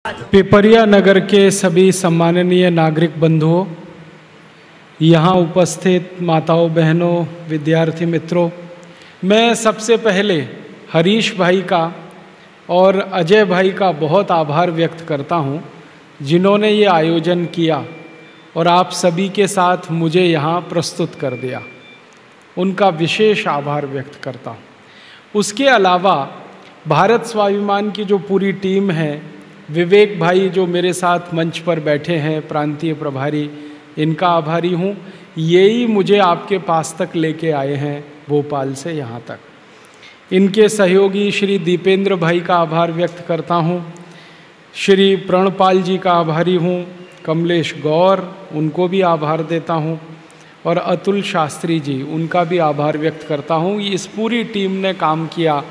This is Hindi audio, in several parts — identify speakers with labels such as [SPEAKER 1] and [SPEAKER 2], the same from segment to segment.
[SPEAKER 1] पिपरिया नगर के सभी सम्माननीय नागरिक बंधुओं, यहाँ उपस्थित माताओं, बहनों, विद्यार्थी मित्रों, मैं सबसे पहले हरीश भाई का और अजय भाई का बहुत आभार व्यक्त करता हूँ, जिन्होंने ये आयोजन किया और आप सभी के साथ मुझे यहाँ प्रस्तुत कर दिया। उनका विशेष आभार व्यक्त करता हूँ। उसके अलावा भारत स्वाभिमान की जो पूरी टीम है, विवेक भाई जो मेरे साथ मंच पर बैठे हैं, प्रांतीय प्रभारी, इनका आभारी हूँ। यही मुझे आपके पास तक लेके आए हैं, भोपाल से यहाँ तक। इनके सहयोगी श्री दीपेंद्र भाई का आभार व्यक्त करता हूँ। श्री प्रणपाल जी का आभारी हूँ। कमलेश गौर, उनको भी आभार देता हूँ। और अतुल शास्त्री जी, उनका भी आभार व्यक्त करता हूँ। इस पूरी टीम ने काम किया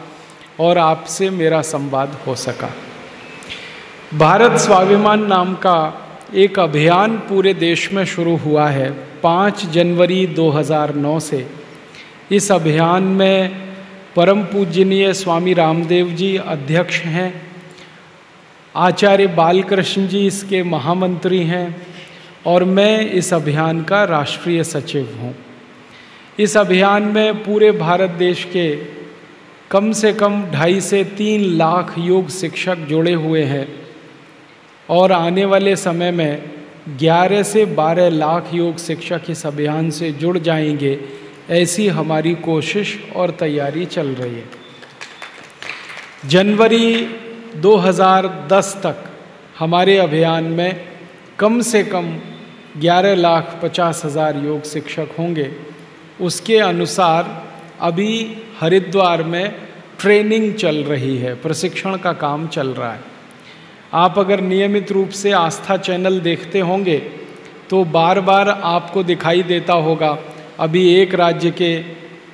[SPEAKER 1] और आपसे मेरा संवाद हो सका। भारत स्वाभिमान नाम का एक अभियान पूरे देश में शुरू हुआ है 5 जनवरी 2009 से। इस अभियान में परम पूजनीय स्वामी रामदेव जी अध्यक्ष हैं, आचार्य बालकृष्ण जी इसके महामंत्री हैं और मैं इस अभियान का राष्ट्रीय सचिव हूँ। इस अभियान में पूरे भारत देश के कम से कम 2.5 से 3 लाख योग शिक्षक जुड़े हुए हैं और आने वाले समय में 11 से 12 लाख योग शिक्षक इस अभियान से जुड़ जाएंगे, ऐसी हमारी कोशिश और तैयारी चल रही है। जनवरी 2010 तक हमारे अभियान में कम से कम 11,50,000 योग शिक्षक होंगे। उसके अनुसार अभी हरिद्वार में ट्रेनिंग चल रही है, प्रशिक्षण का काम चल रहा है। आप अगर नियमित रूप से आस्था चैनल देखते होंगे तो बार बार आपको दिखाई देता होगा, अभी एक राज्य के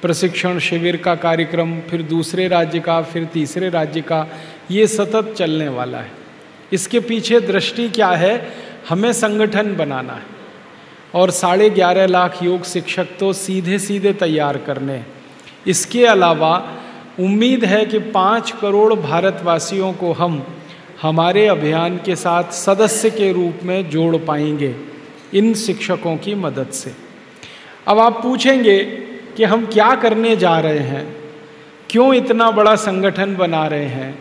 [SPEAKER 1] प्रशिक्षण शिविर का कार्यक्रम, फिर दूसरे राज्य का, फिर तीसरे राज्य का, ये सतत चलने वाला है। इसके पीछे दृष्टि क्या है? हमें संगठन बनाना है और 11.5 लाख योग शिक्षक तो सीधे सीधे तैयार करने हैं। इसके अलावा उम्मीद है कि 5 करोड़ भारतवासियों को हम हमारे अभियान के साथ सदस्य के रूप में जोड़ पाएंगे इन शिक्षकों की मदद से। अब आप पूछेंगे कि हम क्या करने जा रहे हैं, क्यों इतना बड़ा संगठन बना रहे हैं,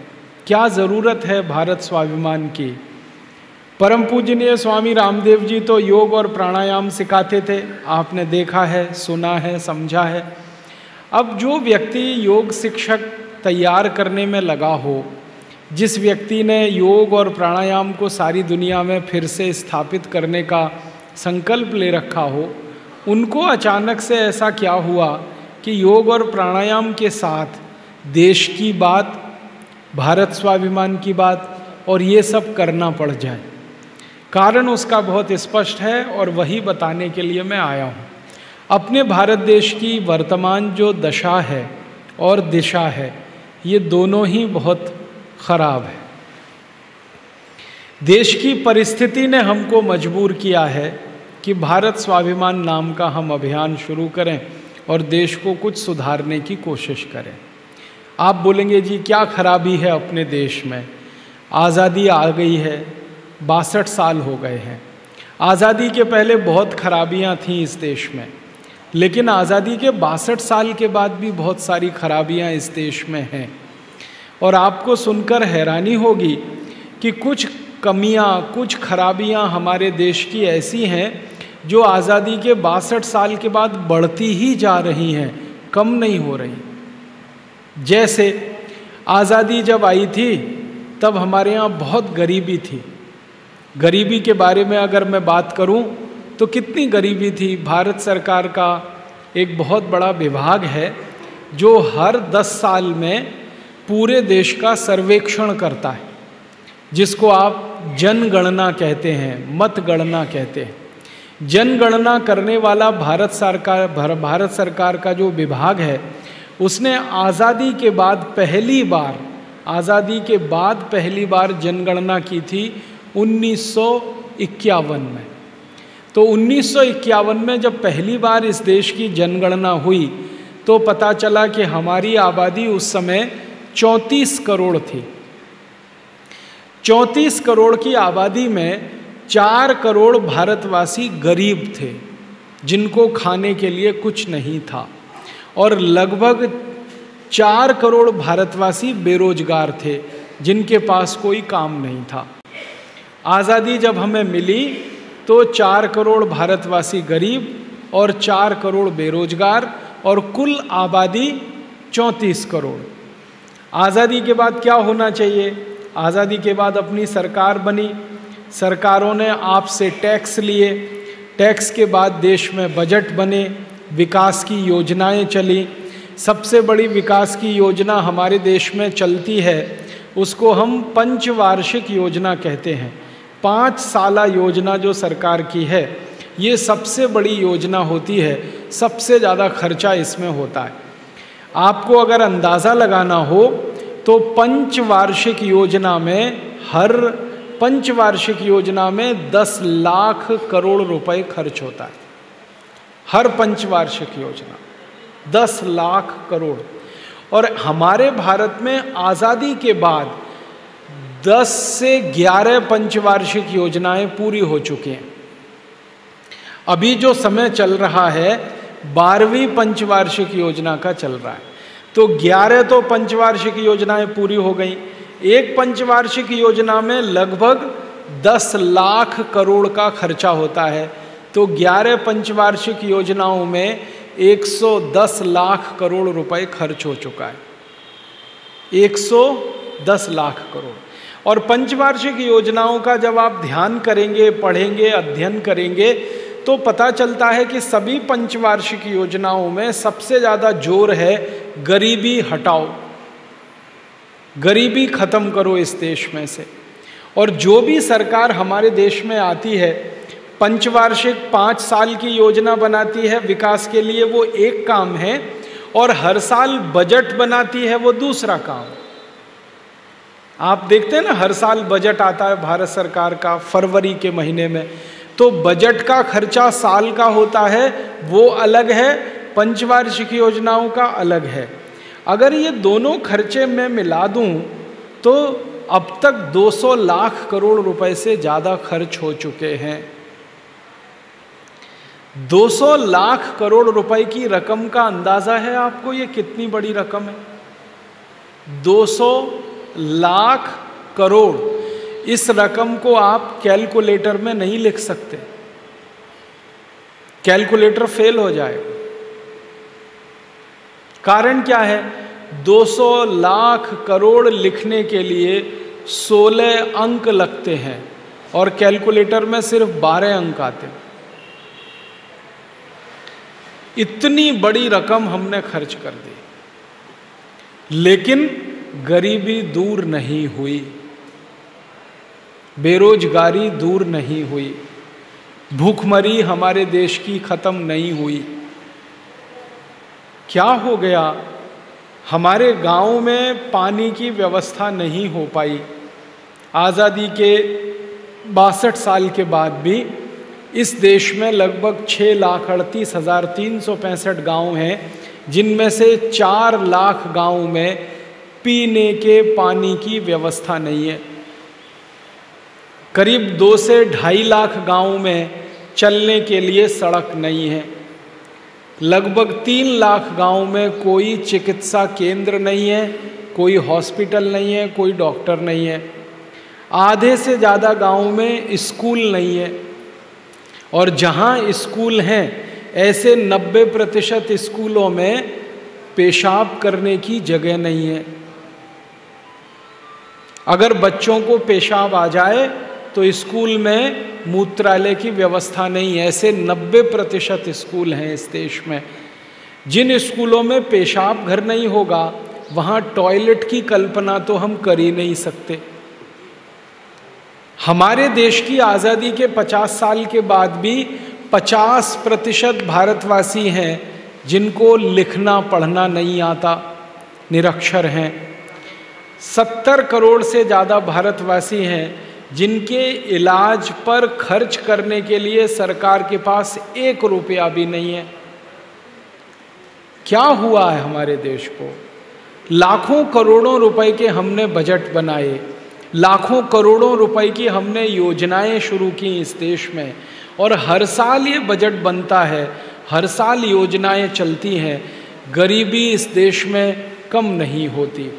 [SPEAKER 1] क्या ज़रूरत है भारत स्वाभिमान की। परम पूजनीय स्वामी रामदेव जी तो योग और प्राणायाम सिखाते थे, आपने देखा है, सुना है, समझा है। अब जो व्यक्ति योग शिक्षक तैयार करने में लगा हो, जिस व्यक्ति ने योग और प्राणायाम को सारी दुनिया में फिर से स्थापित करने का संकल्प ले रखा हो, उनको अचानक से ऐसा क्या हुआ कि योग और प्राणायाम के साथ देश की बात, भारत स्वाभिमान की बात और ये सब करना पड़ जाए। कारण उसका बहुत स्पष्ट है और वही बताने के लिए मैं आया हूँ। अपने भारत देश की वर्तमान जो दशा है और दिशा है, ये दोनों ही बहुत खराब है। देश की परिस्थिति ने हमको मजबूर किया है कि भारत स्वाभिमान नाम का हम अभियान शुरू करें और देश को कुछ सुधारने की कोशिश करें। आप बोलेंगे जी क्या खराबी है अपने देश में? आज़ादी आ गई है, 62 साल हो गए हैं। आज़ादी के पहले बहुत खराबियां थीं इस देश में, लेकिन आज़ादी के 62 साल के बाद भी बहुत सारी खराबियां इस देश में हैं। और आपको सुनकर हैरानी होगी कि कुछ कमियां, कुछ खराबियां हमारे देश की ऐसी हैं जो आज़ादी के 62 साल के बाद बढ़ती ही जा रही हैं, कम नहीं हो रही। जैसे आज़ादी जब आई थी तब हमारे यहाँ बहुत गरीबी थी। गरीबी के बारे में अगर मैं बात करूं तो कितनी गरीबी थी। भारत सरकार का एक बहुत बड़ा विभाग है जो हर 10 साल में पूरे देश का सर्वेक्षण करता है, जिसको आप जनगणना कहते हैं, मतगणना कहते हैं। जनगणना करने वाला भारत सरकार का जो विभाग है, उसने आज़ादी के बाद पहली बार जनगणना की थी 1951 में। तो 1951 में जब पहली बार इस देश की जनगणना हुई तो पता चला कि हमारी आबादी उस समय 34 करोड़ थी। 34 करोड़ की आबादी में 4 करोड़ भारतवासी गरीब थे, जिनको खाने के लिए कुछ नहीं था, और लगभग 4 करोड़ भारतवासी बेरोजगार थे, जिनके पास कोई काम नहीं था। आज़ादी जब हमें मिली तो 4 करोड़ भारतवासी गरीब और 4 करोड़ बेरोजगार, और कुल आबादी 34 करोड़। आज़ादी के बाद क्या होना चाहिए? आज़ादी के बाद अपनी सरकार बनी, सरकारों ने आपसे टैक्स लिए, टैक्स के बाद देश में बजट बने, विकास की योजनाएं चली। सबसे बड़ी विकास की योजना हमारे देश में चलती है, उसको हम पंचवार्षिक योजना कहते हैं। 5 साला योजना जो सरकार की है, ये सबसे बड़ी योजना होती है, सबसे ज़्यादा खर्चा इसमें होता है। आपको अगर अंदाज़ा लगाना हो तो पंचवार्षिक योजना में 10 लाख करोड़ रुपए खर्च होता है। हर पंचवार्षिक योजना 10 लाख करोड़। और हमारे भारत में आज़ादी के बाद 10 से 11 पंचवार्षिक योजनाएं पूरी हो चुकी हैं। अभी जो समय चल रहा है 12वीं पंचवार्षिक योजना का चल रहा है, तो 11 तो पंचवार्षिक योजनाएं पूरी हो गई। एक पंचवार्षिक योजना में लगभग 10 लाख करोड़ का खर्चा होता है, तो 11 पंचवार्षिक योजनाओं में 110 लाख करोड़ रुपए खर्च हो चुका है। 110 लाख करोड़। और पंचवार्षिक योजनाओं का जब आप ध्यान करेंगे, पढ़ेंगे, अध्ययन करेंगे, तो पता चलता है कि सभी पंचवार्षिक योजनाओं में सबसे ज़्यादा जोर है गरीबी हटाओ, गरीबी खत्म करो इस देश में से। और जो भी सरकार हमारे देश में आती है, पंचवार्षिक 5 साल की योजना बनाती है विकास के लिए, वो एक काम है, और हर साल बजट बनाती है, वो दूसरा काम। आप देखते हैं ना, हर साल बजट आता है भारत सरकार का फरवरी के महीने में, तो बजट का खर्चा साल का होता है, वो अलग है, पंचवार्षिक योजनाओं का अलग है। अगर ये दोनों खर्चे मैं मिला दूं तो अब तक 200 लाख करोड़ रुपए से ज़्यादा खर्च हो चुके हैं। 200 लाख करोड़ रुपए की रकम का अंदाज़ा है आपको ये कितनी बड़ी रकम है? 200 लाख करोड़। इस रकम को आप कैलकुलेटर में नहीं लिख सकते, कैलकुलेटर फेल हो जाएगा। कारण क्या है? 200 लाख करोड़ लिखने के लिए 16 अंक लगते हैं और कैलकुलेटर में सिर्फ 12 अंक आते हैं। इतनी बड़ी रकम हमने खर्च कर दी, लेकिन गरीबी दूर नहीं हुई, बेरोजगारी दूर नहीं हुई, भूखमरी हमारे देश की खत्म नहीं हुई। क्या हो गया? हमारे गांव में पानी की व्यवस्था नहीं हो पाई। आज़ादी के 62 साल के बाद भी इस देश में लगभग 6,38,365 गांव हैं, जिनमें से 4 लाख गांव में पीने के पानी की व्यवस्था नहीं है। करीब 2 से 2.5 लाख गांव में चलने के लिए सड़क नहीं है। लगभग 3 लाख गांव में कोई चिकित्सा केंद्र नहीं है, कोई हॉस्पिटल नहीं है, कोई डॉक्टर नहीं है। आधे से ज़्यादा गांव में स्कूल नहीं है, और जहां स्कूल हैं ऐसे 90% स्कूलों में पेशाब करने की जगह नहीं है। अगर बच्चों को पेशाब आ जाए तो स्कूल में मूत्रालय की व्यवस्था नहीं है। ऐसे 90% स्कूल हैं इस देश में। जिन स्कूलों में पेशाब घर नहीं होगा, वहाँ टॉयलेट की कल्पना तो हम कर ही नहीं सकते। हमारे देश की आज़ादी के 50 साल के बाद भी 50% भारतवासी हैं जिनको लिखना पढ़ना नहीं आता, निरक्षर हैं। 70 करोड़ से ज़्यादा भारतवासी हैं जिनके इलाज पर खर्च करने के लिए सरकार के पास 1 रुपया भी नहीं है। क्या हुआ है हमारे देश को? लाखों करोड़ों रुपए के हमने बजट बनाए, लाखों करोड़ों रुपए की हमने योजनाएं शुरू की इस देश में, और हर साल ये बजट बनता है, हर साल योजनाएं चलती हैं, गरीबी इस देश में कम नहीं होती।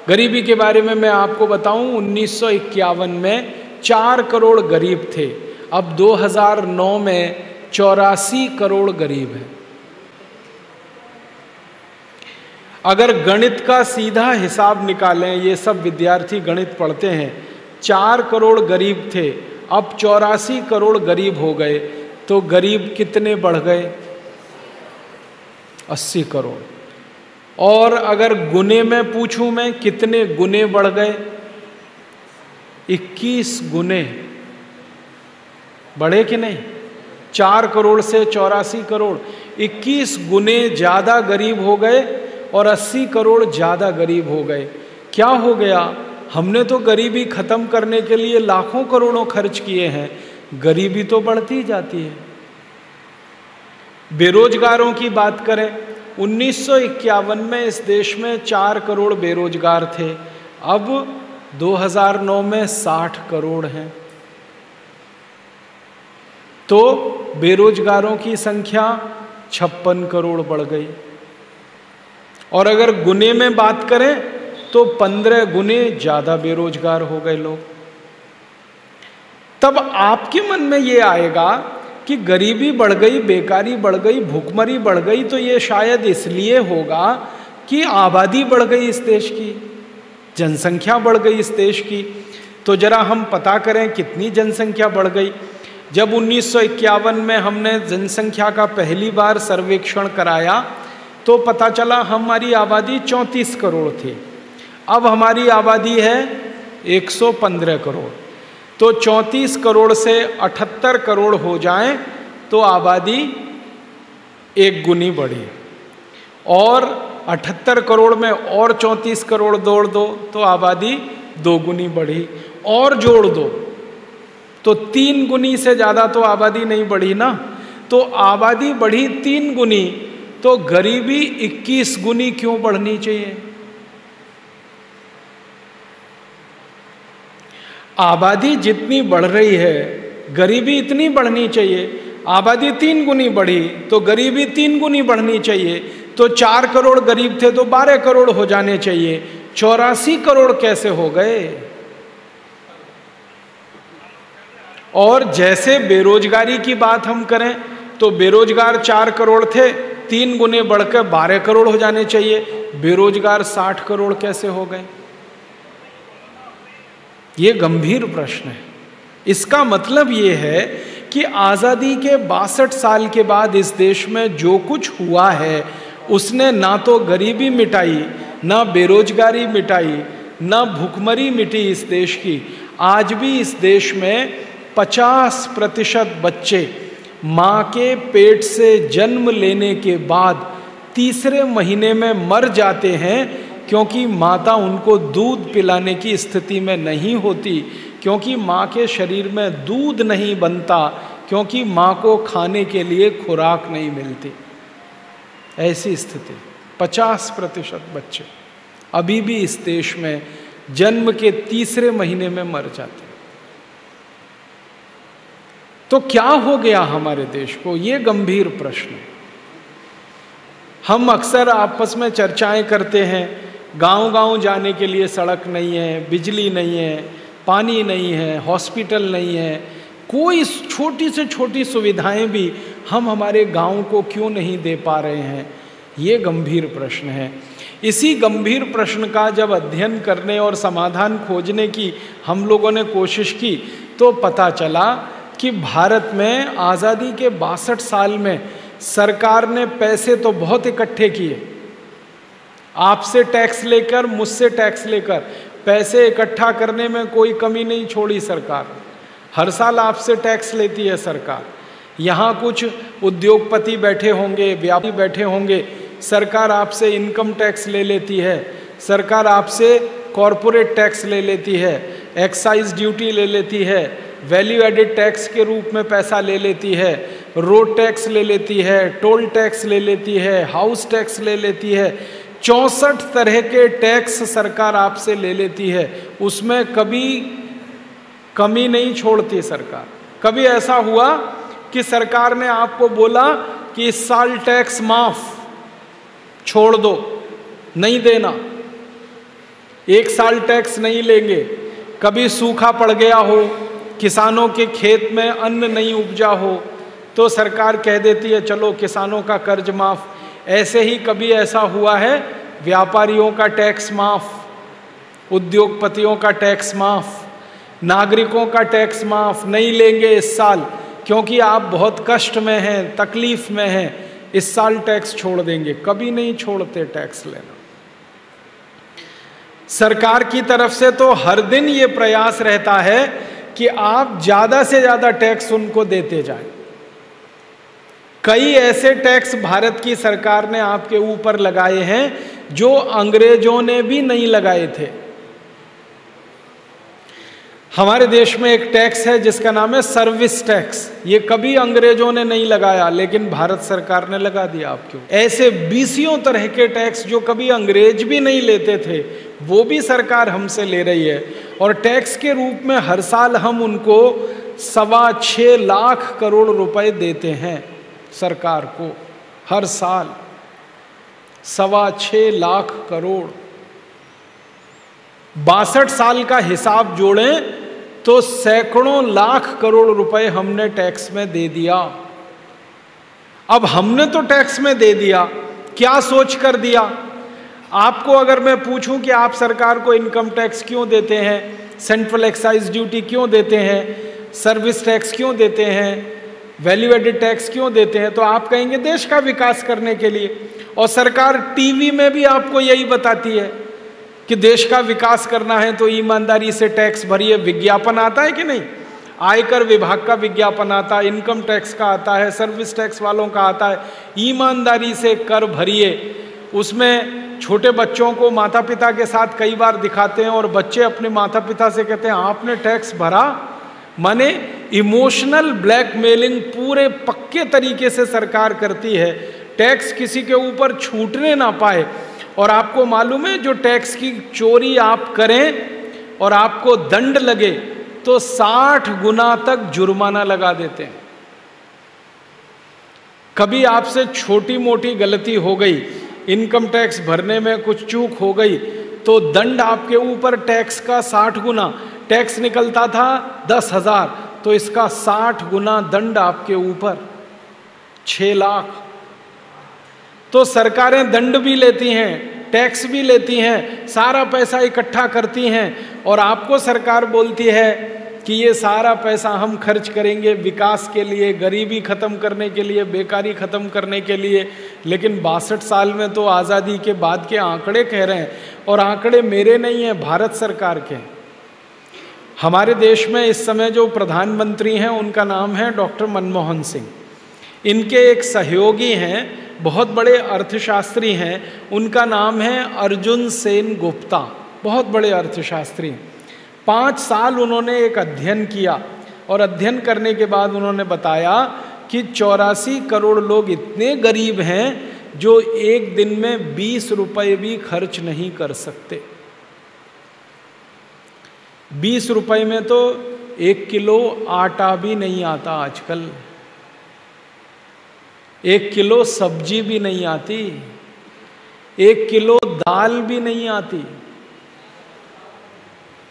[SPEAKER 1] गरीबी के बारे में मैं आपको बताऊं, 1951 में 4 करोड़ गरीब थे, अब 2009 में 84 करोड़ गरीब हैं। अगर गणित का सीधा हिसाब निकालें, ये सब विद्यार्थी गणित पढ़ते हैं, 4 करोड़ गरीब थे, अब 84 करोड़ गरीब हो गए, तो गरीब कितने बढ़ गए? 80 करोड़। और अगर गुने में पूछूं मैं, कितने गुने बढ़ गए? 21 गुने बढ़े कि नहीं? 4 करोड़ से 84 करोड़, 21 गुने ज्यादा गरीब हो गए और 80 करोड़ ज्यादा गरीब हो गए। क्या हो गया? हमने तो गरीबी खत्म करने के लिए लाखों करोड़ों खर्च किए हैं, गरीबी तो बढ़ती जाती है। बेरोजगारों की बात करें, 1951 में इस देश में 4 करोड़ बेरोजगार थे, अब 2009 में 60 करोड़ हैं। तो बेरोजगारों की संख्या 56 करोड़ बढ़ गई। और अगर गुने में बात करें तो 15 गुने ज्यादा बेरोजगार हो गए लोग। तब आपके मन में ये आएगा कि गरीबी बढ़ गई, बेकारी बढ़ गई, भूखमरी बढ़ गई, तो ये शायद इसलिए होगा कि आबादी बढ़ गई इस देश की, जनसंख्या बढ़ गई इस देश की। तो जरा हम पता करें कितनी जनसंख्या बढ़ गई। जब 1951 में हमने जनसंख्या का पहली बार सर्वेक्षण कराया तो पता चला हमारी आबादी 34 करोड़ थी, अब हमारी आबादी है 115 करोड़। तो 34 करोड़ से 78 करोड़ हो जाए तो आबादी 1 गुनी बढ़ी, और 78 करोड़ में और 34 करोड़ जोड़ दो तो आबादी 2 गुनी बढ़ी, और जोड़ दो तो 3 गुनी से ज़्यादा तो आबादी नहीं बढ़ी ना। तो आबादी बढ़ी 3 गुनी, तो गरीबी 21 गुनी क्यों बढ़नी चाहिए? आबादी जितनी बढ़ रही है गरीबी इतनी बढ़नी चाहिए। आबादी 3 गुनी बढ़ी तो गरीबी 3 गुनी बढ़नी चाहिए। तो 4 करोड़ गरीब थे तो 12 करोड़ हो जाने चाहिए, 84 करोड़ कैसे हो गए? और जैसे बेरोजगारी की बात हम करें तो बेरोजगार 4 करोड़ थे, 3 गुने बढ़कर 12 करोड़ हो जाने चाहिए, बेरोजगार 60 करोड़ कैसे हो गए? ये गंभीर प्रश्न है। इसका मतलब ये है कि आज़ादी के 62 साल के बाद इस देश में जो कुछ हुआ है उसने ना तो गरीबी मिटाई, ना बेरोजगारी मिटाई, ना भूखमरी मिटी इस देश की। आज भी इस देश में 50% बच्चे माँ के पेट से जन्म लेने के बाद तीसरे महीने में मर जाते हैं, क्योंकि माता उनको दूध पिलाने की स्थिति में नहीं होती, क्योंकि माँ के शरीर में दूध नहीं बनता, क्योंकि माँ को खाने के लिए खुराक नहीं मिलती। ऐसी स्थिति 50% बच्चे अभी भी इस देश में जन्म के तीसरे महीने में मर जाते। तो क्या हो गया हमारे देश को? ये गंभीर प्रश्न है। हम अक्सर आपस में चर्चाएं करते हैं, गांव-गांव जाने के लिए सड़क नहीं है, बिजली नहीं है, पानी नहीं है, हॉस्पिटल नहीं है, कोई छोटी से छोटी सुविधाएं भी हम हमारे गांव को क्यों नहीं दे पा रहे हैं? ये गंभीर प्रश्न है। इसी गंभीर प्रश्न का जब अध्ययन करने और समाधान खोजने की हम लोगों ने कोशिश की तो पता चला कि भारत में आज़ादी के 62 साल में सरकार ने पैसे तो बहुत इकट्ठे किए, आपसे टैक्स लेकर, मुझसे टैक्स लेकर, पैसे इकट्ठा करने में कोई कमी नहीं छोड़ी सरकार। हर साल आपसे टैक्स लेती है सरकार। यहाँ कुछ उद्योगपति बैठे होंगे, व्यापारी बैठे होंगे, सरकार आपसे इनकम टैक्स ले लेती है, सरकार आपसे कॉरपोरेट टैक्स ले लेती है, एक्साइज ड्यूटी ले लेती है, वैल्यू एडेड टैक्स के रूप में पैसा ले लेती है, रोड टैक्स ले लेती है, टोल टैक्स ले लेती है, हाउस टैक्स ले लेती है। 64 तरह के टैक्स सरकार आपसे ले लेती है, उसमें कभी कमी नहीं छोड़ती सरकार। कभी ऐसा हुआ कि सरकार ने आपको बोला कि इस साल टैक्स माफ छोड़ दो, नहीं देना, एक साल टैक्स नहीं लेंगे। कभी सूखा पड़ गया हो, किसानों के खेत में अन्न नहीं उपजा हो, तो सरकार कह देती है चलो किसानों का कर्ज माफ। ऐसे ही कभी ऐसा हुआ है व्यापारियों का टैक्स माफ, उद्योगपतियों का टैक्स माफ, नागरिकों का टैक्स माफ, नहीं लेंगे इस साल क्योंकि आप बहुत कष्ट में हैं, तकलीफ में हैं, इस साल टैक्स छोड़ देंगे। कभी नहीं छोड़ते टैक्स लेना। सरकार की तरफ से तो हर दिन ये प्रयास रहता है कि आप ज्यादा से ज्यादा टैक्स उनको देते जाएं। कई ऐसे टैक्स भारत की सरकार ने आपके ऊपर लगाए हैं जो अंग्रेजों ने भी नहीं लगाए थे। हमारे देश में एक टैक्स है जिसका नाम है सर्विस टैक्स। ये कभी अंग्रेजों ने नहीं लगाया, लेकिन भारत सरकार ने लगा दिया आपके ऊपर। ऐसे बीसियों तरह के टैक्स जो कभी अंग्रेज भी नहीं लेते थे, वो भी सरकार हमसे ले रही है। और टैक्स के रूप में हर साल हम उनको 6.25 लाख करोड़ रुपए देते हैं सरकार को। हर साल 6.25 लाख करोड़। 62 साल का हिसाब जोड़ें तो सैकड़ों लाख करोड़ रुपए हमने टैक्स में दे दिया। अब हमने तो टैक्स में दे दिया, क्या सोच कर दिया? आपको अगर मैं पूछूं कि आप सरकार को इनकम टैक्स क्यों देते हैं, सेंट्रल एक्साइज ड्यूटी क्यों देते हैं, सर्विस टैक्स क्यों देते हैं, वैल्यू एडेड टैक्स क्यों देते हैं, तो आप कहेंगे देश का विकास करने के लिए। और सरकार टीवी में भी आपको यही बताती है कि देश का विकास करना है तो ईमानदारी से टैक्स भरिए। विज्ञापन आता है कि नहीं? आयकर विभाग का विज्ञापन आता है, इनकम टैक्स का आता है, सर्विस टैक्स वालों का आता है। ईमानदारी से कर भरिए। उसमें छोटे बच्चों को माता पिता के साथ कई बार दिखाते हैं और बच्चे अपने माता पिता से कहते हैं आपने टैक्स भरा। माने इमोशनल ब्लैकमेलिंग पूरे पक्के तरीके से सरकार करती है, टैक्स किसी के ऊपर छूटने ना पाए। और आपको मालूम है जो टैक्स की चोरी आप करें और आपको दंड लगे तो 60 गुना तक जुर्माना लगा देते हैं। कभी आपसे छोटी मोटी गलती हो गई, इनकम टैक्स भरने में कुछ चूक हो गई, तो दंड आपके ऊपर टैक्स का 60 गुना। टैक्स निकलता था 10,000, तो इसका 60 गुना दंड आपके ऊपर, 6 लाख। तो सरकारें दंड भी लेती हैं, टैक्स भी लेती हैं, सारा पैसा इकट्ठा करती हैं और आपको सरकार बोलती है कि ये सारा पैसा हम खर्च करेंगे विकास के लिए, गरीबी खत्म करने के लिए, बेकारी खत्म करने के लिए। लेकिन 62 साल में तो आज़ादी के बाद के आंकड़े कह रहे हैं, और आंकड़े मेरे नहीं हैं, भारत सरकार के। हमारे देश में इस समय जो प्रधानमंत्री हैं उनका नाम है डॉक्टर मनमोहन सिंह। इनके एक सहयोगी हैं, बहुत बड़े अर्थशास्त्री हैं, उनका नाम है अर्जुन सेन गुप्ता। बहुत बड़े अर्थशास्त्री। 5 साल उन्होंने एक अध्ययन किया और अध्ययन करने के बाद उन्होंने बताया कि 84 करोड़ लोग इतने गरीब हैं जो एक दिन में 20 रुपए भी खर्च नहीं कर सकते। 20 रुपए में तो 1 किलो आटा भी नहीं आता आजकल, 1 किलो सब्जी भी नहीं आती, 1 किलो दाल भी नहीं आती।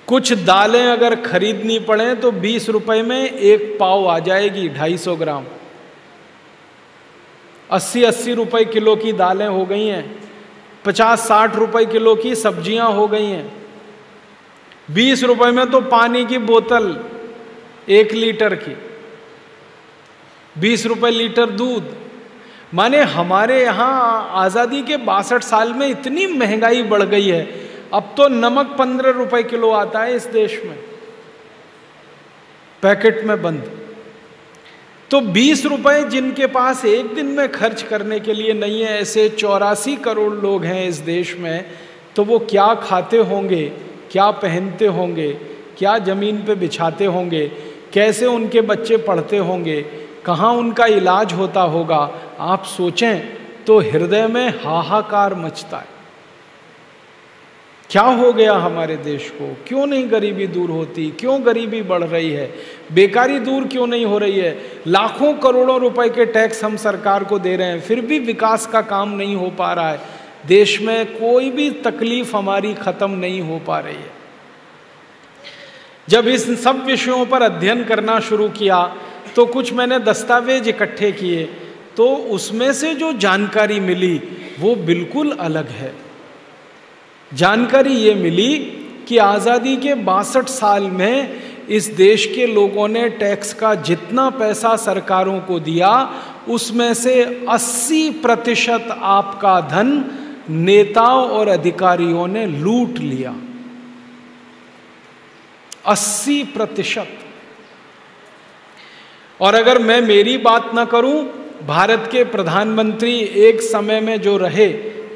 [SPEAKER 1] कुछ दालें अगर खरीदनी पड़े तो 20 रुपए में 1 पाव आ जाएगी, 250 ग्राम। 80-80 रुपए किलो की दालें हो गई हैं, 50-60 रुपए किलो की सब्जियां हो गई हैं। 20 रुपए में तो पानी की बोतल 1 लीटर की, 20 रुपए लीटर दूध। माने हमारे यहाँ आज़ादी के 62 साल में इतनी महंगाई बढ़ गई है, अब तो नमक 15 रुपए किलो आता है इस देश में, पैकेट में बंद। तो 20 रुपए जिनके पास एक दिन में खर्च करने के लिए नहीं है, ऐसे 84 करोड़ लोग हैं इस देश में, तो वो क्या खाते होंगे, क्या पहनते होंगे, क्या जमीन पे बिछाते होंगे, कैसे उनके बच्चे पढ़ते होंगे, कहाँ उनका इलाज होता होगा। आप सोचें तो हृदय में हाहाकार मचता है। क्या हो गया हमारे देश को? क्यों नहीं गरीबी दूर होती? क्यों गरीबी बढ़ रही है? बेकारी दूर क्यों नहीं हो रही है? लाखों करोड़ों रुपए के टैक्स हम सरकार को दे रहे हैं, फिर भी विकास का काम नहीं हो पा रहा है। देश में कोई भी तकलीफ हमारी खत्म नहीं हो पा रही है। जब इस सब विषयों पर अध्ययन करना शुरू किया तो कुछ मैंने दस्तावेज इकट्ठे किए, तो उसमें से जो जानकारी मिली वो बिल्कुल अलग है। जानकारी ये मिली कि आज़ादी के 62 साल में इस देश के लोगों ने टैक्स का जितना पैसा सरकारों को दिया, उसमें से 80% आपका धन नेताओं और अधिकारियों ने लूट लिया। 80%। और अगर मैं मेरी बात ना करूं, भारत के प्रधानमंत्री एक समय में जो रहे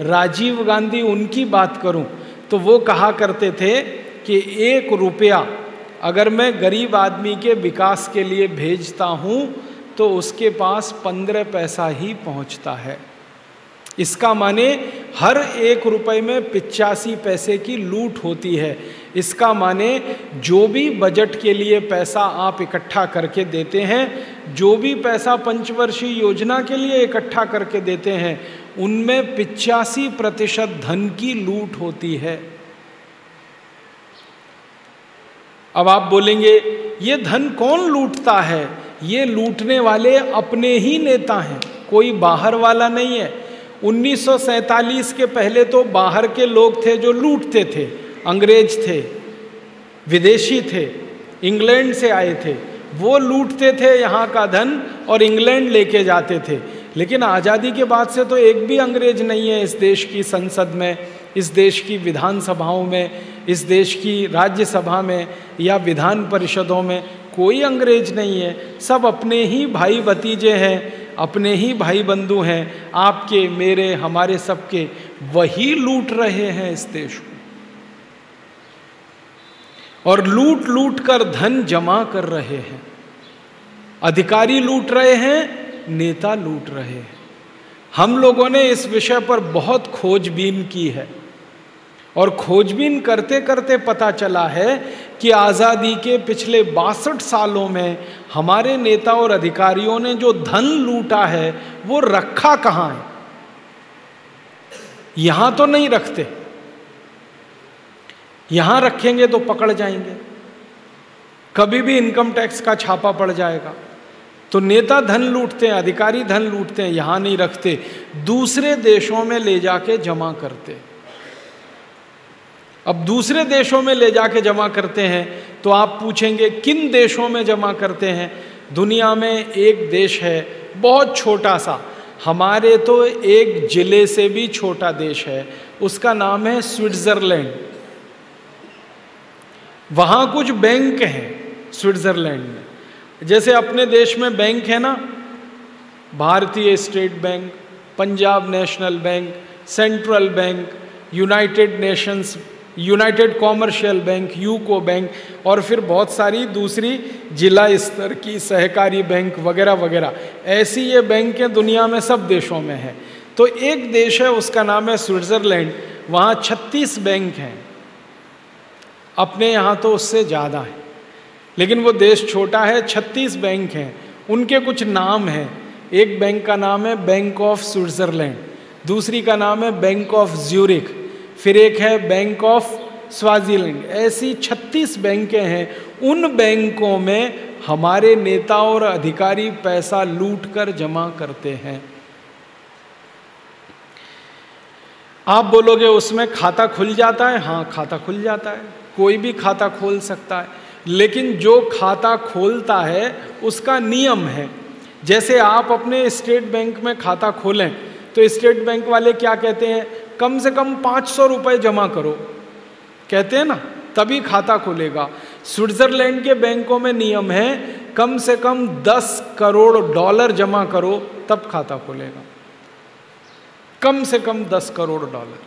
[SPEAKER 1] राजीव गांधी, उनकी बात करूं तो वो कहा करते थे कि 1 रुपया अगर मैं गरीब आदमी के विकास के लिए भेजता हूं तो उसके पास 15 पैसा ही पहुंचता है। इसका माने हर 1 रुपए में 85 पैसे की लूट होती है। इसका माने जो भी बजट के लिए पैसा आप इकट्ठा करके देते हैं, जो भी पैसा पंचवर्षीय योजना के लिए इकट्ठा करके देते हैं, उनमें 85% धन की लूट होती है। अब आप बोलेंगे ये धन कौन लूटता है? ये लूटने वाले अपने ही नेता हैं, कोई बाहर वाला नहीं है। 1947 के पहले तो बाहर के लोग थे जो लूटते थे, अंग्रेज थे, विदेशी थे, इंग्लैंड से आए थे, वो लूटते थे यहाँ का धन और इंग्लैंड लेके जाते थे। लेकिन आज़ादी के बाद से तो एक भी अंग्रेज नहीं है इस देश की संसद में, इस देश की विधानसभाओं में, इस देश की राज्यसभा में या विधान परिषदों में कोई अंग्रेज नहीं है। सब अपने ही भाई भतीजे हैं, अपने ही भाई बंधु हैं, आपके मेरे हमारे सबके। वही लूट रहे हैं इस देश को और लूट लूट कर धन जमा कर रहे हैं। अधिकारी लूट रहे हैं, नेता लूट रहे हैं। हम लोगों ने इस विषय पर बहुत खोजबीन की है और खोजबीन करते करते पता चला है कि आज़ादी के पिछले 62 सालों में हमारे नेता और अधिकारियों ने जो धन लूटा है वो रखा कहाँ है? यहां तो नहीं रखते, यहां रखेंगे तो पकड़ जाएंगे, कभी भी इनकम टैक्स का छापा पड़ जाएगा। तो नेता धन लूटते हैं, अधिकारी धन लूटते हैं, यहां नहीं रखते, दूसरे देशों में ले जाके जमा करते। अब दूसरे देशों में ले जाके जमा करते हैं तो आप पूछेंगे किन देशों में जमा करते हैं? दुनिया में एक देश है बहुत छोटा सा, हमारे तो एक जिले से भी छोटा देश है, उसका नाम है स्विट्जरलैंड। वहां कुछ बैंक हैं स्विट्जरलैंड में, जैसे अपने देश में बैंक है ना, भारतीय state bank, Punjab national bank, central bank, United commercial bank, UCO bank, और फिर बहुत सारी दूसरी जिला स्तर की सहकारी बैंक वगैरह वगैरह। ऐसी ये बैंकें दुनिया में सब देशों में हैं। तो एक देश है उसका नाम है स्विट्जरलैंड, वहाँ 36 बैंक हैं। अपने यहाँ तो उससे ज़्यादा है, लेकिन वो देश छोटा है, 36 बैंक हैं। उनके कुछ नाम हैं, एक बैंक का नाम है बैंक ऑफ स्विट्जरलैंड, दूसरी का नाम है बैंक ऑफ ज्यूरिख, फिर एक है बैंक ऑफ स्वाजीलैंड। ऐसी 36 बैंकें हैं। उन बैंकों में हमारे नेता और अधिकारी पैसा लूटकर जमा करते हैं। आप बोलोगे उसमें खाता खुल जाता है? हाँ, खाता खुल जाता है, कोई भी खाता खोल सकता है, लेकिन जो खाता खोलता है उसका नियम है। जैसे आप अपने स्टेट बैंक में खाता खोलें तो स्टेट बैंक वाले क्या कहते हैं? कम से कम 500 रुपये जमा करो, कहते हैं ना, तभी खाता खुलेगा। स्विट्जरलैंड के बैंकों में नियम है कम से कम 10 करोड़ डॉलर जमा करो तब खाता खुलेगा, कम से कम 10 करोड़ डॉलर।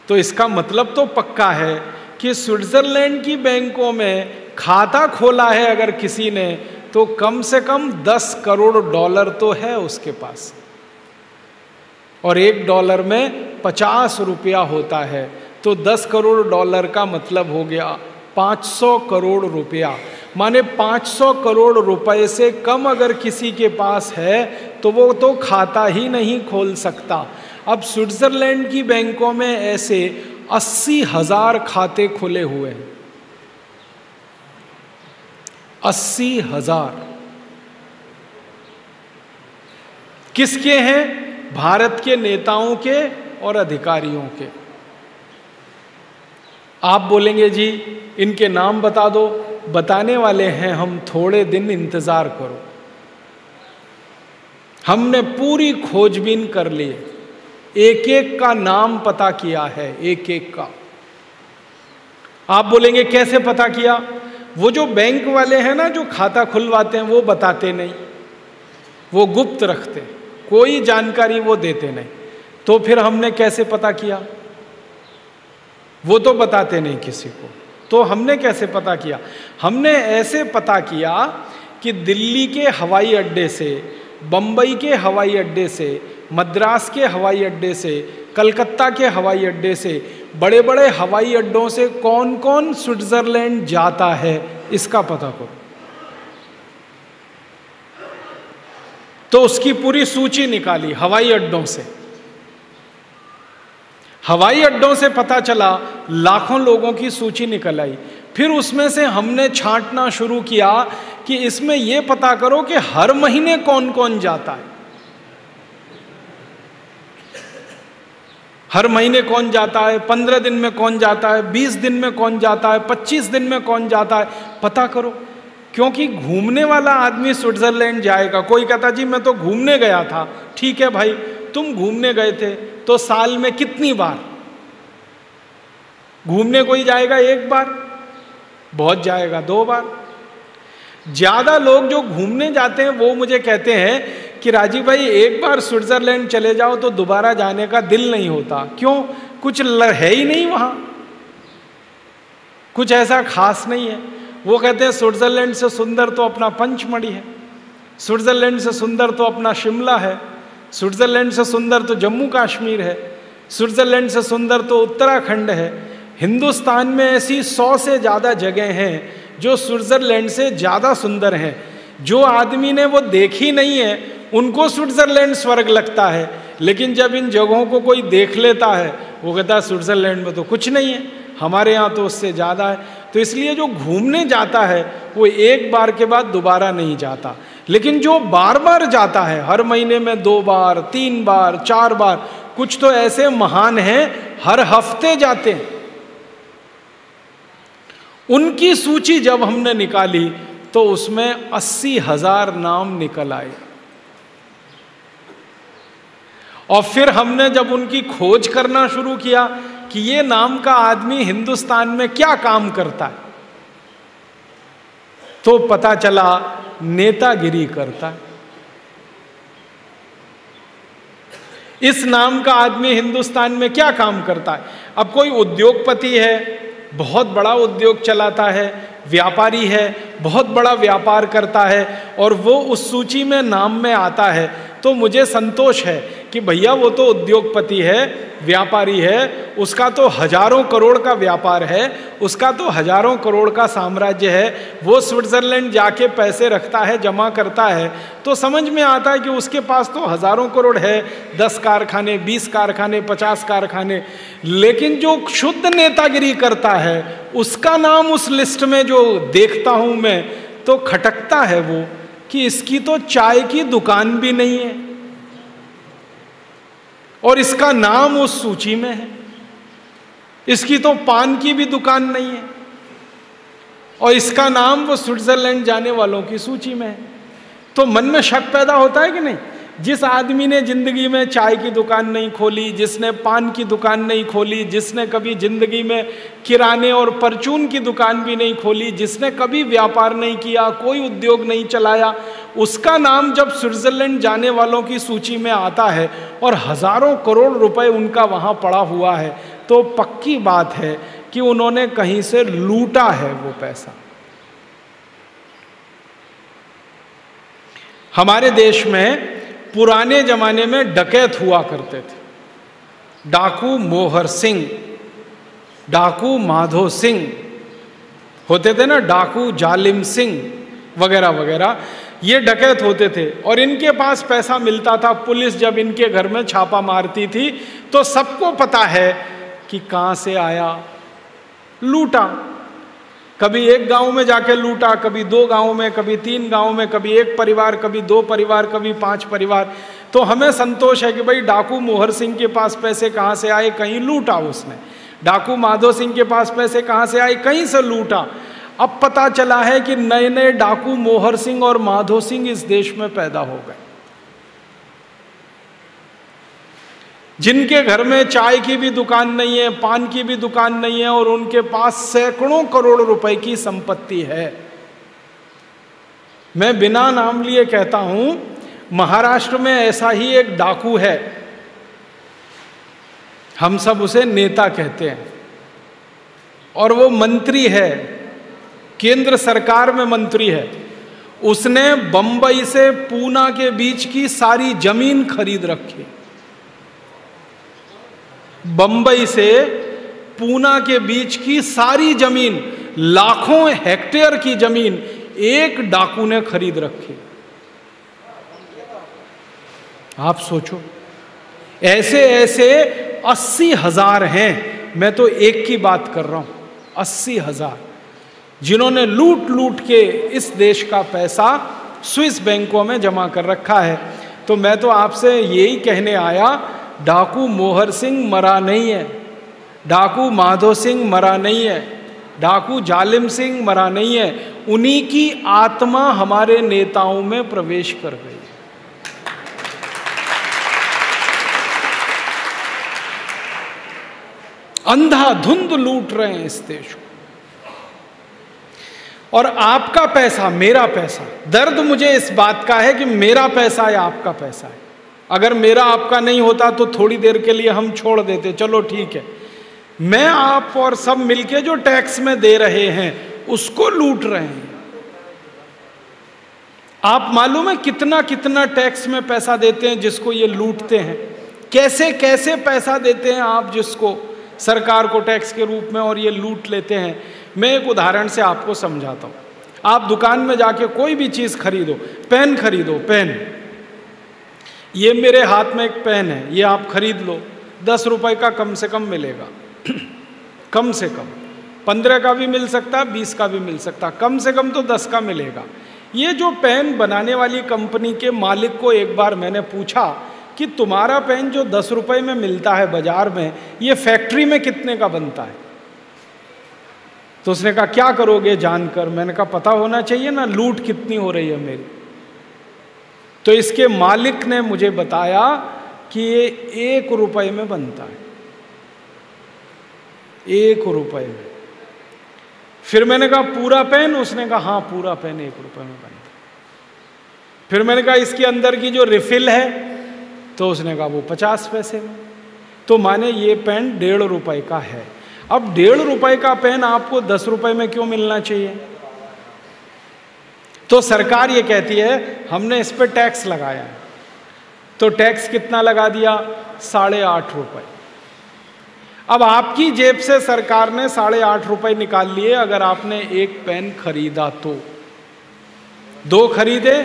[SPEAKER 1] तो इसका मतलब तो पक्का है कि स्विट्जरलैंड की बैंकों में खाता खोला है अगर किसी ने, तो कम से कम 10 करोड़ डॉलर तो है उसके पास, और $1 में 50 रुपया होता है तो 10 करोड़ डॉलर का मतलब हो गया 500 करोड़ रुपया। माने 500 करोड़ रुपए से कम अगर किसी के पास है तो वो तो खाता ही नहीं खोल सकता। अब स्विट्जरलैंड की बैंकों में ऐसे 80,000 खाते खुले हुए हैं। 80,000 किसके हैं? भारत के नेताओं के और अधिकारियों के। आप बोलेंगे जी इनके नाम बता दो, बताने वाले हैं हम, थोड़े दिन इंतजार करो। हमने पूरी खोजबीन कर ली है, एक एक का नाम पता किया है, एक एक का। आप बोलेंगे कैसे पता किया? वो जो बैंक वाले हैं ना, जो खाता खुलवाते हैं, वो बताते नहीं, वो गुप्त रखते, कोई जानकारी वो देते नहीं। तो फिर हमने कैसे पता किया? वो तो बताते नहीं किसी को, तो हमने कैसे पता किया? हमने ऐसे पता किया कि दिल्ली के हवाई अड्डे से, बंबई के हवाई अड्डे से, मद्रास के हवाई अड्डे से, कलकत्ता के हवाई अड्डे से, बड़े बड़े हवाई अड्डों से कौन कौन स्विट्जरलैंड जाता है इसका पता करो। तो उसकी पूरी सूची निकाली हवाई अड्डों से। हवाई अड्डों से पता चला, लाखों लोगों की सूची निकल आई। फिर उसमें से हमने छांटना शुरू किया कि इसमें यह पता करो कि हर महीने कौन कौन जाता है, हर महीने कौन जाता है, 15 दिन में कौन जाता है, 20 दिन में कौन जाता है, 25 दिन में कौन जाता है, पता करो। क्योंकि घूमने वाला आदमी स्विट्जरलैंड जाएगा। कोई कहता जी मैं तो घूमने गया था, ठीक है भाई, तुम घूमने गए थे तो साल में कितनी बार घूमने कोई जाएगा? एक बार, बहुत जाएगा 2 बार। ज्यादा लोग जो घूमने जाते हैं वो मुझे कहते हैं कि राजीव भाई एक बार स्विट्जरलैंड चले जाओ तो दोबारा जाने का दिल नहीं होता। क्यों? कुछ है ही नहीं वहां, कुछ ऐसा खास नहीं है। वो कहते हैं स्विट्जरलैंड से सुंदर तो अपना पंचमढ़ी है, स्विट्जरलैंड से सुंदर तो अपना शिमला है, स्विट्जरलैंड से सुंदर तो जम्मू कश्मीर है, स्विट्जरलैंड से सुंदर तो उत्तराखंड है। हिंदुस्तान में ऐसी 100 से ज़्यादा जगह हैं जो स्विट्जरलैंड से ज़्यादा सुंदर हैं। जो आदमी ने वो देखी नहीं है उनको स्विट्जरलैंड स्वर्ग लगता है, लेकिन जब इन जगहों को कोई देख लेता है वो कहता है स्विट्जरलैंड में तो कुछ नहीं है, हमारे यहाँ तो उससे ज़्यादा है। तो इसलिए जो घूमने जाता है वो एक बार के बाद दोबारा नहीं जाता, लेकिन जो बार बार जाता है, हर महीने में 2 बार, 3 बार, 4 बार, कुछ तो ऐसे महान हैं हर हफ्ते जाते हैं। उनकी सूची जब हमने निकाली तो उसमें 80,000 नाम निकल आए। और फिर हमने जब उनकी खोज करना शुरू किया कि ये नाम का आदमी हिंदुस्तान में क्या काम करता है, तो पता चला नेतागिरी करता है। इस नाम का आदमी हिंदुस्तान में क्या काम करता है? अब कोई उद्योगपति है, बहुत बड़ा उद्योग चलाता है, व्यापारी है, बहुत बड़ा व्यापार करता है, और वो उस सूची में नाम में आता है, तो मुझे संतोष है कि भैया वो तो उद्योगपति है, व्यापारी है, उसका तो हजारों करोड़ का व्यापार है, उसका तो हजारों करोड़ का साम्राज्य है, वो स्विट्जरलैंड जाके पैसे रखता है, जमा करता है, तो समझ में आता है कि उसके पास तो हजारों करोड़ है, 10 कारखाने, 20 कारखाने, 50 कारखाने। लेकिन जो शुद्ध नेतागिरी करता है उसका नाम उस लिस्ट में जो देखता हूं मैं तो खटकता है वो कि इसकी तो चाय की दुकान भी नहीं है और इसका नाम उस सूची में है, इसकी तो पान की भी दुकान नहीं है और इसका नाम वो स्विट्जरलैंड जाने वालों की सूची में है। तो मन में शक पैदा होता है कि नहीं? जिस आदमी ने जिंदगी में चाय की दुकान नहीं खोली, जिसने पान की दुकान नहीं खोली, जिसने कभी जिंदगी में किराने और परचून की दुकान भी नहीं खोली, जिसने कभी व्यापार नहीं किया, कोई उद्योग नहीं चलाया, उसका नाम जब स्विट्जरलैंड जाने वालों की सूची में आता है और हजारों करोड़ रुपए उनका वहां पड़ा हुआ है, तो पक्की बात है कि उन्होंने कहीं से लूटा है वो पैसा। हमारे देश में पुराने जमाने में डकैत हुआ करते थे, डाकू मोहर सिंह, डाकू माधो सिंह, होते थे ना डाकू जालिम सिंह वगैरह वगैरह, ये डकैत होते थे। और इनके पास पैसा मिलता था। पुलिस जब इनके घर में छापा मारती थी तो सबको पता है कि कहां से आया, लूटा। कभी एक गांव में जाके लूटा, कभी 2 गांव में, कभी 3 गांव में, कभी 1 परिवार, कभी 2 परिवार, कभी 5 परिवार। तो हमें संतोष है कि भाई डाकू मोहर सिंह के पास पैसे कहां से आए, कहीं लूटा उसने। डाकू माधो सिंह के पास पैसे कहां से आए, कहीं से लूटा। अब पता चला है कि नए नए डाकू मोहर सिंह और माधो सिंह इस देश में पैदा हो गए, जिनके घर में चाय की भी दुकान नहीं है, पान की भी दुकान नहीं है, और उनके पास सैकड़ों करोड़ रुपए की संपत्ति है। मैं बिना नाम लिए कहता हूं, महाराष्ट्र में ऐसा ही एक डाकू है, हम सब उसे नेता कहते हैं, और वो मंत्री है, केंद्र सरकार में मंत्री है। उसने बंबई से पूना के बीच की सारी जमीन खरीद रखी। बंबई से पूना के बीच की सारी जमीन, लाखों हेक्टेयर की जमीन एक डाकू ने खरीद रखी। आप सोचो, ऐसे ऐसे 80,000 हैं। मैं तो एक की बात कर रहा हूं, 80,000, जिन्होंने लूट लूट के इस देश का पैसा स्विस बैंकों में जमा कर रखा है। तो मैं तो आपसे यही कहने आया, डाकू मोहर सिंह मरा नहीं है, डाकू माधो सिंह मरा नहीं है, डाकू जालिम सिंह मरा नहीं है, उन्हीं की आत्मा हमारे नेताओं में प्रवेश कर गई। अंधाधुंध लूट रहे हैं इस देश को। और आपका पैसा, मेरा पैसा, दर्द मुझे इस बात का है कि मेरा पैसा या आपका पैसा है। अगर मेरा आपका नहीं होता तो थोड़ी देर के लिए हम छोड़ देते, चलो ठीक है। मैं, आप और सब मिलके जो टैक्स में दे रहे हैं उसको लूट रहे हैं। आप मालूम है कितना कितना टैक्स में पैसा देते हैं जिसको ये लूटते हैं? कैसे कैसे पैसा देते हैं आप जिसको सरकार को टैक्स के रूप में, और ये लूट लेते हैं। मैं एक उदाहरण से आपको समझाता हूं। आप दुकान में जाके कोई भी चीज खरीदो, पेन खरीदो, पेन, ये मेरे हाथ में एक पेन है, ये आप खरीद लो, 10 रुपए का कम से कम मिलेगा। कम से कम 15 का भी मिल सकता, 20 का भी मिल सकता, कम से कम तो 10 का मिलेगा। ये जो पेन बनाने वाली कंपनी के मालिक को एक बार मैंने पूछा कि तुम्हारा पेन जो 10 रुपए में मिलता है बाजार में, ये फैक्ट्री में कितने का बनता है? तो उसने कहा क्या करोगे जानकर? मैंने कहा पता होना चाहिए ना, लूट कितनी हो रही है मेरी। तो इसके मालिक ने मुझे बताया कि ये 1 रुपए में बनता है, 1 रुपए में। फिर मैंने कहा पूरा पेन? उसने कहा हाँ पूरा पेन 1 रुपए में बनता है। फिर मैंने कहा इसके अंदर की जो रिफिल है? तो उसने कहा वो 50 पैसे में। तो माने ये पेन 1.5 रुपए का है। अब 1.5 रुपए का पेन आपको 10 रुपए में क्यों मिलना चाहिए? तो सरकार ये कहती है हमने इस पर टैक्स लगाया है। तो टैक्स कितना लगा दिया? 8.5 रुपए। अब आपकी जेब से सरकार ने 8.5 रुपए निकाल लिए अगर आपने एक पेन खरीदा तो। 2 खरीदे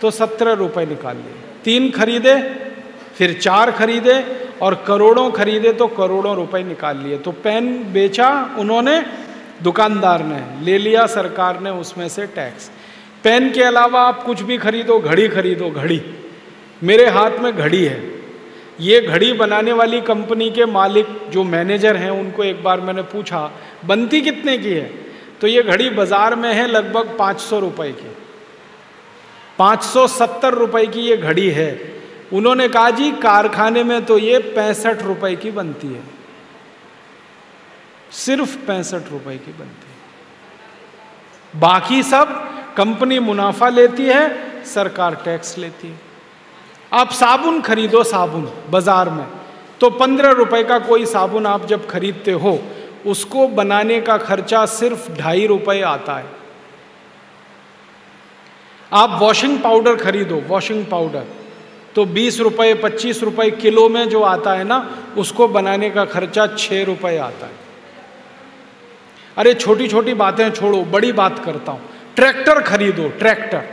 [SPEAKER 1] तो 17 रुपए निकाल लिए, 3 खरीदे फिर 4 खरीदे, और करोड़ों खरीदे तो करोड़ों रुपए निकाल लिए। तो पेन बेचा उन्होंने, दुकानदार ने ले लिया, सरकार ने उसमें से टैक्स। पेन के अलावा आप कुछ भी खरीदो, घड़ी खरीदो, घड़ी, मेरे हाथ में घड़ी है। ये घड़ी बनाने वाली कंपनी के मालिक जो मैनेजर हैं उनको एक बार मैंने पूछा बनती कितने की है? तो ये घड़ी बाजार में है लगभग 500 रुपए की, 570 रुपए की ये घड़ी है। उन्होंने कहा जी कारखाने में तो ये 65 रुपए की बनती है, सिर्फ 65 रुपए की बनती है। बाकी सब कंपनी मुनाफा लेती है, सरकार टैक्स लेती है। आप साबुन खरीदो, साबुन बाजार में, तो 15 रुपए का कोई साबुन आप जब खरीदते हो उसको बनाने का खर्चा सिर्फ 2.5 रुपए आता है। आप वॉशिंग पाउडर खरीदो, वॉशिंग पाउडर, तो 20 रुपये 25 रुपये किलो में जो आता है ना, उसको बनाने का खर्चा 6 रुपये आता है। अरे छोटी छोटी बातें छोड़ो, बड़ी बात करता हूं। ट्रैक्टर खरीदो, ट्रैक्टर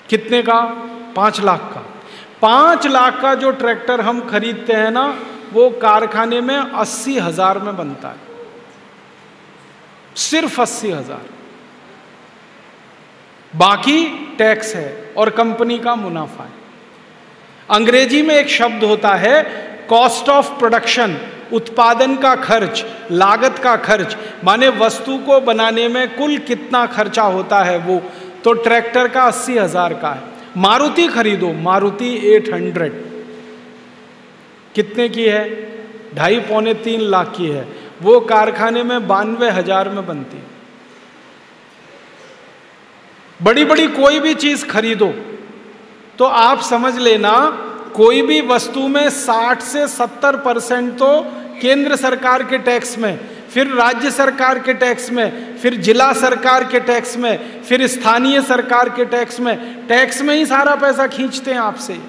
[SPEAKER 1] कितने का? 5 लाख का। 5 लाख का जो ट्रैक्टर हम खरीदते हैं ना, वो कारखाने में 80,000 में बनता है, सिर्फ 80,000। बाकी टैक्स है और कंपनी का मुनाफा है। अंग्रेजी में एक शब्द होता है कॉस्ट ऑफ प्रोडक्शन, उत्पादन का खर्च, लागत का खर्च, माने वस्तु को बनाने में कुल कितना खर्चा होता है वो। तो ट्रैक्टर का 80,000 का है। मारुति खरीदो, मारुति 800 कितने की है? 2.5-3 लाख की है। वो कारखाने में 92,000 में बनती है। बड़ी बड़ी कोई भी चीज खरीदो तो आप समझ लेना, कोई भी वस्तु में 60 से 70% तो केंद्र सरकार के टैक्स में, फिर राज्य सरकार के टैक्स में, फिर जिला सरकार के टैक्स में, फिर स्थानीय सरकार के टैक्स में ही सारा पैसा खींचते हैं आपसे।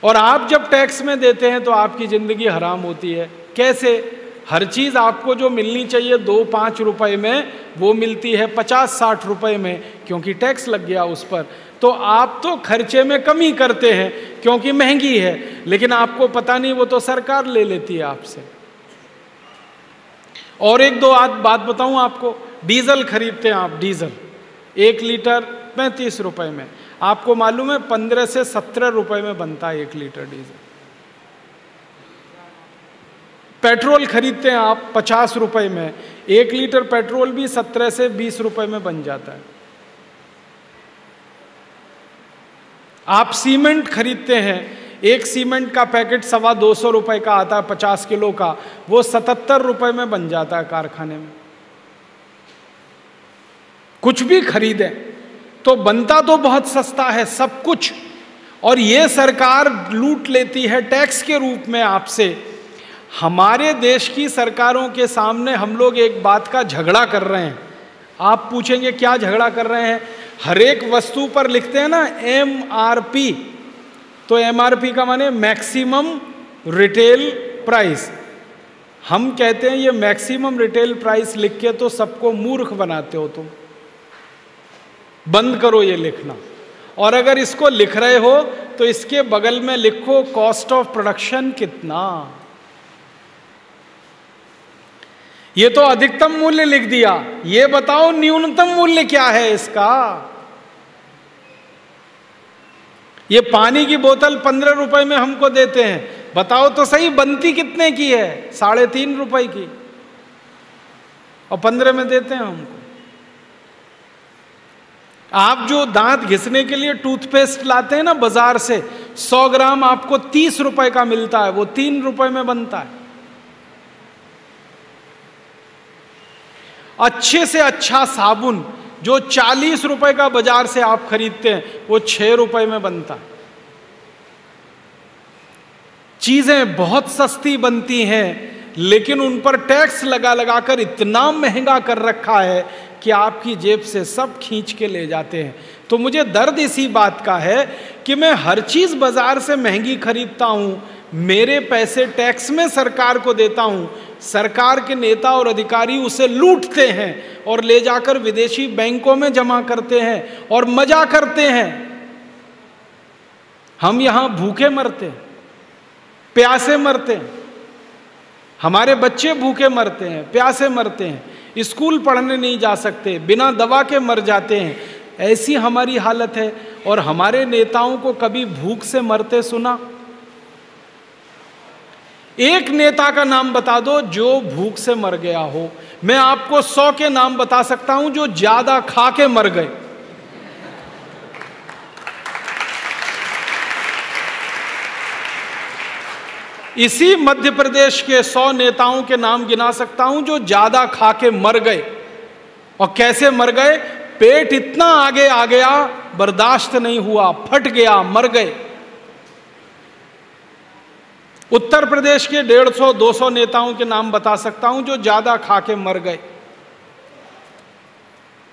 [SPEAKER 1] और आप जब टैक्स में देते हैं तो आपकी जिंदगी हराम होती है। कैसे? हर चीज आपको जो मिलनी चाहिए 2-5 रुपए में, वो मिलती है 50-60 रुपए में, क्योंकि टैक्स लग गया उस पर। तो आप तो खर्चे में कमी करते हैं क्योंकि महंगी है, लेकिन आपको पता नहीं वो तो सरकार ले लेती है आपसे। और एक दो बात बताऊं आपको, डीजल खरीदते हैं आप, डीजल 1 लीटर 35 रुपए में, आपको मालूम है 15 से 17 रुपए में बनता है 1 लीटर डीजल। पेट्रोल खरीदते हैं आप 50 रुपए में, 1 लीटर पेट्रोल भी 17 से 20 रुपए में बन जाता है। आप सीमेंट खरीदते हैं, एक सीमेंट का पैकेट 225 रुपए का आता है 50 किलो का, वो 77 रुपए में बन जाता है कारखाने में। कुछ भी खरीदें तो बनता तो बहुत सस्ता है सब कुछ, और ये सरकार लूट लेती है टैक्स के रूप में आपसे। हमारे देश की सरकारों के सामने हम लोग एक बात का झगड़ा कर रहे हैं। आप पूछेंगे क्या झगड़ा कर रहे हैं? हर एक वस्तु पर लिखते हैं ना MRP, तो MRP का माने मैक्सिमम रिटेल प्राइस। हम कहते हैं ये मैक्सिमम रिटेल प्राइस लिख के तो सबको मूर्ख बनाते हो तुम, बंद करो ये लिखना। और अगर इसको लिख रहे हो तो इसके बगल में लिखो कॉस्ट ऑफ प्रोडक्शन कितना। ये तो अधिकतम मूल्य लिख दिया, ये बताओ न्यूनतम मूल्य क्या है इसका। ये पानी की बोतल 15 रुपए में हमको देते हैं, बताओ तो सही बनती कितने की है? 3.5 रुपए की, और 15 में देते हैं हमको। आप जो दांत घिसने के लिए टूथपेस्ट लाते हैं ना बाजार से, 100 ग्राम आपको 30 रुपए का मिलता है, वो 3 रुपए में बनता है। अच्छे से अच्छा साबुन जो 40 रुपए का बाजार से आप खरीदते हैं, वो 6 रुपए में बनता है। चीजें बहुत सस्ती बनती हैं, लेकिन उन पर टैक्स लगा लगा कर इतना महंगा कर रखा है कि आपकी जेब से सब खींच के ले जाते हैं। तो मुझे दर्द इसी बात का है कि मैं हर चीज बाजार से महंगी खरीदता हूं, मेरे पैसे टैक्स में सरकार को देता हूं, सरकार के नेता और अधिकारी उसे लूटते हैं और ले जाकर विदेशी बैंकों में जमा करते हैं और मजा करते हैं। हम यहां भूखे मरते हैं, प्यासे मरते हैं, हमारे बच्चे भूखे मरते हैं, प्यासे मरते हैं, स्कूल पढ़ने नहीं जा सकते, बिना दवा के मर जाते हैं। ऐसी हमारी हालत है। और हमारे नेताओं को कभी भूख से मरते सुना? एक नेता का नाम बता दो जो भूख से मर गया हो। मैं आपको 100 के नाम बता सकता हूं जो ज्यादा खा के मर गए। इसी मध्य प्रदेश के 100 नेताओं के नाम गिना सकता हूं जो ज्यादा खा के मर गए। और कैसे मर गए? पेट इतना आगे आ गया, बर्दाश्त नहीं हुआ, फट गया, मर गए। उत्तर प्रदेश के 150-200 नेताओं के नाम बता सकता हूं जो ज्यादा खा के मर गए।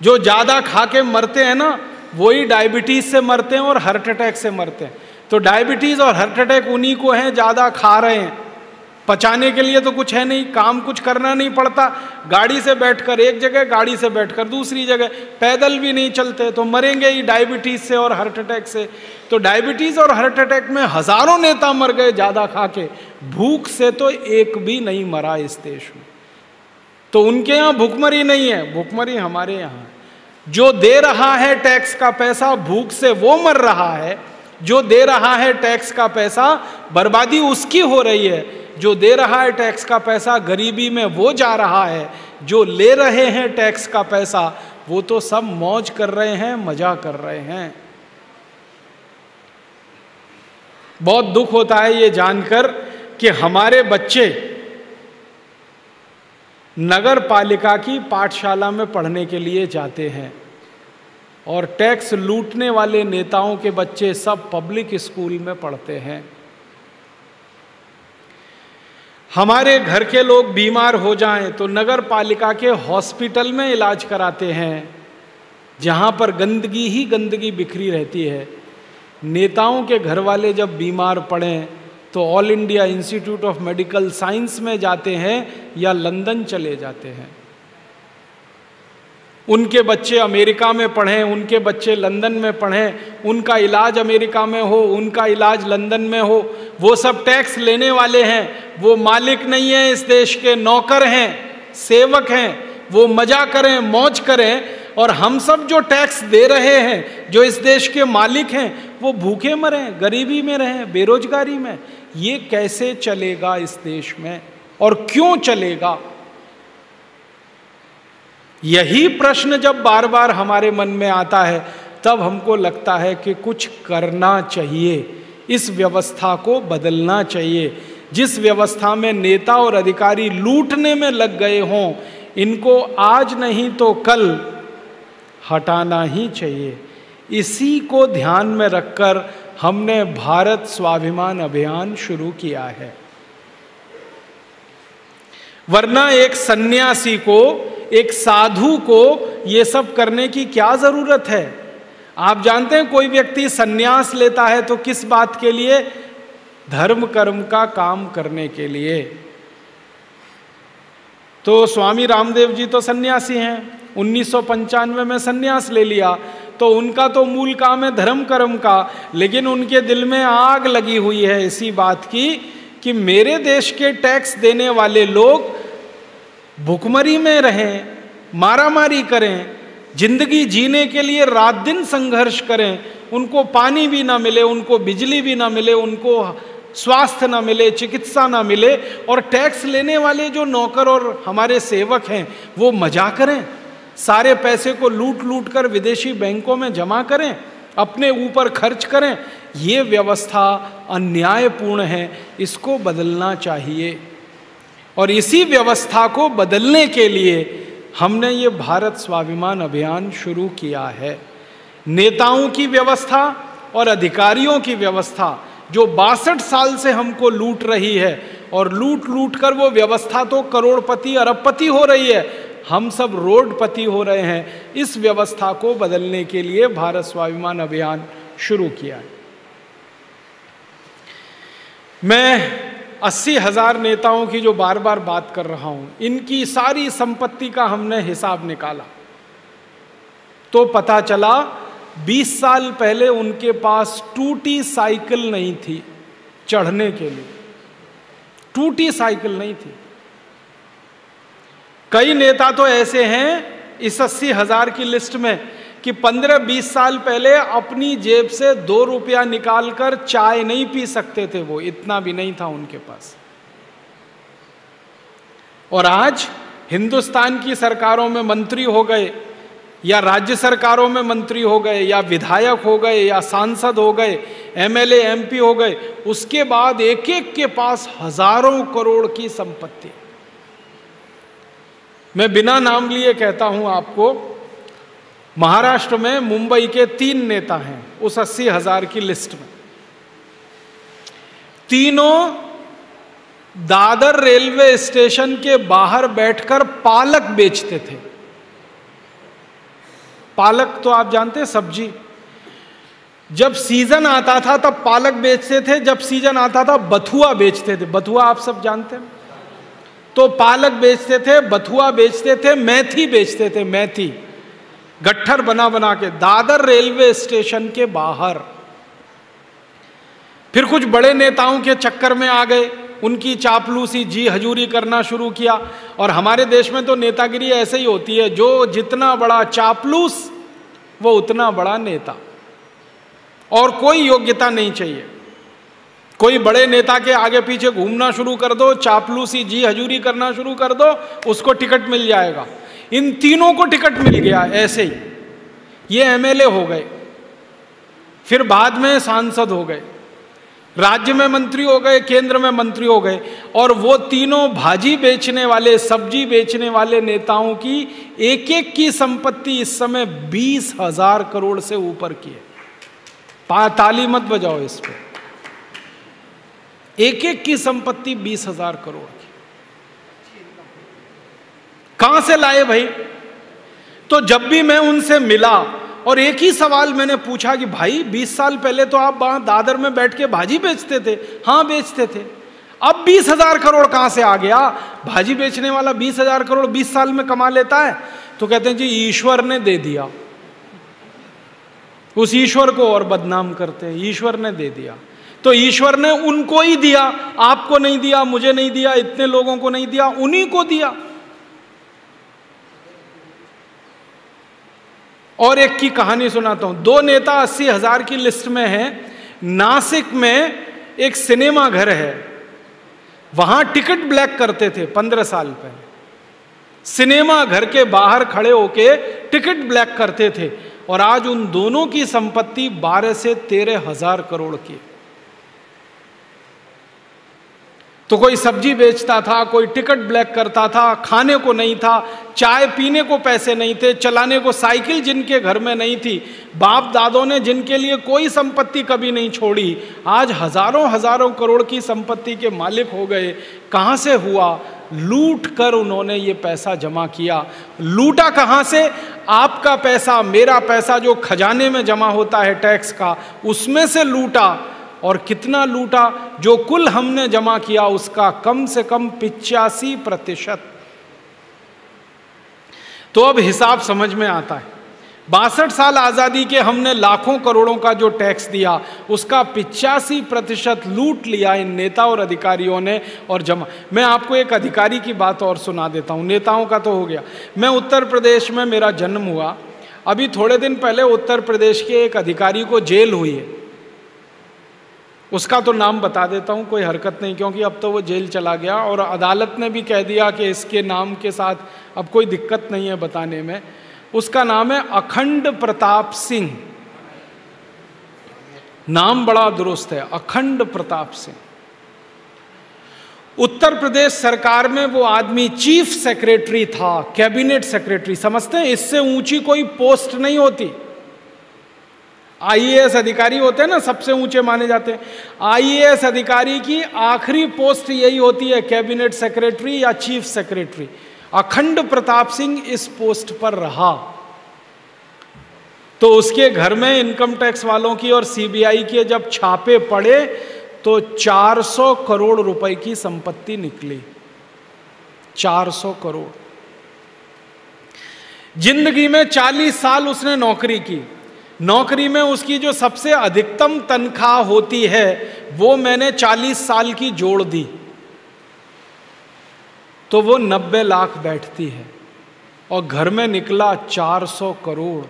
[SPEAKER 1] जो ज्यादा खा के मरते हैं ना, वही डायबिटीज से मरते हैं और हार्ट अटैक से मरते हैं। तो डायबिटीज और हार्ट अटैक उन्हीं को हैं, ज्यादा खा रहे हैं। पचाने के लिए तो कुछ है नहीं, काम कुछ करना नहीं पड़ता, गाड़ी से बैठकर एक जगह, गाड़ी से बैठकर दूसरी जगह, पैदल भी नहीं चलते, तो मरेंगे ही डायबिटीज से और हार्ट अटैक से। तो डायबिटीज और हार्ट अटैक में हजारों नेता मर गए ज्यादा खा के, भूख से तो एक भी नहीं मरा इस देश में। तो उनके यहाँ भूखमरी नहीं है, भूखमरी हमारे यहाँ। जो दे रहा है टैक्स का पैसा, भूख से वो मर रहा है। जो दे रहा है टैक्स का पैसा, बर्बादी उसकी हो रही है। जो दे रहा है टैक्स का पैसा, गरीबी में वो जा रहा है। जो ले रहे हैं टैक्स का पैसा, वो तो सब मौज कर रहे हैं, मजा कर रहे हैं। बहुत दुख होता है ये जानकर कि हमारे बच्चे नगर पालिका की पाठशाला में पढ़ने के लिए जाते हैं और टैक्स लूटने वाले नेताओं के बच्चे सब पब्लिक स्कूल में पढ़ते हैं। हमारे घर के लोग बीमार हो जाएं तो नगर पालिका के हॉस्पिटल में इलाज कराते हैं, जहां पर गंदगी ही गंदगी बिखरी रहती है। नेताओं के घर वाले जब बीमार पड़ें तो all India institute of medical science में जाते हैं या लंदन चले जाते हैं। उनके बच्चे अमेरिका में पढ़ें, उनके बच्चे लंदन में पढ़ें, उनका इलाज अमेरिका में हो, उनका इलाज लंदन में हो। वो सब टैक्स लेने वाले हैं, वो मालिक नहीं है इस देश के, नौकर हैं, सेवक हैं। वो मजा करें, मौज करें, और हम सब जो टैक्स दे रहे हैं, जो इस देश के मालिक हैं, वो भूखे मरें, गरीबी में रहें, बेरोजगारी में। ये कैसे चलेगा इस देश में, और क्यों चलेगा? यही प्रश्न जब बार बार हमारे मन में आता है, तब हमको लगता है कि कुछ करना चाहिए, इस व्यवस्था को बदलना चाहिए। जिस व्यवस्था में नेता और अधिकारी लूटने में लग गए हों, इनको आज नहीं तो कल हटाना ही चाहिए। इसी को ध्यान में रखकर हमने भारत स्वाभिमान अभियान शुरू किया है। वरना एक सन्यासी को, एक साधु को ये सब करने की क्या जरूरत है? आप जानते हैं कोई व्यक्ति सन्यास लेता है तो किस बात के लिए? धर्म कर्म का काम करने के लिए। तो स्वामी रामदेव जी तो सन्यासी हैं, 1995 में सन्यास ले लिया, तो उनका तो मूल काम है धर्म कर्म का। लेकिन उनके दिल में आग लगी हुई है इसी बात की कि मेरे देश के टैक्स देने वाले लोग भुखमरी में रहें, मारामारी करें, जिंदगी जीने के लिए रात दिन संघर्ष करें, उनको पानी भी ना मिले, उनको बिजली भी ना मिले, उनको स्वास्थ्य ना मिले, चिकित्सा ना मिले, और टैक्स लेने वाले जो नौकर और हमारे सेवक हैं वो मजा करें, सारे पैसे को लूट लूट कर विदेशी बैंकों में जमा करें, अपने ऊपर खर्च करें। ये व्यवस्था अन्यायपूर्ण है, इसको बदलना चाहिए। और इसी व्यवस्था को बदलने के लिए हमने ये भारत स्वाभिमान अभियान शुरू किया है। नेताओं की व्यवस्था और अधिकारियों की व्यवस्था जो 62 साल से हमको लूट रही है, और लूट लूट कर वो व्यवस्था तो करोड़पति अरबपति हो रही है, हम सब रोडपति हो रहे हैं। इस व्यवस्था को बदलने के लिए भारत स्वाभिमान अभियान शुरू किया है। मैं 80,000 नेताओं की जो बार बार बात कर रहा हूं, इनकी सारी संपत्ति का हमने हिसाब निकाला तो पता चला 20 साल पहले उनके पास टूटी साइकिल नहीं थी चढ़ने के लिए, टूटी साइकिल नहीं थी। कई नेता तो ऐसे हैं इस 80,000 की लिस्ट में कि 15-20 साल पहले अपनी जेब से 2 रुपया निकालकर चाय नहीं पी सकते थे, वो इतना भी नहीं था उनके पास। और आज हिंदुस्तान की सरकारों में मंत्री हो गए, या राज्य सरकारों में मंत्री हो गए, या विधायक हो गए, या सांसद हो गए, एमएलए एमपी हो गए, उसके बाद एक एक के पास हजारों करोड़ की संपत्ति। मैं बिना नाम लिए कहता हूं आपको, महाराष्ट्र में मुंबई के 3 नेता हैं उस 80,000 की लिस्ट में। तीनों दादर रेलवे स्टेशन के बाहर बैठकर पालक बेचते थे। पालक तो आप जानते हैं सब्जी, जब सीजन आता था तब पालक बेचते थे, जब सीजन आता था बथुआ बेचते थे। बथुआ आप सब जानते हैं, तो पालक बेचते थे, बथुआ बेचते थे, मेथी बेचते थे, मेथी गट्ठर बना बना के दादर रेलवे स्टेशन के बाहर। फिर कुछ बड़े नेताओं के चक्कर में आ गए, उनकी चापलूसी जी हजूरी करना शुरू किया। और हमारे देश में तो नेतागिरी ऐसे ही होती है, जो जितना बड़ा चापलूस वो उतना बड़ा नेता, और कोई योग्यता नहीं चाहिए। कोई बड़े नेता के आगे पीछे घूमना शुरू कर दो, चापलूसी जी हजूरी करना शुरू कर दो, उसको टिकट मिल जाएगा। इन तीनों को टिकट मिल गया ऐसे ही। ये एमएलए हो गए, फिर बाद में सांसद हो गए, राज्य में मंत्री हो गए, केंद्र में मंत्री हो गए। और वो तीनों भाजी बेचने वाले, सब्जी बेचने वाले नेताओं की एक एक की संपत्ति इस समय 20,000 करोड़ से ऊपर की है। ताली मत बजाओ इस पे। एक एक की संपत्ति 20,000 करोड़ की। कहां से लाए भाई? तो जब भी मैं उनसे मिला और एक ही सवाल मैंने पूछा कि भाई 20 साल पहले तो आप वहां दादर में बैठ के भाजी बेचते थे। हाँ बेचते थे। अब 20,000 करोड़ कहां से आ गया? भाजी बेचने वाला 20,000 करोड़ 20 साल में कमा लेता है? तो कहते हैं जी ईश्वर ने दे दिया। उस ईश्वर को और बदनाम करते हैं, ईश्वर ने दे दिया। तो ईश्वर ने उनको ही दिया, आपको नहीं दिया, मुझे नहीं दिया, इतने लोगों को नहीं दिया, उन्हीं को दिया। और एक की कहानी सुनाता हूं। दो नेता 80,000 की लिस्ट में हैं। नासिक में एक सिनेमा घर है, वहां टिकट ब्लैक करते थे 15 साल पहले। सिनेमा घर के बाहर खड़े होके टिकट ब्लैक करते थे। और आज उन दोनों की संपत्ति 12 से 13,000 करोड़ की। तो कोई सब्जी बेचता था, कोई टिकट ब्लैक करता था, खाने को नहीं था, चाय पीने को पैसे नहीं थे, चलाने को साइकिल जिनके घर में नहीं थी, बाप दादों ने जिनके लिए कोई संपत्ति कभी नहीं छोड़ी, आज हजारों हजारों करोड़ की संपत्ति के मालिक हो गए। कहां से हुआ? लूट कर उन्होंने ये पैसा जमा किया। लूटा कहां से? आपका पैसा, मेरा पैसा जो खजाने में जमा होता है टैक्स का, उसमें से लूटा। और कितना लूटा? जो कुल हमने जमा किया उसका कम से कम 85%। तो अब हिसाब समझ में आता है। 62 साल आजादी के हमने लाखों करोड़ों का जो टैक्स दिया, उसका 85% लूट लिया इन नेता और अधिकारियों ने और जमा। मैं आपको एक अधिकारी की बात और सुना देता हूं। नेताओं का तो हो गया। मैं उत्तर प्रदेश में मेरा जन्म हुआ। अभी थोड़े दिन पहले उत्तर प्रदेश के एक अधिकारी को जेल हुई है। उसका तो नाम बता देता हूं, कोई हरकत नहीं, क्योंकि अब तो वो जेल चला गया और अदालत ने भी कह दिया कि इसके नाम के साथ अब कोई दिक्कत नहीं है बताने में। उसका नाम है अखंड प्रताप सिंह। नाम बड़ा दुरुस्त है, अखंड प्रताप सिंह। उत्तर प्रदेश सरकार में वो आदमी चीफ सेक्रेटरी था, कैबिनेट सेक्रेटरी। समझते हैं, इससे ऊंची कोई पोस्ट नहीं होती। आईएएस अधिकारी होते हैं ना, सबसे ऊंचे माने जाते हैं। आईएएस अधिकारी की आखिरी पोस्ट यही होती है, कैबिनेट सेक्रेटरी या चीफ सेक्रेटरी। अखंड प्रताप सिंह इस पोस्ट पर रहा। तो उसके घर में इनकम टैक्स वालों की और सीबीआई के जब छापे पड़े तो 400 करोड़ रुपए की संपत्ति निकली। 400 करोड़। जिंदगी में 40 साल उसने नौकरी की। नौकरी में उसकी जो सबसे अधिकतम तनख्वाह होती है वो मैंने 40 साल की जोड़ दी, तो वो 90 लाख बैठती है। और घर में निकला 400 करोड़।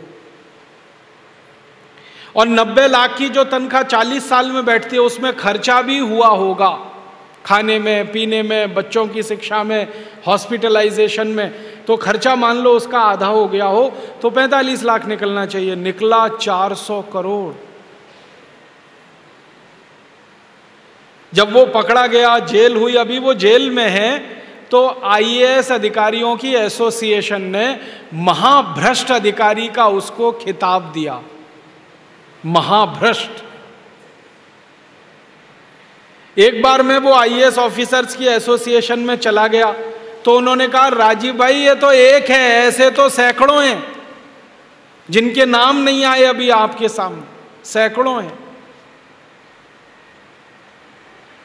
[SPEAKER 1] और 90 लाख की जो तनख्वाह 40 साल में बैठती है, उसमें खर्चा भी हुआ होगा, खाने में, पीने में, बच्चों की शिक्षा में, हॉस्पिटलाइजेशन में। तो खर्चा मान लो उसका आधा हो गया हो तो 45 लाख निकलना चाहिए। निकला 400 करोड़। जब वो पकड़ा गया, जेल हुई, अभी वो जेल में है, तो आईएएस अधिकारियों की एसोसिएशन ने महाभ्रष्ट अधिकारी का उसको खिताब दिया। महाभ्रष्ट। एक बार मैं वो आईएएस ऑफिसर्स की एसोसिएशन में चला गया तो उन्होंने कहा, राजीव भाई ये तो एक है, ऐसे तो सैकड़ों हैं। जिनके नाम नहीं आए अभी आपके सामने, सैकड़ों हैं।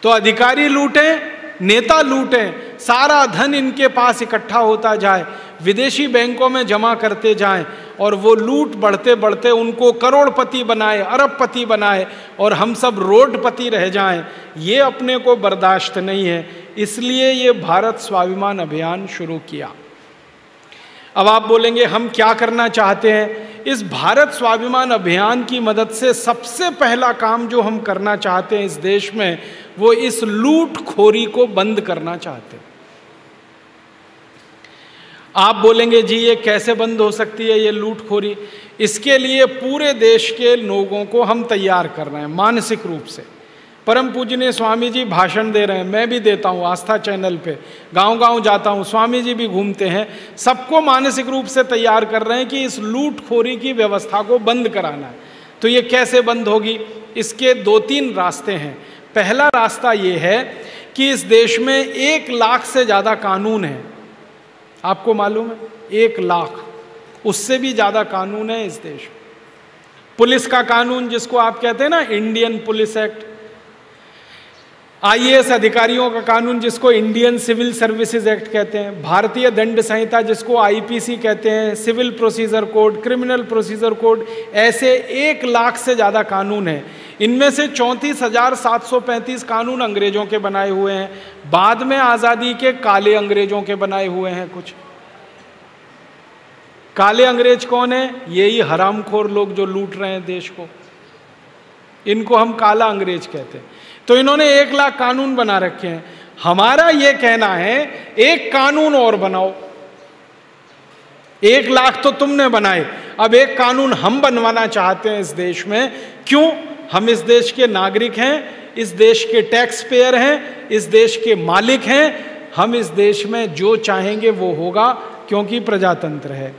[SPEAKER 1] तो अधिकारी लूटें, नेता लूटें, सारा धन इनके पास इकट्ठा होता जाए, विदेशी बैंकों में जमा करते जाएं, और वो लूट बढ़ते बढ़ते उनको करोड़पति बनाए, अरबपति बनाए, और हम सब रोडपति रह जाएं, ये अपने को बर्दाश्त नहीं है। इसलिए ये भारत स्वाभिमान अभियान शुरू किया। अब आप बोलेंगे हम क्या करना चाहते हैं? इस भारत स्वाभिमान अभियान की मदद से सबसे पहला काम जो हम करना चाहते हैं इस देश में, वो इस लूटखोरी को बंद करना चाहते हैं। आप बोलेंगे जी ये कैसे बंद हो सकती है ये लूटखोरी? इसके लिए पूरे देश के लोगों को हम तैयार कर रहे हैं मानसिक रूप से। परम पूजनीय स्वामी जी भाषण दे रहे हैं, मैं भी देता हूँ आस्था चैनल पे, गांव गांव जाता हूँ, स्वामी जी भी घूमते हैं, सबको मानसिक रूप से तैयार कर रहे हैं कि इस लूटखोरी की व्यवस्था को बंद कराना है। तो ये कैसे बंद होगी? इसके 2-3 रास्ते हैं। पहला रास्ता ये है कि इस देश में 1 लाख से ज़्यादा कानून है। आपको मालूम है 1 लाख, उससे भी ज़्यादा कानून है इस देश में। पुलिस का कानून जिसको आप कहते हैं ना इंडियन पुलिस एक्ट, IAS अधिकारियों का कानून जिसको इंडियन सिविल सर्विसेज एक्ट कहते हैं, भारतीय दंड संहिता जिसको IPC कहते हैं, civil procedure code, criminal procedure code, ऐसे 1 लाख से ज़्यादा कानून हैं। इनमें से 34,735 कानून अंग्रेजों के बनाए हुए हैं, बाद में आज़ादी के काले अंग्रेजों के बनाए हुए हैं कुछ। काले अंग्रेज कौन है? यही हरामखोर लोग जो लूट रहे हैं देश को, इनको हम काला अंग्रेज कहते हैं। तो इन्होंने 1 लाख कानून बना रखे हैं। हमारा ये कहना है एक कानून और बनाओ। 1 लाख तो तुमने बनाए, अब एक कानून हम बनवाना चाहते हैं इस देश में। क्यों? हम इस देश के नागरिक हैं, इस देश के टैक्स पेयर हैं, इस देश के मालिक हैं। हम इस देश में जो चाहेंगे वो होगा, क्योंकि प्रजातंत्र है।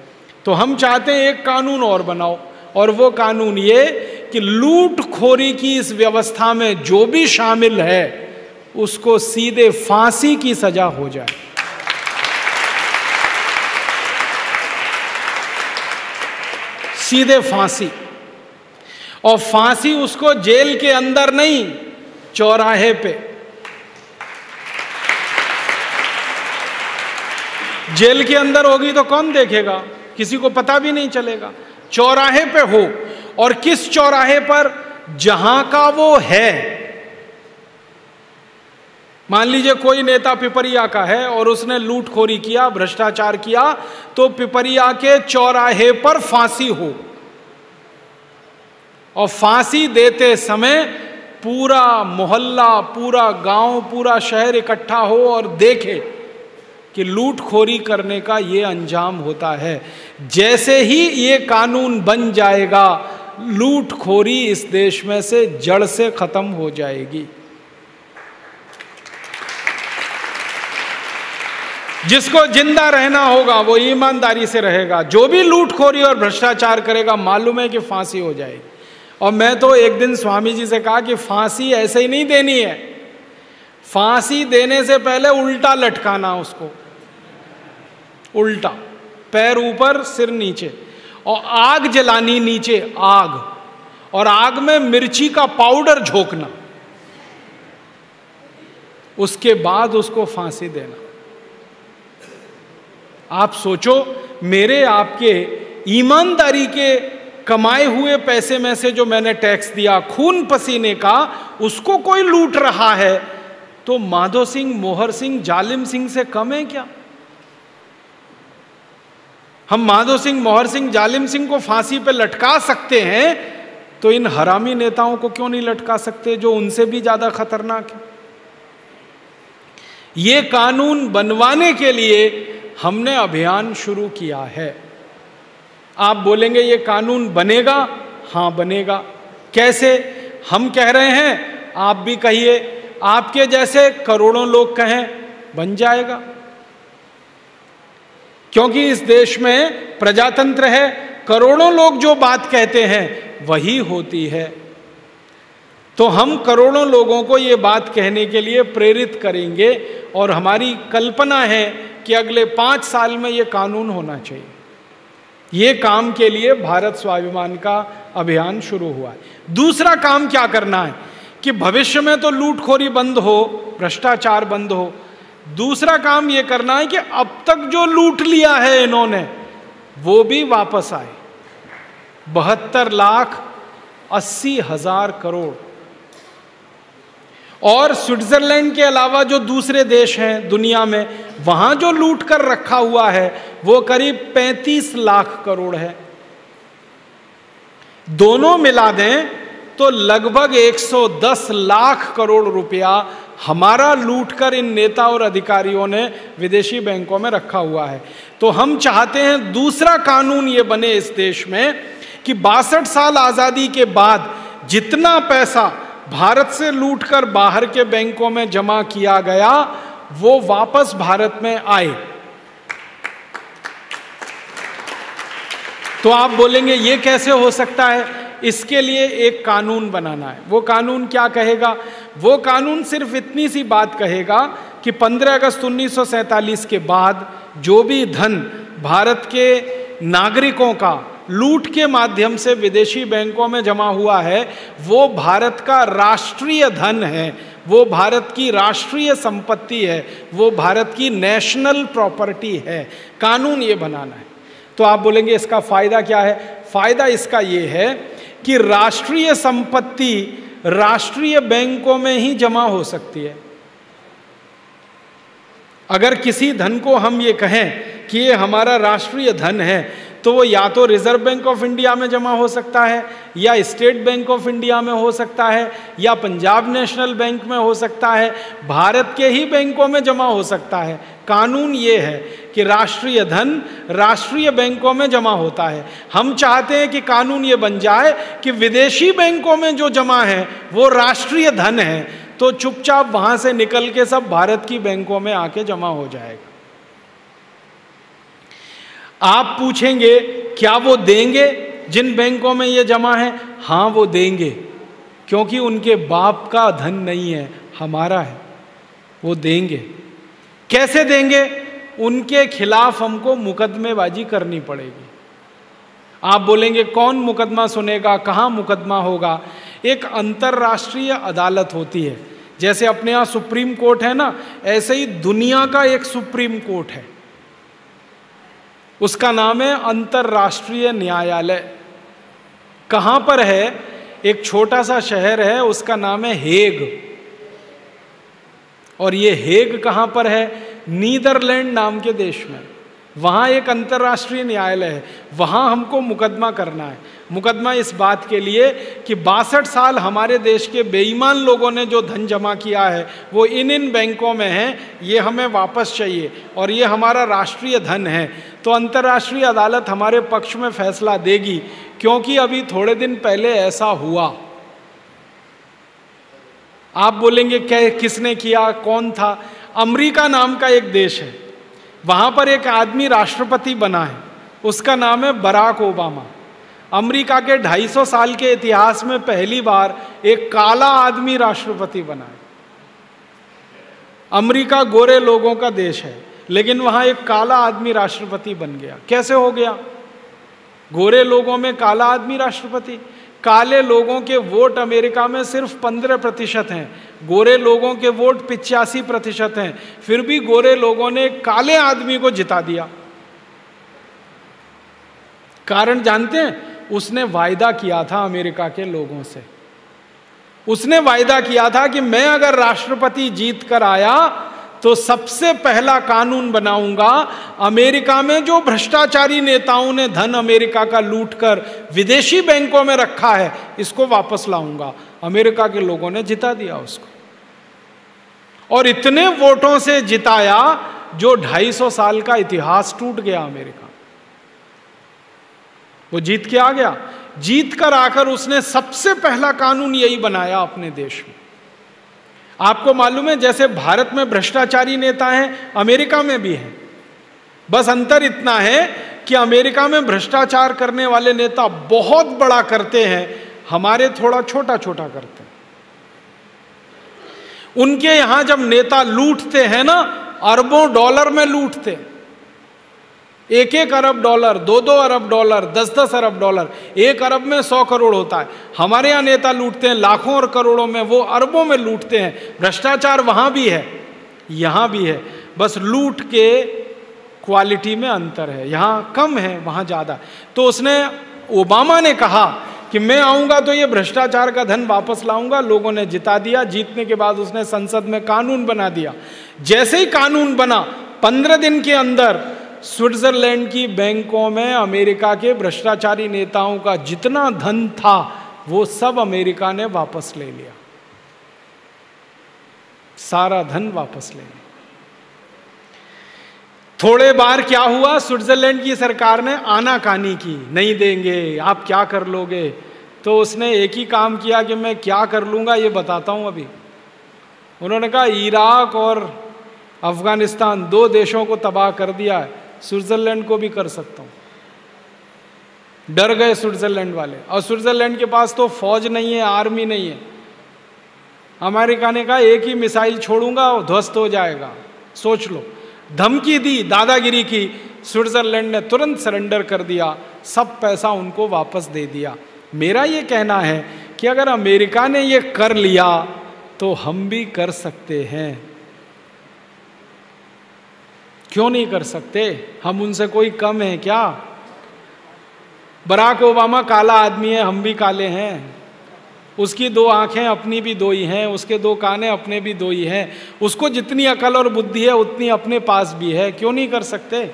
[SPEAKER 1] तो हम चाहते हैं एक कानून और बनाओ, और वो कानून ये कि लूटखोरी की इस व्यवस्था में जो भी शामिल है उसको सीधे फांसी की सजा हो जाए। सीधे फांसी, और फांसी उसको जेल के अंदर नहीं, चौराहे पे। जेल के अंदर होगी तो कौन देखेगा? किसी को पता भी नहीं चलेगा। चौराहे पे हो, और किस चौराहे पर? जहां का वो है। मान लीजिए कोई नेता पिपरिया का है और उसने लूटखोरी किया, भ्रष्टाचार किया, तो पिपरिया के चौराहे पर फांसी हो, और फांसी देते समय पूरा मोहल्ला, पूरा गांव, पूरा शहर इकट्ठा हो और देखे कि लूटखोरी करने का ये अंजाम होता है। जैसे ही ये कानून बन जाएगा, लूटखोरी इस देश में से जड़ से खत्म हो जाएगी। जिसको जिंदा रहना होगा वो ईमानदारी से रहेगा, जो भी लूटखोरी और भ्रष्टाचार करेगा मालूम है कि फांसी हो जाएगी। और मैं तो एक दिन स्वामी जी से कहा कि फांसी ऐसे ही नहीं देनी है, फांसी देने से पहले उल्टा लटकाना उसको, उल्टा, पैर ऊपर सिर नीचे, और आग जलानी नीचे, आग, और आग में मिर्ची का पाउडर झोंकना, उसके बाद उसको फांसी देना। आप सोचो, मेरे आपके ईमानदारी के कमाए हुए पैसे में से जो मैंने टैक्स दिया, खून पसीने का, उसको कोई लूट रहा है, तो माधो सिंह, मोहर सिंह, जालिम सिंह से कम है क्या? हम माधो सिंह, मोहर सिंह, जालिम सिंह को फांसी पे लटका सकते हैं, तो इन हरामी नेताओं को क्यों नहीं लटका सकते जो उनसे भी ज्यादा खतरनाक है? ये कानून बनवाने के लिए हमने अभियान शुरू किया है। आप बोलेंगे ये कानून बनेगा? हाँ बनेगा। कैसे? हम कह रहे हैं, आप भी कहिए, आपके जैसे करोड़ों लोग कहें, बन जाएगा। क्योंकि इस देश में प्रजातंत्र है, करोड़ों लोग जो बात कहते हैं वही होती है। तो हम करोड़ों लोगों को ये बात कहने के लिए प्रेरित करेंगे, और हमारी कल्पना है कि अगले 5 साल में ये कानून होना चाहिए। ये काम के लिए भारत स्वाभिमान का अभियान शुरू हुआ है। दूसरा काम क्या करना है कि भविष्य में तो लूटखोरी बंद हो, भ्रष्टाचार बंद हो। दूसरा काम ये करना है कि अब तक जो लूट लिया है इन्होंने वो भी वापस आए। 72,80,000 करोड़। और स्विट्जरलैंड के अलावा जो दूसरे देश हैं दुनिया में, वहां जो लूट कर रखा हुआ है वो करीब 35 लाख करोड़ है। दोनों मिला दें तो लगभग 110 लाख करोड़ रुपया हमारा लूटकर इन नेता और अधिकारियों ने विदेशी बैंकों में रखा हुआ है। तो हम चाहते हैं दूसरा कानून ये बने इस देश में कि 62 साल आजादी के बाद जितना पैसा भारत से लूटकर बाहर के बैंकों में जमा किया गया वो वापस भारत में आए। तो आप बोलेंगे ये कैसे हो सकता है? इसके लिए एक कानून बनाना है। वो कानून क्या कहेगा? वो कानून सिर्फ इतनी सी बात कहेगा कि 15 अगस्त 1947 के बाद जो भी धन भारत के नागरिकों का लूट के माध्यम से विदेशी बैंकों में जमा हुआ है वो भारत का राष्ट्रीय धन है, वो भारत की राष्ट्रीय संपत्ति है, वो भारत की नेशनल प्रॉपर्टी है। कानून ये बनाना है। तो आप बोलेंगे इसका फायदा क्या है? फायदा इसका ये है कि राष्ट्रीय संपत्ति राष्ट्रीय बैंकों में ही जमा हो सकती है। अगर किसी धन को हम ये कहें कि ये हमारा राष्ट्रीय धन है तो वो या तो रिजर्व बैंक ऑफ इंडिया में जमा हो सकता है, या स्टेट बैंक ऑफ इंडिया में हो सकता है, या पंजाब नेशनल बैंक में हो सकता है, भारत के ही बैंकों में जमा हो सकता है। कानून ये है कि राष्ट्रीय धन राष्ट्रीय बैंकों में जमा होता है। हम चाहते हैं कि कानून ये बन जाए कि विदेशी बैंकों में जो जमा है वो राष्ट्रीय धन है, तो चुपचाप वहां से निकल के सब भारत की बैंकों में आके जमा हो जाएगा। आप पूछेंगे क्या वो देंगे जिन बैंकों में ये जमा है? हाँ वो देंगे, क्योंकि उनके बाप का धन नहीं है, हमारा है। वो देंगे। कैसे देंगे? उनके खिलाफ हमको मुकदमेबाजी करनी पड़ेगी। आप बोलेंगे कौन मुकदमा सुनेगा, कहाँ मुकदमा होगा? एक अंतर्राष्ट्रीय अदालत होती है। जैसे अपने यहाँ सुप्रीम कोर्ट है ना, ऐसे ही दुनिया का एक सुप्रीम कोर्ट है, उसका नाम है अंतर्राष्ट्रीय न्यायालय। कहां पर है? एक छोटा सा शहर है, उसका नाम है हेग। और ये हेग कहां पर है? नीदरलैंड नाम के देश में। वहां एक अंतर्राष्ट्रीय न्यायालय है, वहां हमको मुकदमा करना है। मुकदमा इस बात के लिए कि 62 साल हमारे देश के बेईमान लोगों ने जो धन जमा किया है वो इन बैंकों में है, ये हमें वापस चाहिए और ये हमारा राष्ट्रीय धन है। तो अंतर्राष्ट्रीय अदालत हमारे पक्ष में फैसला देगी, क्योंकि अभी थोड़े दिन पहले ऐसा हुआ। आप बोलेंगे किसने किया, कौन था? अमेरिका नाम का एक देश है, वहां पर एक आदमी राष्ट्रपति बना है, उसका नाम है बराक ओबामा। अमेरिका के 250 साल के इतिहास में पहली बार एक काला आदमी राष्ट्रपति बना है। अमेरिका गोरे लोगों का देश है, लेकिन वहां एक काला आदमी राष्ट्रपति बन गया। कैसे हो गया? गोरे लोगों में काला आदमी राष्ट्रपति। काले लोगों के वोट अमेरिका में सिर्फ 15% हैं, गोरे लोगों के वोट 85% हैं, फिर भी गोरे लोगों ने काले आदमी को जिता दिया। कारण जानते हैं? उसने वायदा किया था अमेरिका के लोगों से। उसने वायदा किया था कि मैं अगर राष्ट्रपति जीत कर आया तो सबसे पहला कानून बनाऊंगा, अमेरिका में जो भ्रष्टाचारी नेताओं ने धन अमेरिका का लूटकर विदेशी बैंकों में रखा है इसको वापस लाऊंगा। अमेरिका के लोगों ने जिता दिया उसको, और इतने वोटों से जिताया जो 250 साल का इतिहास टूट गया अमेरिका। वो जीत के आ गया। जीत कर आकर उसने सबसे पहला कानून यही बनाया अपने देश में। आपको मालूम है, जैसे भारत में भ्रष्टाचारी नेता हैं, अमेरिका में भी हैं। बस अंतर इतना है कि अमेरिका में भ्रष्टाचार करने वाले नेता बहुत बड़ा करते हैं, हमारे थोड़ा छोटा छोटा करते हैं। उनके यहां जब नेता लूटते हैं ना, अरबों डॉलर में लूटते हैं। 1-1 अरब डॉलर, 2-2 अरब डॉलर, 10-10 अरब डॉलर। 1 अरब में 100 करोड़ होता है। हमारे यहाँ नेता लूटते हैं लाखों और करोड़ों में, वो अरबों में लूटते हैं। भ्रष्टाचार वहां भी है, यहां भी है, बस लूट के क्वालिटी में अंतर है, यहां कम है, वहां ज्यादा। तो उसने, ओबामा ने कहा कि मैं आऊंगा तो ये भ्रष्टाचार का धन वापस लाऊंगा। लोगों ने जिता दिया। जीतने के बाद उसने संसद में कानून बना दिया। जैसे ही कानून बना, 15 दिन के अंदर स्विट्जरलैंड की बैंकों में अमेरिका के भ्रष्टाचारी नेताओं का जितना धन था वो सब अमेरिका ने वापस ले लिया, सारा धन वापस ले लिया। थोड़े बार क्या हुआ, स्विट्जरलैंड की सरकार ने आनाकानी की, नहीं देंगे, आप क्या कर लोगे। तो उसने एक ही काम किया कि मैं क्या कर लूंगा ये बताता हूं अभी। उन्होंने कहा इराक और अफगानिस्तान 2 देशों को तबाह कर दिया है, स्विट्जरलैंड को भी कर सकता हूं। डर गए स्विट्जरलैंड वाले। और स्विट्जरलैंड के पास तो फौज नहीं है, आर्मी नहीं है। अमेरिका ने कहा एक ही मिसाइल छोड़ूंगा और ध्वस्त हो जाएगा, सोच लो। धमकी दी, दादागिरी की। स्विट्जरलैंड ने तुरंत सरेंडर कर दिया, सब पैसा उनको वापस दे दिया। मेरा ये कहना है कि अगर अमेरिका ने ये कर लिया तो हम भी कर सकते हैं। क्यों नहीं कर सकते? हम उनसे कोई कम है क्या? बराक ओबामा काला आदमी है, हम भी काले हैं। उसकी 2 आंखें अपनी भी 2 ही हैं, उसके 2 कान अपने भी 2 ही हैं। उसको जितनी अकल और बुद्धि है उतनी अपने पास भी है, क्यों नहीं कर सकते?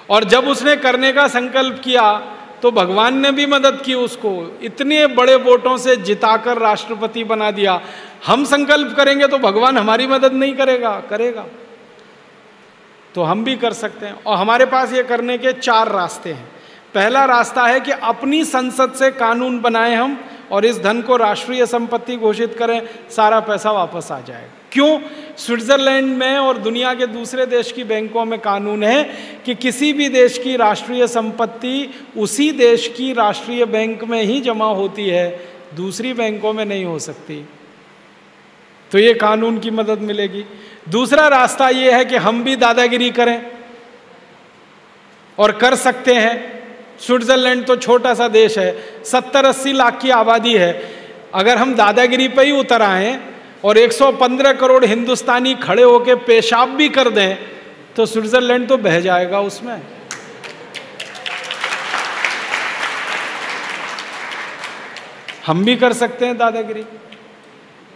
[SPEAKER 1] और जब उसने करने का संकल्प किया तो भगवान ने भी मदद की उसको, इतने बड़े वोटों से जिताकर राष्ट्रपति बना दिया। हम संकल्प करेंगे तो भगवान हमारी मदद नहीं करेगा? करेगा। तो हम भी कर सकते हैं। और हमारे पास ये करने के 4 रास्ते हैं। पहला रास्ता है कि अपनी संसद से कानून बनाएं हम और इस धन को राष्ट्रीय संपत्ति घोषित करें, सारा पैसा वापस आ जाएगा। क्यों? स्विट्जरलैंड में और दुनिया के दूसरे देश की बैंकों में कानून है कि किसी भी देश की राष्ट्रीय संपत्ति उसी देश की राष्ट्रीय बैंक में ही जमा होती है, दूसरी बैंकों में नहीं हो सकती। तो ये कानून की मदद मिलेगी। दूसरा रास्ता ये है कि हम भी दादागिरी करें, और कर सकते हैं। स्विट्जरलैंड तो छोटा सा देश है, 70-80 लाख की आबादी है। अगर हम दादागिरी पे ही उतर आए और 115 करोड़ हिंदुस्तानी खड़े होकर पेशाब भी कर दें तो स्विट्जरलैंड तो बह जाएगा उसमें। हम भी कर सकते हैं दादागिरी।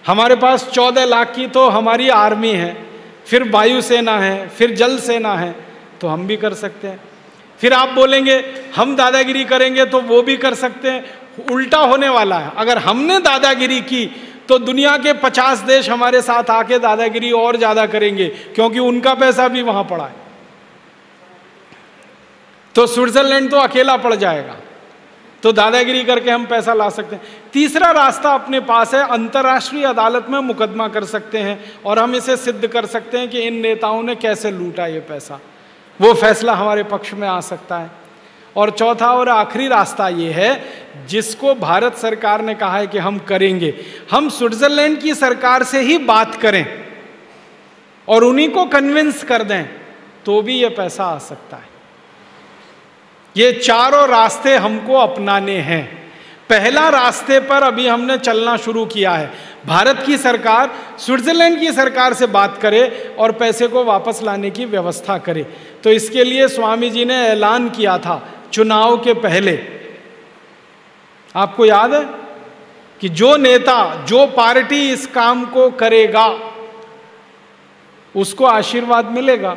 [SPEAKER 1] हमारे पास 14 लाख की तो हमारी आर्मी है, फिर वायुसेना है, फिर जल सेना है, तो हम भी कर सकते हैं। फिर आप बोलेंगे हम दादागिरी करेंगे तो वो भी कर सकते हैं। उल्टा होने वाला है। अगर हमने दादागिरी की तो दुनिया के 50 देश हमारे साथ आके दादागिरी और ज्यादा करेंगे, क्योंकि उनका पैसा भी वहां पड़ा है। तो स्विट्जरलैंड तो अकेला पड़ जाएगा। तो दादागिरी करके हम पैसा ला सकते हैं। तीसरा रास्ता अपने पास है, अंतर्राष्ट्रीय अदालत में मुकदमा कर सकते हैं और हम इसे सिद्ध कर सकते हैं कि इन नेताओं ने कैसे लूटा ये पैसा। वो फैसला हमारे पक्ष में आ सकता है। और चौथा और आखिरी रास्ता ये है, जिसको भारत सरकार ने कहा है कि हम करेंगे। हम स्विट्जरलैंड की सरकार से ही बात करें और उन्हीं को कन्विंस कर दें, तो भी ये पैसा आ सकता है। ये चारों रास्ते हमको अपनाने हैं। पहला रास्ते पर अभी हमने चलना शुरू किया है। भारत की सरकार स्विट्जरलैंड की सरकार से बात करे और पैसे को वापस लाने की व्यवस्था करे। तो इसके लिए स्वामी जी ने ऐलान किया था चुनाव के पहले। आपको याद है कि जो नेता, जो पार्टी इस काम को करेगा उसको आशीर्वाद मिलेगा।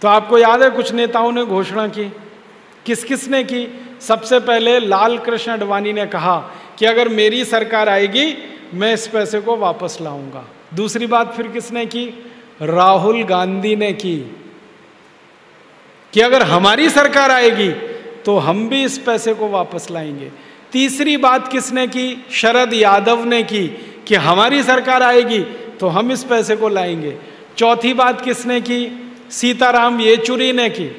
[SPEAKER 1] तो आपको याद है कुछ नेताओं ने घोषणा की। किस किस ने की? सबसे पहले लाल कृष्ण आडवाणी ने कहा कि अगर मेरी सरकार आएगी मैं इस पैसे को वापस लाऊंगा। दूसरी बात फिर किसने की? राहुल गांधी ने की कि अगर हमारी सरकार आएगी तो हम भी इस पैसे को वापस लाएंगे। तीसरी बात किसने की? शरद यादव ने की कि हमारी सरकार आएगी तो हम इस पैसे को लाएंगे। चौथी बात किसने की? सीताराम येचुरी ने की।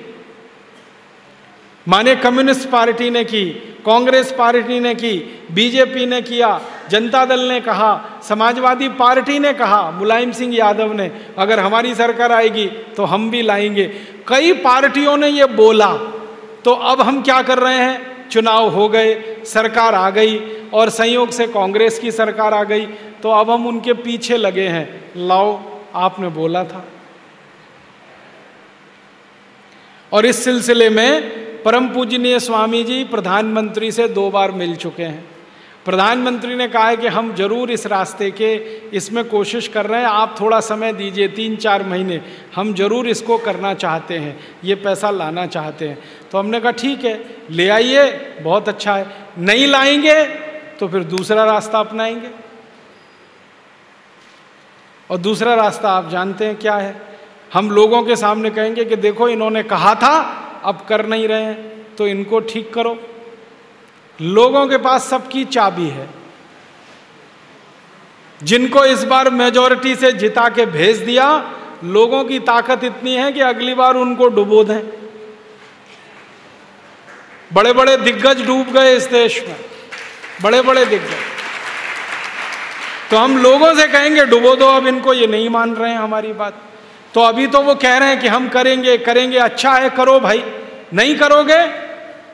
[SPEAKER 1] माने कम्युनिस्ट पार्टी ने की, कांग्रेस पार्टी ने की, बीजेपी ने किया, जनता दल ने कहा, समाजवादी पार्टी ने कहा, मुलायम सिंह यादव ने, अगर हमारी सरकार आएगी तो हम भी लाएंगे। कई पार्टियों ने ये बोला। तो अब हम क्या कर रहे हैं, चुनाव हो गए, सरकार आ गई और संयोग से कांग्रेस की सरकार आ गई, तो अब हम उनके पीछे लगे हैं, लाओ आपने बोला था। और इस सिलसिले में परम पूजनीय स्वामी जी प्रधानमंत्री से 2 बार मिल चुके हैं। प्रधानमंत्री ने कहा है कि हम जरूर इस रास्ते के इसमें कोशिश कर रहे हैं, आप थोड़ा समय दीजिए, 3-4 महीने, हम जरूर इसको करना चाहते हैं, ये पैसा लाना चाहते हैं। तो हमने कहा ठीक है, ले आइए, बहुत अच्छा है। नहीं लाएंगे तो फिर दूसरा रास्ता अपनाएंगे। और दूसरा रास्ता आप जानते हैं क्या है, हम लोगों के सामने कहेंगे कि देखो इन्होंने कहा था, अब कर नहीं रहे हैं, तो इनको ठीक करो। लोगों के पास सबकी चाबी है। जिनको इस बार मेजॉरिटी से जिता के भेज दिया, लोगों की ताकत इतनी है कि अगली बार उनको डुबो दें। बड़े बड़े दिग्गज डूब गए इस देश में, बड़े बड़े दिग्गज। तो हम लोगों से कहेंगे डुबो दो, अब इनको, ये नहीं मान रहे हैं हमारी बात। तो अभी तो वो कह रहे हैं कि हम करेंगे करेंगे, अच्छा है करो भाई, नहीं करोगे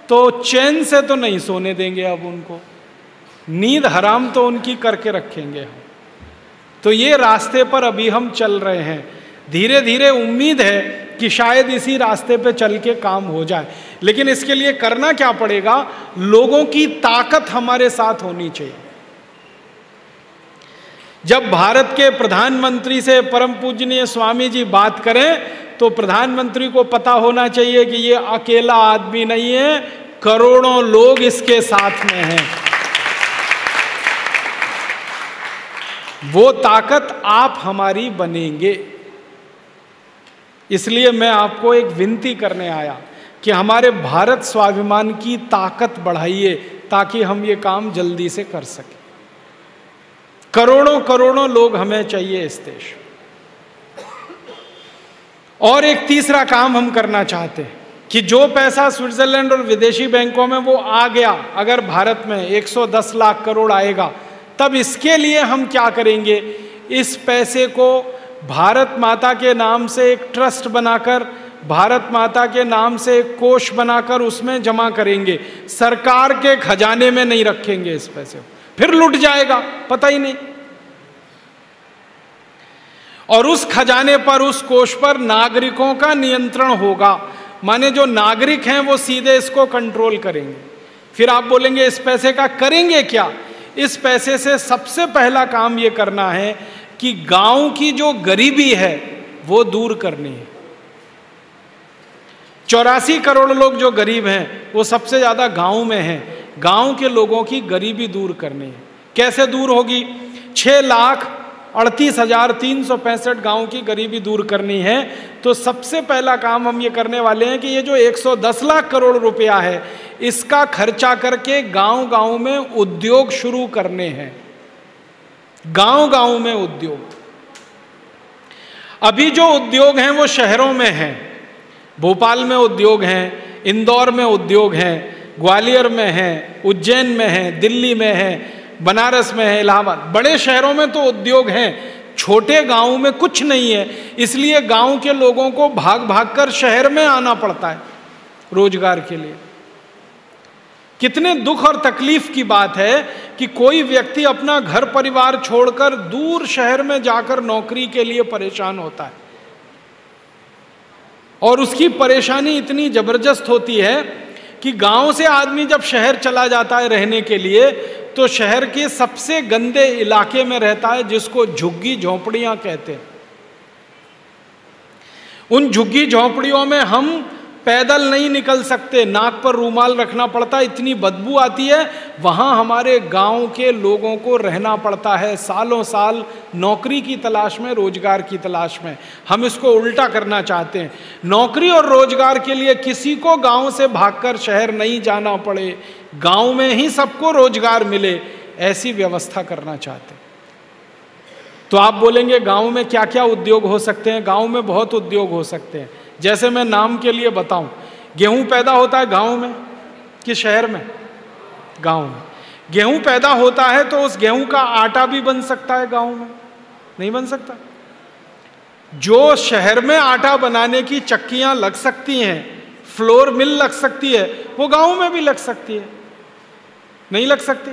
[SPEAKER 1] तो चैन से तो नहीं सोने देंगे, अब उनको नींद हराम तो उनकी करके रखेंगे हम। तो ये रास्ते पर अभी हम चल रहे हैं। धीरे धीरे उम्मीद है कि शायद इसी रास्ते पे चल के काम हो जाए, लेकिन इसके लिए करना क्या पड़ेगा, लोगों की ताकत हमारे साथ होनी चाहिए। जब भारत के प्रधानमंत्री से परम पूजनीय स्वामी जी बात करें तो प्रधानमंत्री को पता होना चाहिए कि ये अकेला आदमी नहीं है, करोड़ों लोग इसके साथ में हैं। वो ताकत आप हमारी बनेंगे। इसलिए मैं आपको एक विनती करने आया कि हमारे भारत स्वाभिमान की ताकत बढ़ाइए ताकि हम ये काम जल्दी से कर सकें। करोड़ों करोड़ों लोग हमें चाहिए इस देश। और एक तीसरा काम हम करना चाहते हैं कि जो पैसा स्विट्जरलैंड और विदेशी बैंकों में वो आ गया, अगर भारत में 110 लाख करोड़ आएगा, तब इसके लिए हम क्या करेंगे, इस पैसे को भारत माता के नाम से एक ट्रस्ट बनाकर, भारत माता के नाम से एक कोष बनाकर उसमें जमा करेंगे। सरकार के खजाने में नहीं रखेंगे इस पैसे को, फिर लुट जाएगा, पता ही नहीं। और उस खजाने पर, उस कोष पर नागरिकों का नियंत्रण होगा। माने जो नागरिक हैं वो सीधे इसको कंट्रोल करेंगे। फिर आप बोलेंगे इस पैसे का करेंगे क्या? इस पैसे से सबसे पहला काम ये करना है कि गांव की जो गरीबी है वो दूर करनी है। 84 करोड़ लोग जो गरीब हैं वो सबसे ज्यादा गांव में हैं। गांव के लोगों की गरीबी दूर करनी है। कैसे दूर होगी? 6,38,365 गांव की गरीबी दूर करनी है। तो सबसे पहला काम हम ये करने वाले हैं कि ये जो 110 लाख करोड़ रुपया है, इसका खर्चा करके गांव गांव में उद्योग शुरू करने हैं। गांव गांव में उद्योग। अभी जो उद्योग हैं वो शहरों में हैं। भोपाल में उद्योग हैं, इंदौर में उद्योग हैं, ग्वालियर में हैं, उज्जैन में हैं, दिल्ली में हैं, बनारस में है, इलाहाबाद, बड़े शहरों में तो उद्योग हैं। छोटे गांव में कुछ नहीं है, इसलिए गांव के लोगों को भाग भाग कर शहर में आना पड़ता है रोजगार के लिए। कितने दुख और तकलीफ की बात है कि कोई व्यक्ति अपना घर परिवार छोड़कर दूर शहर में जाकर नौकरी के लिए परेशान होता है, और उसकी परेशानी इतनी जबरदस्त होती है कि गांव से आदमी जब शहर चला जाता है रहने के लिए, तो शहर के सबसे गंदे इलाके में रहता है जिसको झुग्गी झोंपड़ियां कहते हैं। उन झुग्गी झोंपड़ियों में हम पैदल नहीं निकल सकते, नाक पर रूमाल रखना पड़ता है, इतनी बदबू आती है। वहां हमारे गांव के लोगों को रहना पड़ता है सालों साल नौकरी की तलाश में, रोजगार की तलाश में। हम इसको उल्टा करना चाहते हैं। नौकरी और रोजगार के लिए किसी को गांव से भागकर शहर नहीं जाना पड़े, गांव में ही सबको रोजगार मिले, ऐसी व्यवस्था करना चाहते हैं। तो आप बोलेंगे गांव में क्या क्या उद्योग हो सकते हैं? गांव में बहुत उद्योग हो सकते हैं। जैसे मैं नाम के लिए बताऊं, गेहूं पैदा होता है गांव में कि शहर में? गांव में। गेहूं पैदा होता है तो उस गेहूं का आटा भी बन सकता है गांव में? नहीं बन सकता। जो शहर में आटा बनाने की चक्कियां लग सकती हैं, फ्लोर मिल लग सकती है, वो गांव में भी लग सकती है? नहीं लग सकती।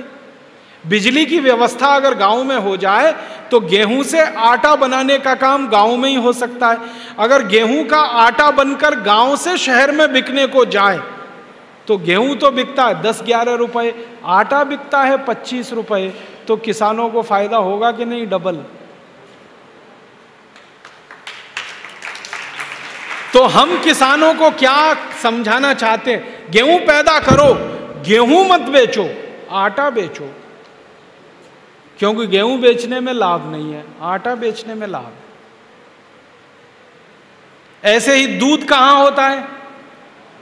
[SPEAKER 1] बिजली की व्यवस्था अगर गांव में हो जाए तो गेहूं से आटा बनाने का काम गांव में ही हो सकता है। अगर गेहूं का आटा बनकर गांव से शहर में बिकने को जाए तो गेहूं तो बिकता है 10-11 रुपए, आटा बिकता है 25 रुपए, तो किसानों को फायदा होगा कि नहीं? डबल। तो हम किसानों को क्या समझाना चाहते हैं? गेहूं पैदा करो, गेहूं मत बेचो, आटा बेचो, क्योंकि गेहूं बेचने में लाभ नहीं है, आटा बेचने में लाभ है। ऐसे ही दूध कहां होता है?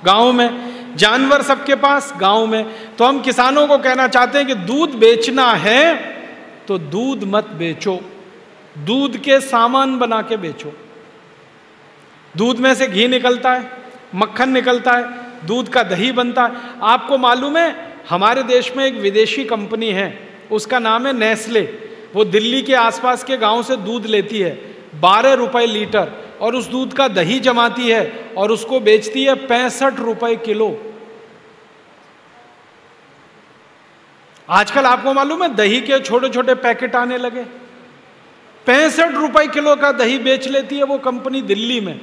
[SPEAKER 1] गांव में। जानवर सबके पास गांव में। तो हम किसानों को कहना चाहते हैं कि दूध बेचना है तो दूध मत बेचो, दूध के सामान बना के बेचो। दूध में से घी निकलता है, मक्खन निकलता है, दूध का दही बनता है। आपको मालूम है हमारे देश में एक विदेशी कंपनी है, उसका नाम है नेस्ले। वो दिल्ली के आसपास के गांव से दूध लेती है 12 रुपए लीटर, और उस दूध का दही जमाती है और उसको बेचती है 65 रुपए किलो। आजकल आपको मालूम है दही के छोटे छोटे पैकेट आने लगे, 65 रुपए किलो का दही बेच लेती है वो कंपनी दिल्ली में।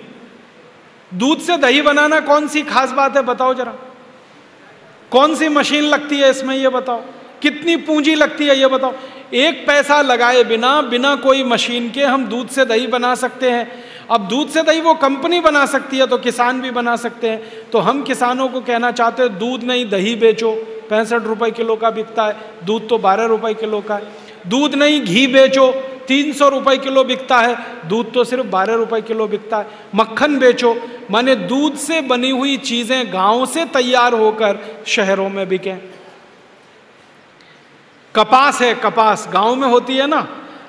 [SPEAKER 1] दूध से दही बनाना कौन सी खास बात है बताओ जरा? कौन सी मशीन लगती है इसमें ये बताओ? कितनी पूंजी लगती है ये बताओ? 1 पैसा लगाए बिना, बिना कोई मशीन के हम दूध से दही बना सकते हैं। अब दूध से दही वो कंपनी बना सकती है तो किसान भी बना सकते हैं। तो हम किसानों को कहना चाहते हैं दूध नहीं दही बेचो, 65 रुपए किलो का बिकता है, दूध तो 12 रुपए किलो का है। दूध नहीं घी बेचो, 300 रुपए किलो बिकता है, दूध तो सिर्फ 12 रुपए किलो बिकता है। मक्खन बेचो, माने दूध से बनी हुई चीजें गांव से तैयार होकर शहरों में बिकें। कपास है, कपास गांव में होती है ना,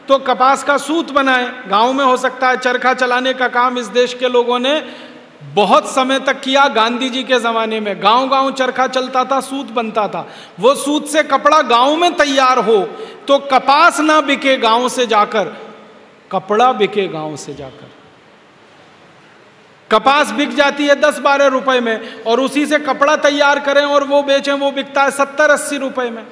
[SPEAKER 1] तो कपास का सूत बनाए, गांव में हो सकता है। चरखा चलाने का काम इस देश के लोगों ने बहुत समय तक किया। गांधी जी के जमाने में गांव गांव चरखा चलता था, सूत बनता था। वो सूत से कपड़ा गांव में तैयार हो तो कपास ना बिके गांव से जाकर, कपड़ा बिके गांव से जाकर। कपास बिक जाती है 10-12 रुपए में, और उसी से कपड़ा तैयार करें और वो बेचें, वो बिकता है 70-80 रुपए में।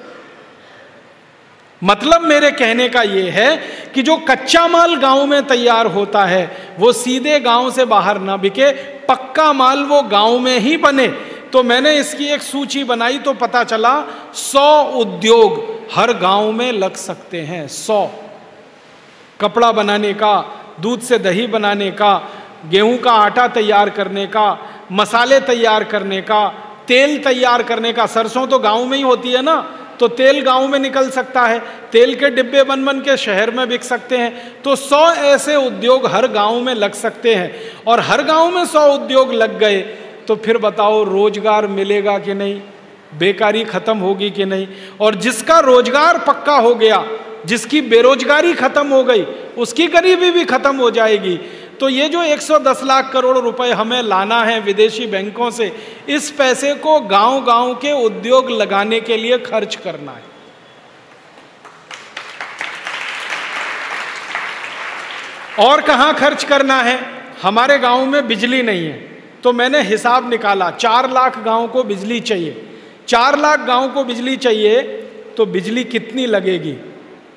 [SPEAKER 1] मतलब मेरे कहने का यह है कि जो कच्चा माल गांव में तैयार होता है वो सीधे गांव से बाहर ना बिके, पक्का माल वो गांव में ही बने। तो मैंने इसकी एक सूची बनाई तो पता चला 100 उद्योग हर गांव में लग सकते हैं। 100 कपड़ा बनाने का, दूध से दही बनाने का, गेहूं का आटा तैयार करने का, मसाले तैयार करने का, तेल तैयार करने का। सरसों तो गांव में ही होती है ना, तो तेल गांव में निकल सकता है, तेल के डिब्बे बन बन के शहर में बिक सकते हैं। तो 100 ऐसे उद्योग हर गांव में लग सकते हैं, और हर गांव में 100 उद्योग लग गए तो फिर बताओ रोजगार मिलेगा कि नहीं, बेकारी खत्म होगी कि नहीं? और जिसका रोजगार पक्का हो गया, जिसकी बेरोजगारी खत्म हो गई, उसकी गरीबी भी खत्म हो जाएगी। तो ये जो 110 लाख करोड़ रुपए हमें लाना है विदेशी बैंकों से, इस पैसे को गांव गांव के उद्योग लगाने के लिए खर्च करना है। और कहां खर्च करना है? हमारे गांव में बिजली नहीं है, तो मैंने हिसाब निकाला 4 लाख गांव को बिजली चाहिए। 4 लाख गांव को बिजली चाहिए तो बिजली कितनी लगेगी?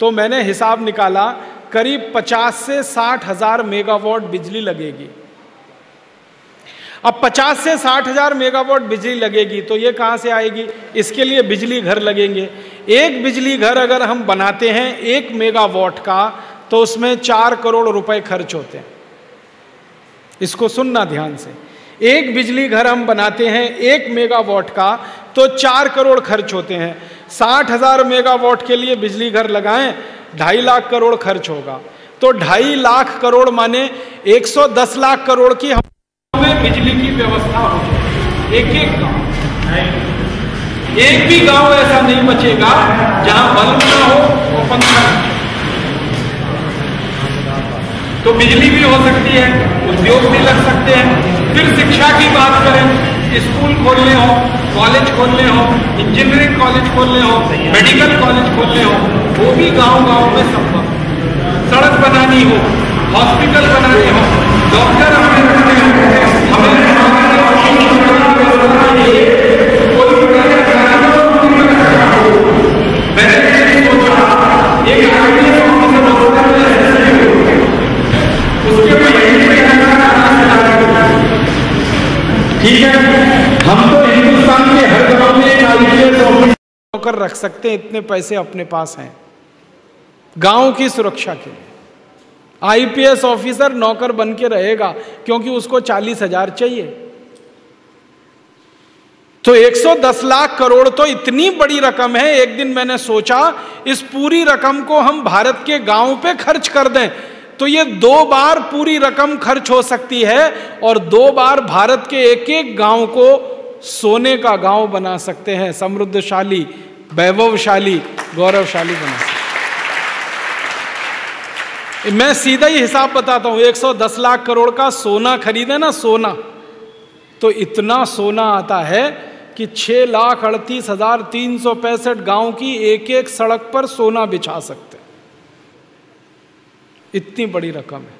[SPEAKER 1] तो मैंने हिसाब निकाला करीब 50 से 60 हजार मेगावाट बिजली लगेगी। अब 50 से 60 हजार मेगावाट बिजली लगेगी तो ये कहां से आएगी? इसके लिए बिजली घर लगेंगे। एक बिजली घर अगर हम बनाते हैं 1 मेगावाट का तो उसमें 4 करोड़ रुपए खर्च होते हैं। इसको सुनना ध्यान से, एक बिजली घर हम बनाते हैं 1 मेगावाट का तो 4 करोड़ खर्च होते हैं। 60 हजार मेगावाट के लिए बिजली घर लगाएं, 2.5 लाख करोड़ खर्च होगा। तो 2.5 लाख करोड़ माने 110 लाख करोड़ की हमें बिजली की व्यवस्था होगी। एक गांव, एक भी गांव ऐसा नहीं बचेगा जहां बल्ब ना हो और पंखा ना हो। तो बिजली भी हो सकती है, उद्योग भी लग सकते हैं। फिर शिक्षा की बात करें स्कूल खोलने हो, कॉलेज खोलने हो, इंजीनियरिंग कॉलेज खोलने हो, मेडिकल कॉलेज खोलने हो, वो भी गांव-गांव में संभव। सड़क बनानी हो, हॉस्पिटल बनाने हो, डॉक्टर हमें रखने हो, हमें ठीक है, हम तो हिंदुस्तान के हर गांव में एक आईपीएस ऑफिसर नौकर रख सकते हैं, इतने पैसे अपने पास हैं गांव की सुरक्षा के लिए। आईपीएस ऑफिसर नौकर बन के रहेगा क्योंकि उसको 40,000 चाहिए। तो 110 लाख करोड़ तो इतनी बड़ी रकम है। एक दिन मैंने सोचा इस पूरी रकम को हम भारत के गांव पे खर्च कर दें तो ये 2 बार पूरी रकम खर्च हो सकती है और 2 बार भारत के एक एक गांव को सोने का गांव बना सकते हैं, समृद्धशाली, वैभवशाली, गौरवशाली बना सकते हैं। मैं सीधा ही हिसाब बताता हूं, 110 लाख करोड़ का सोना खरीदे ना, सोना, तो इतना सोना आता है कि 6,38,365 गांव की एक एक सड़क पर सोना बिछा सकते। इतनी बड़ी रकम है।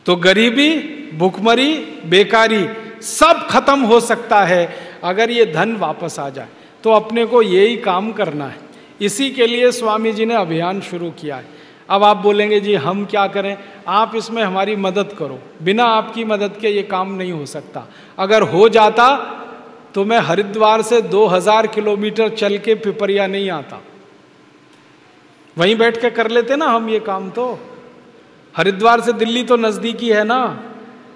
[SPEAKER 1] तो गरीबी, भुखमरी, बेकारी सब खत्म हो सकता है अगर ये धन वापस आ जाए। तो अपने को यही काम करना है। इसी के लिए स्वामी जी ने अभियान शुरू किया है। अब आप बोलेंगे जी हम क्या करें, आप इसमें हमारी मदद करो। बिना आपकी मदद के ये काम नहीं हो सकता। अगर हो जाता तो मैं हरिद्वार से 2000 किलोमीटर चल के पिपरिया नहीं आता, वहीं बैठ के कर लेते ना हम ये काम। तो हरिद्वार से दिल्ली तो नजदीकी है ना,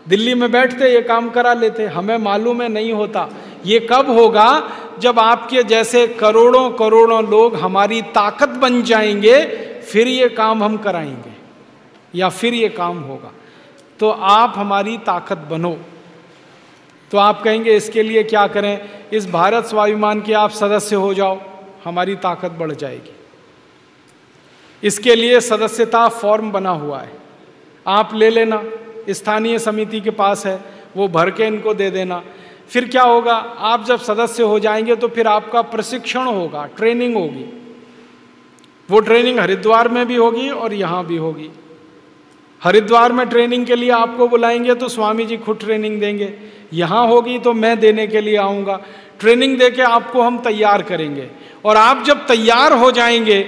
[SPEAKER 1] दिल्ली में बैठते ये काम करा लेते। हमें मालूम है नहीं होता। ये कब होगा, जब आपके जैसे करोड़ों करोड़ों लोग हमारी ताकत बन जाएंगे, फिर ये काम हम कराएंगे या फिर ये काम होगा। तो आप हमारी ताकत बनो। तो आप कहेंगे इसके लिए क्या करें, इस भारत स्वाभिमान के आप सदस्य हो जाओ, हमारी ताकत बढ़ जाएगी। इसके लिए सदस्यता फॉर्म बना हुआ है, आप ले लेना, स्थानीय समिति के पास है, वो भर के इनको दे देना। फिर क्या होगा, आप जब सदस्य हो जाएंगे तो फिर आपका प्रशिक्षण होगा, ट्रेनिंग होगी। वो ट्रेनिंग हरिद्वार में भी होगी और यहाँ भी होगी। हरिद्वार में ट्रेनिंग के लिए आपको बुलाएंगे तो स्वामी जी खुद ट्रेनिंग देंगे, यहाँ होगी तो मैं देने के लिए आऊँगा। ट्रेनिंग दे के आपको हम तैयार करेंगे और आप जब तैयार हो जाएंगे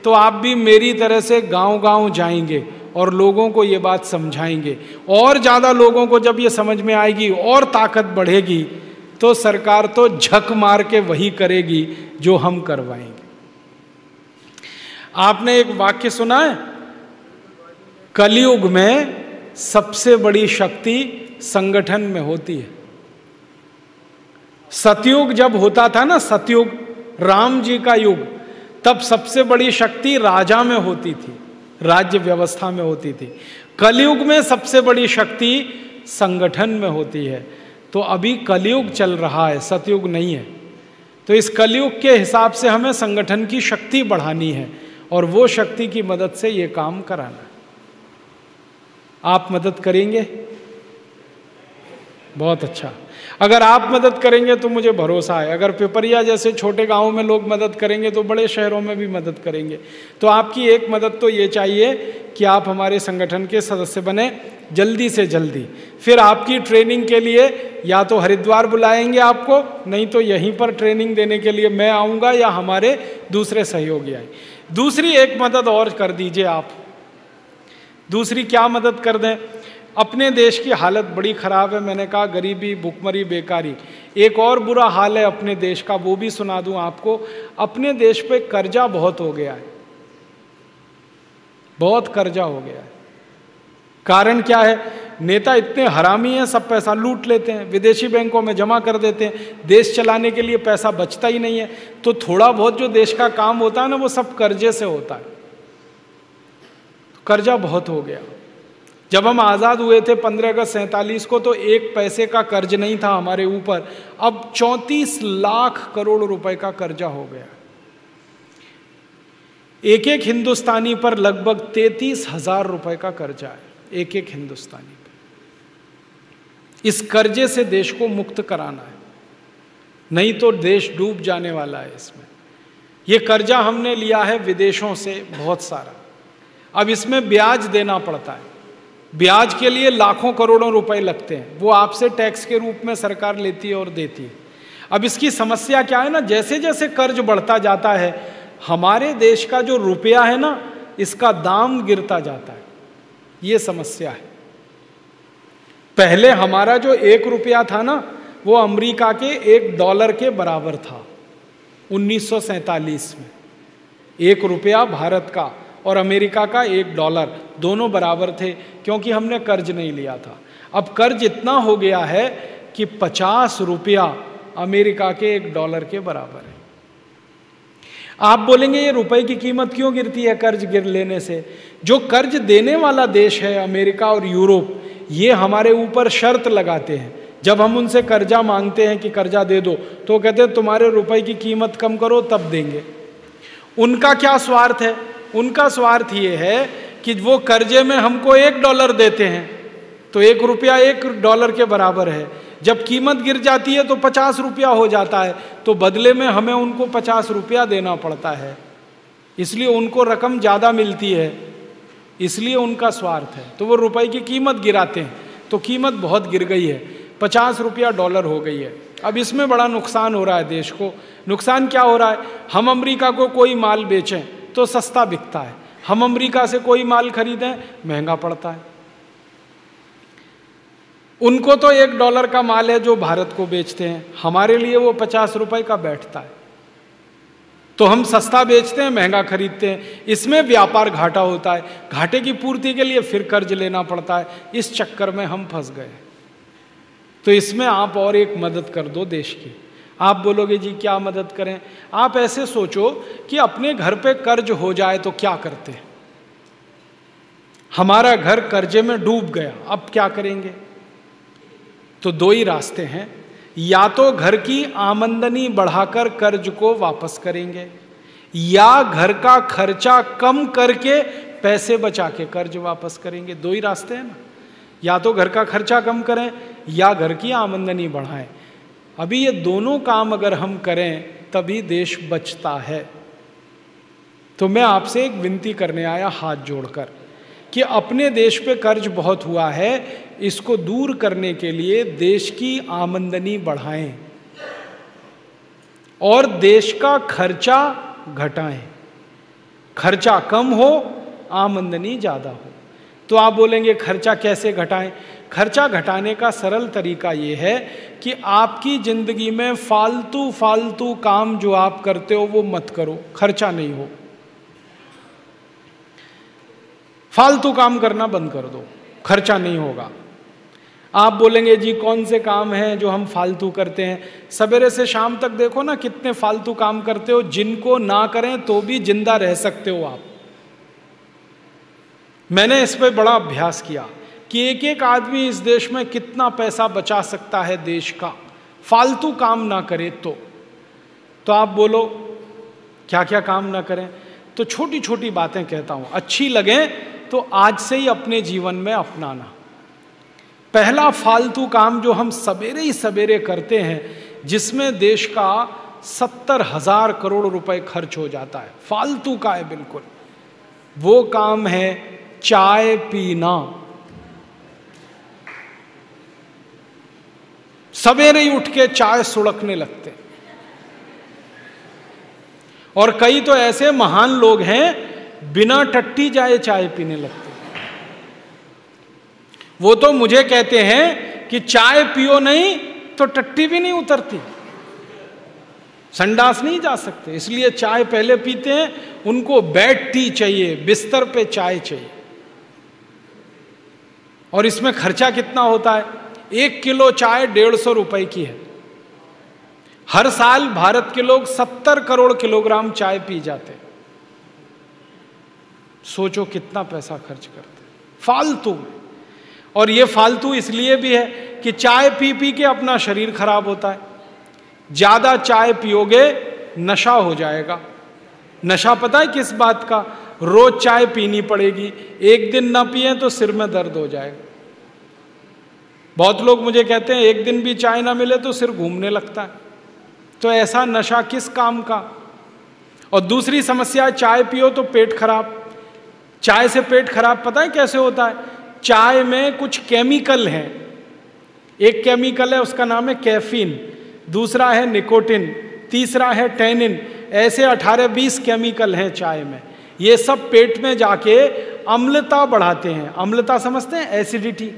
[SPEAKER 1] तो आप भी मेरी तरह से गांव-गांव जाएंगे और लोगों को ये बात समझाएंगे। और ज़्यादा लोगों को जब ये समझ में आएगी और ताकत बढ़ेगी तो सरकार तो झक मार के वही करेगी जो हम करवाएंगे। आपने एक वाक्य सुना है, कलयुग में सबसे बड़ी शक्ति संगठन में होती है। सतयुग जब होता था ना, सतयुग, राम जी का युग, तब सबसे बड़ी शक्ति राजा में होती थी, राज्य व्यवस्था में होती थी। कलयुग में सबसे बड़ी शक्ति संगठन में होती है। तो अभी कलयुग चल रहा है, सतयुग नहीं है। तो इस कलयुग के हिसाब से हमें संगठन की शक्ति बढ़ानी है और वो शक्ति की मदद से ये काम कराना है। आप मदद करेंगे? बहुत अच्छा। अगर आप मदद करेंगे तो मुझे भरोसा है, अगर पिपरिया जैसे छोटे गांवों में लोग मदद करेंगे तो बड़े शहरों में भी मदद करेंगे। तो आपकी एक मदद तो ये चाहिए कि आप हमारे संगठन के सदस्य बने जल्दी से जल्दी। फिर आपकी ट्रेनिंग के लिए या तो हरिद्वार बुलाएंगे आपको, नहीं तो यहीं पर ट्रेनिंग देने के लिए मैं आऊँगा या हमारे दूसरे सहयोगी आए। दूसरी एक मदद और कर दीजिए आप। दूसरी क्या मदद कर दें? अपने देश की हालत बड़ी ख़राब है, मैंने कहा गरीबी, भुखमरी, बेकारी। एक और बुरा हाल है अपने देश का, वो भी सुना दूं आपको। अपने देश पे कर्जा बहुत हो गया है, बहुत कर्जा हो गया है। कारण क्या है? नेता इतने हरामी हैं, सब पैसा लूट लेते हैं, विदेशी बैंकों में जमा कर देते हैं, देश चलाने के लिए पैसा बचता ही नहीं है। तो थोड़ा बहुत जो देश का काम होता है ना, वो सब कर्जे से होता है। कर्जा बहुत हो गया। जब हम आज़ाद हुए थे 15 अगस्त 47 को, तो 1 पैसे का कर्ज नहीं था हमारे ऊपर। अब 34 लाख करोड़ रुपए का कर्जा हो गया। एक एक हिंदुस्तानी पर लगभग 33,000 रुपए का कर्जा है, एक एक हिंदुस्तानी पर। इस कर्जे से देश को मुक्त कराना है, नहीं तो देश डूब जाने वाला है इसमें। ये कर्जा हमने लिया है विदेशों से बहुत सारा, अब इसमें ब्याज देना पड़ता है। ब्याज के लिए लाखों करोड़ों रुपए लगते हैं, वो आपसे टैक्स के रूप में सरकार लेती है और देती है। अब इसकी समस्या क्या है ना, जैसे जैसे कर्ज बढ़ता जाता है हमारे देश का जो रुपया है ना, इसका दाम गिरता जाता है। ये समस्या है। पहले हमारा जो 1 रुपया था ना, वो अमेरिका के $1 के बराबर था 1947 में। 1 रुपया भारत का और अमेरिका का $1 दोनों बराबर थे, क्योंकि हमने कर्ज नहीं लिया था। अब कर्ज इतना हो गया है कि 50 रुपया अमेरिका के $1 के बराबर है। आप बोलेंगे ये रुपए की कीमत क्यों गिरती है कर्ज गिर लेने से? जो कर्ज देने वाला देश है अमेरिका और यूरोप, ये हमारे ऊपर शर्त लगाते हैं। जब हम उनसे कर्जा मांगते हैं कि कर्जा दे दो, तो कहते हैं तुम्हारे रुपए की कीमत कम करो तब देंगे। उनका क्या स्वार्थ है? उनका स्वार्थ ये है कि वो कर्जे में हमको $1 देते हैं, तो 1 रुपया $1 के बराबर है। जब कीमत गिर जाती है तो 50 रुपया हो जाता है, तो बदले में हमें उनको 50 रुपया देना पड़ता है, इसलिए उनको रकम ज़्यादा मिलती है, इसलिए उनका स्वार्थ है। तो वो रुपए की कीमत गिराते हैं, तो कीमत बहुत गिर गई है, 50 रुपया $1 हो गई है। अब इसमें बड़ा नुकसान हो रहा है देश को। नुकसान क्या हो रहा है? हम अमेरिका को कोई माल बेचें तो सस्ता बिकता है, हम अमेरिका से कोई माल खरीदें महंगा पड़ता है। उनको तो $1 का माल है जो भारत को बेचते हैं, हमारे लिए वो 50 रुपए का बैठता है, तो हम सस्ता बेचते हैं महंगा खरीदते हैं। इसमें व्यापार घाटा होता है, घाटे की पूर्ति के लिए फिर कर्ज लेना पड़ता है। इस चक्कर में हम फंस गए। तो इसमें आप और एक मदद कर दो देश की। आप बोलोगे जी क्या मदद करें? आप ऐसे सोचो कि अपने घर पे कर्ज हो जाए तो क्या करते हैं। हमारा घर कर्जे में डूब गया, अब क्या करेंगे? तो 2 ही रास्ते हैं, या तो घर की आमदनी बढ़ाकर कर्ज को वापस करेंगे, या घर का खर्चा कम करके पैसे बचा के कर्ज वापस करेंगे। 2 ही रास्ते हैं ना, या तो घर का खर्चा कम करें या घर की आमदनी बढ़ाएं। अभी ये दोनों काम अगर हम करें तभी देश बचता है। तो मैं आपसे एक विनती करने आया हाथ जोड़कर कि अपने देश पे कर्ज बहुत हुआ है, इसको दूर करने के लिए देश की आमदनी बढ़ाएं और देश का खर्चा घटाएं। खर्चा कम हो, आमदनी ज़्यादा हो। तो आप बोलेंगे खर्चा कैसे घटाएं? खर्चा घटाने का सरल तरीका ये है कि आपकी ज़िंदगी में फालतू काम जो आप करते हो वो मत करो, खर्चा नहीं हो। फालतू काम करना बंद कर दो, खर्चा नहीं होगा। आप बोलेंगे जी कौन से काम हैं जो हम फालतू करते हैं? सवेरे से शाम तक देखो ना कितने फालतू काम करते हो, जिनको ना करें तो भी जिंदा रह सकते हो आप। मैंने इस पर बड़ा अभ्यास किया कि एक एक आदमी इस देश में कितना पैसा बचा सकता है देश का, फालतू काम ना करे तो आप बोलो क्या क्या काम ना करें? तो छोटी छोटी बातें कहता हूं, अच्छी लगें तो आज से ही अपने जीवन में अपनाना। पहला फालतू काम जो हम सवेरे ही सवेरे करते हैं, जिसमें देश का 70,000 करोड़ रुपए खर्च हो जाता है, फालतू का है बिल्कुल, वो काम है चाय पीना। सवेरे ही उठ के चाय सुड़कने लगते, और कई तो ऐसे महान लोग हैं बिना टट्टी जाए चाय पीने लगते। वो तो मुझे कहते हैं कि चाय पियो नहीं तो टट्टी भी नहीं उतरती, संडास नहीं जा सकते, इसलिए चाय पहले पीते हैं। उनको बेड टी चाहिए, बिस्तर पे चाय चाहिए। और इसमें खर्चा कितना होता है? 1 किलो चाय 150 रुपए की है। हर साल भारत के लोग 70 करोड़ किलोग्राम चाय पी जाते हैं। सोचो कितना पैसा खर्च करते हैं फालतू में। और ये फालतू इसलिए भी है कि चाय पी पी के अपना शरीर खराब होता है। ज्यादा चाय पियोगे नशा हो जाएगा। नशा पता है किस बात का? रोज चाय पीनी पड़ेगी, एक दिन ना पिए तो सिर में दर्द हो जाएगा। बहुत लोग मुझे कहते हैं एक दिन भी चाय ना मिले तो सिर घूमने लगता है। तो ऐसा नशा किस काम का। और दूसरी समस्या, चाय पियो तो पेट खराब। चाय से पेट खराब पता है कैसे होता है? चाय में कुछ केमिकल हैं। एक केमिकल है उसका नाम है कैफीन, दूसरा है निकोटिन, तीसरा है टैनिन। ऐसे 18-20 केमिकल हैं चाय में। ये सब पेट में जाके अम्लता बढ़ाते हैं। अम्लता समझते हैं? एसिडिटी।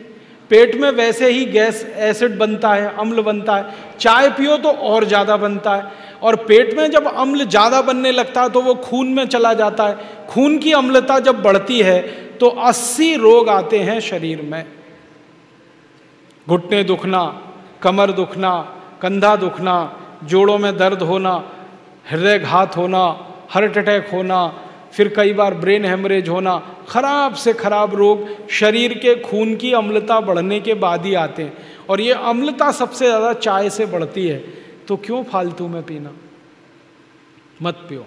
[SPEAKER 1] पेट में वैसे ही गैस एसिड बनता है, अम्ल बनता है। चाय पियो तो और ज़्यादा बनता है। और पेट में जब अम्ल ज़्यादा बनने लगता है तो वो खून में चला जाता है। खून की अम्लता जब बढ़ती है तो 80 रोग आते हैं शरीर में। घुटने दुखना, कमर दुखना, कंधा दुखना, जोड़ों में दर्द होना, हृदयघात होना, हार्ट अटैक होना, फिर कई बार ब्रेन हेमरेज होना। खराब से खराब रोग शरीर के खून की अम्लता बढ़ने के बाद ही आते हैं। और ये अम्लता सबसे ज़्यादा चाय से बढ़ती है। तो क्यों फालतू में पीना? मत पियो।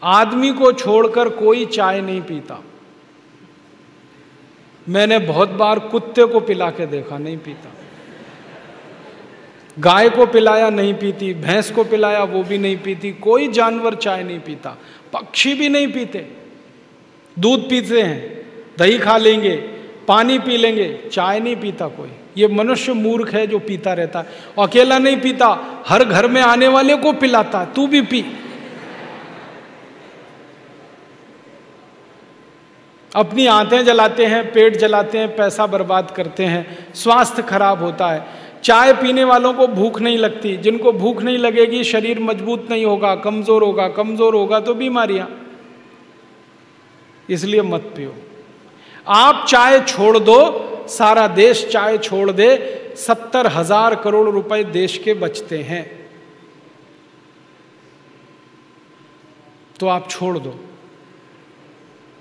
[SPEAKER 1] आदमी को छोड़कर कोई चाय नहीं पीता। मैंने बहुत बार कुत्ते को पिला के देखा, नहीं पीता। गाय को पिलाया, नहीं पीती। भैंस को पिलाया, वो भी नहीं पीती। कोई जानवर चाय नहीं पीता। पक्षी भी नहीं पीते। दूध पीते हैं, दही खा लेंगे, पानी पी लेंगे, चाय नहीं पीता कोई। ये मनुष्य मूर्ख है जो पीता रहता है। अकेला नहीं पीता, हर घर में आने वाले को पिलाता है, तू भी पी। अपनी आंतें जलाते हैं, पेट जलाते हैं, पैसा बर्बाद करते हैं, स्वास्थ्य खराब होता है। चाय पीने वालों को भूख नहीं लगती। जिनको भूख नहीं लगेगी शरीर मजबूत नहीं होगा, कमजोर होगा। कमजोर होगा तो बीमारियां। इसलिए मत पियो। आप चाय छोड़ दो, सारा देश चाय छोड़ दे, 70,000 करोड़ रुपए देश के बचते हैं। तो आप छोड़ दो।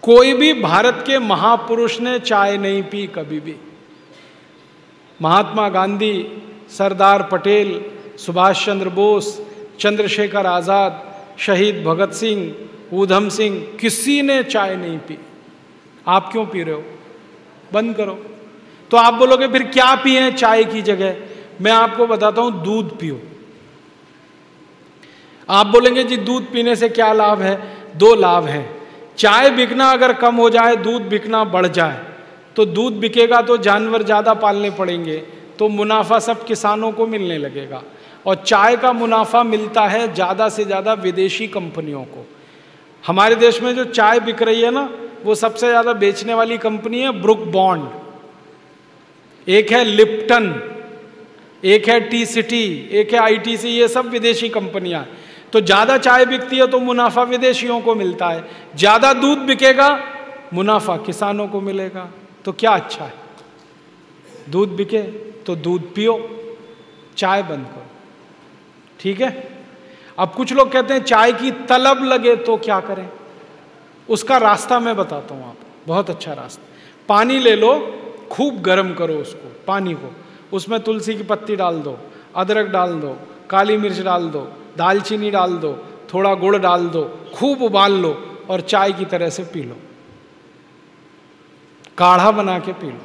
[SPEAKER 1] कोई भी भारत के महापुरुष ने चाय नहीं पी कभी भी। महात्मा गांधी, सरदार पटेल, सुभाष चंद्र बोस, चंद्रशेखर आज़ाद, शहीद भगत सिंह, ऊधम सिंह, किसी ने चाय नहीं पी। आप क्यों पी रहे हो? बंद करो। तो आप बोलोगे फिर क्या पिए चाय की जगह? मैं आपको बताता हूं, दूध पियो। आप बोलेंगे जी दूध पीने से क्या लाभ है? 2 लाभ हैं। चाय बिकना अगर कम हो जाए, दूध बिकना बढ़ जाए, तो दूध बिकेगा तो जानवर ज़्यादा पालने पड़ेंगे, तो मुनाफा सब किसानों को मिलने लगेगा। और चाय का मुनाफा मिलता है ज़्यादा से ज़्यादा विदेशी कंपनियों को। हमारे देश में जो चाय बिक रही है ना, वो सबसे ज़्यादा बेचने वाली कंपनी है ब्रुक बॉन्ड, एक है लिप्टन, एक है टी सिटी, एक है ITC। ये सब विदेशी कंपनियां। तो ज़्यादा चाय बिकती है तो मुनाफा विदेशियों को मिलता है, ज़्यादा दूध बिकेगा, मुनाफा किसानों को मिलेगा। तो क्या अच्छा है? दूध बिके तो दूध पियो, चाय बंद करो। ठीक है? अब कुछ लोग कहते हैं चाय की तलब लगे तो क्या करें? उसका रास्ता मैं बताता हूं आपको, बहुत अच्छा रास्ता। पानी ले लो, खूब गर्म करो उसको, पानी को। उसमें तुलसी की पत्ती डाल दो, अदरक डाल दो, काली मिर्च डाल दो, दालचीनी डाल दो, थोड़ा गुड़ डाल दो, खूब उबाल लो और चाय की तरह से पी लो। काढ़ा बना के पी लो।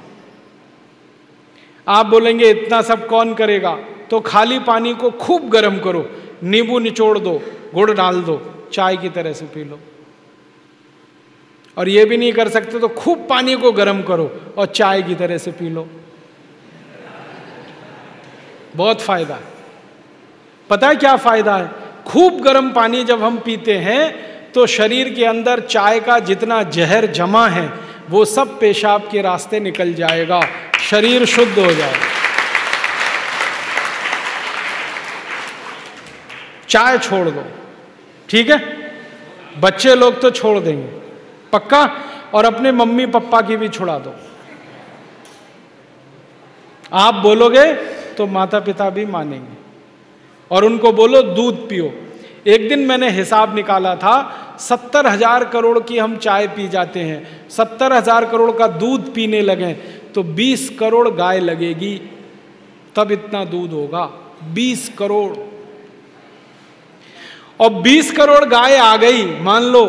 [SPEAKER 1] आप बोलेंगे इतना सब कौन करेगा? तो खाली पानी को खूब गर्म करो, नींबू निचोड़ दो, गुड़ डाल दो, चाय की तरह से पी लो। और ये भी नहीं कर सकते तो खूब पानी को गर्म करो और चाय की तरह से पी लो। बहुत फायदा है। पता है क्या फायदा है? खूब गर्म पानी जब हम पीते हैं तो शरीर के अंदर चाय का जितना जहर जमा है वो सब पेशाब के रास्ते निकल जाएगा, शरीर शुद्ध हो जाएगा। चाय छोड़ दो, ठीक है? बच्चे लोग तो छोड़ देंगे पक्का, और अपने मम्मी पापा की भी छुड़ा दो। आप बोलोगे तो माता पिता भी मानेंगे। और उनको बोलो दूध पियो। एक दिन मैंने हिसाब निकाला था, 70,000 करोड़ की हम चाय पी जाते हैं, 70,000 करोड़ का दूध पीने लगे तो 20 करोड़ गाय लगेगी, तब इतना दूध होगा। 20 करोड़। और 20 करोड़ गाय आ गई मान लो,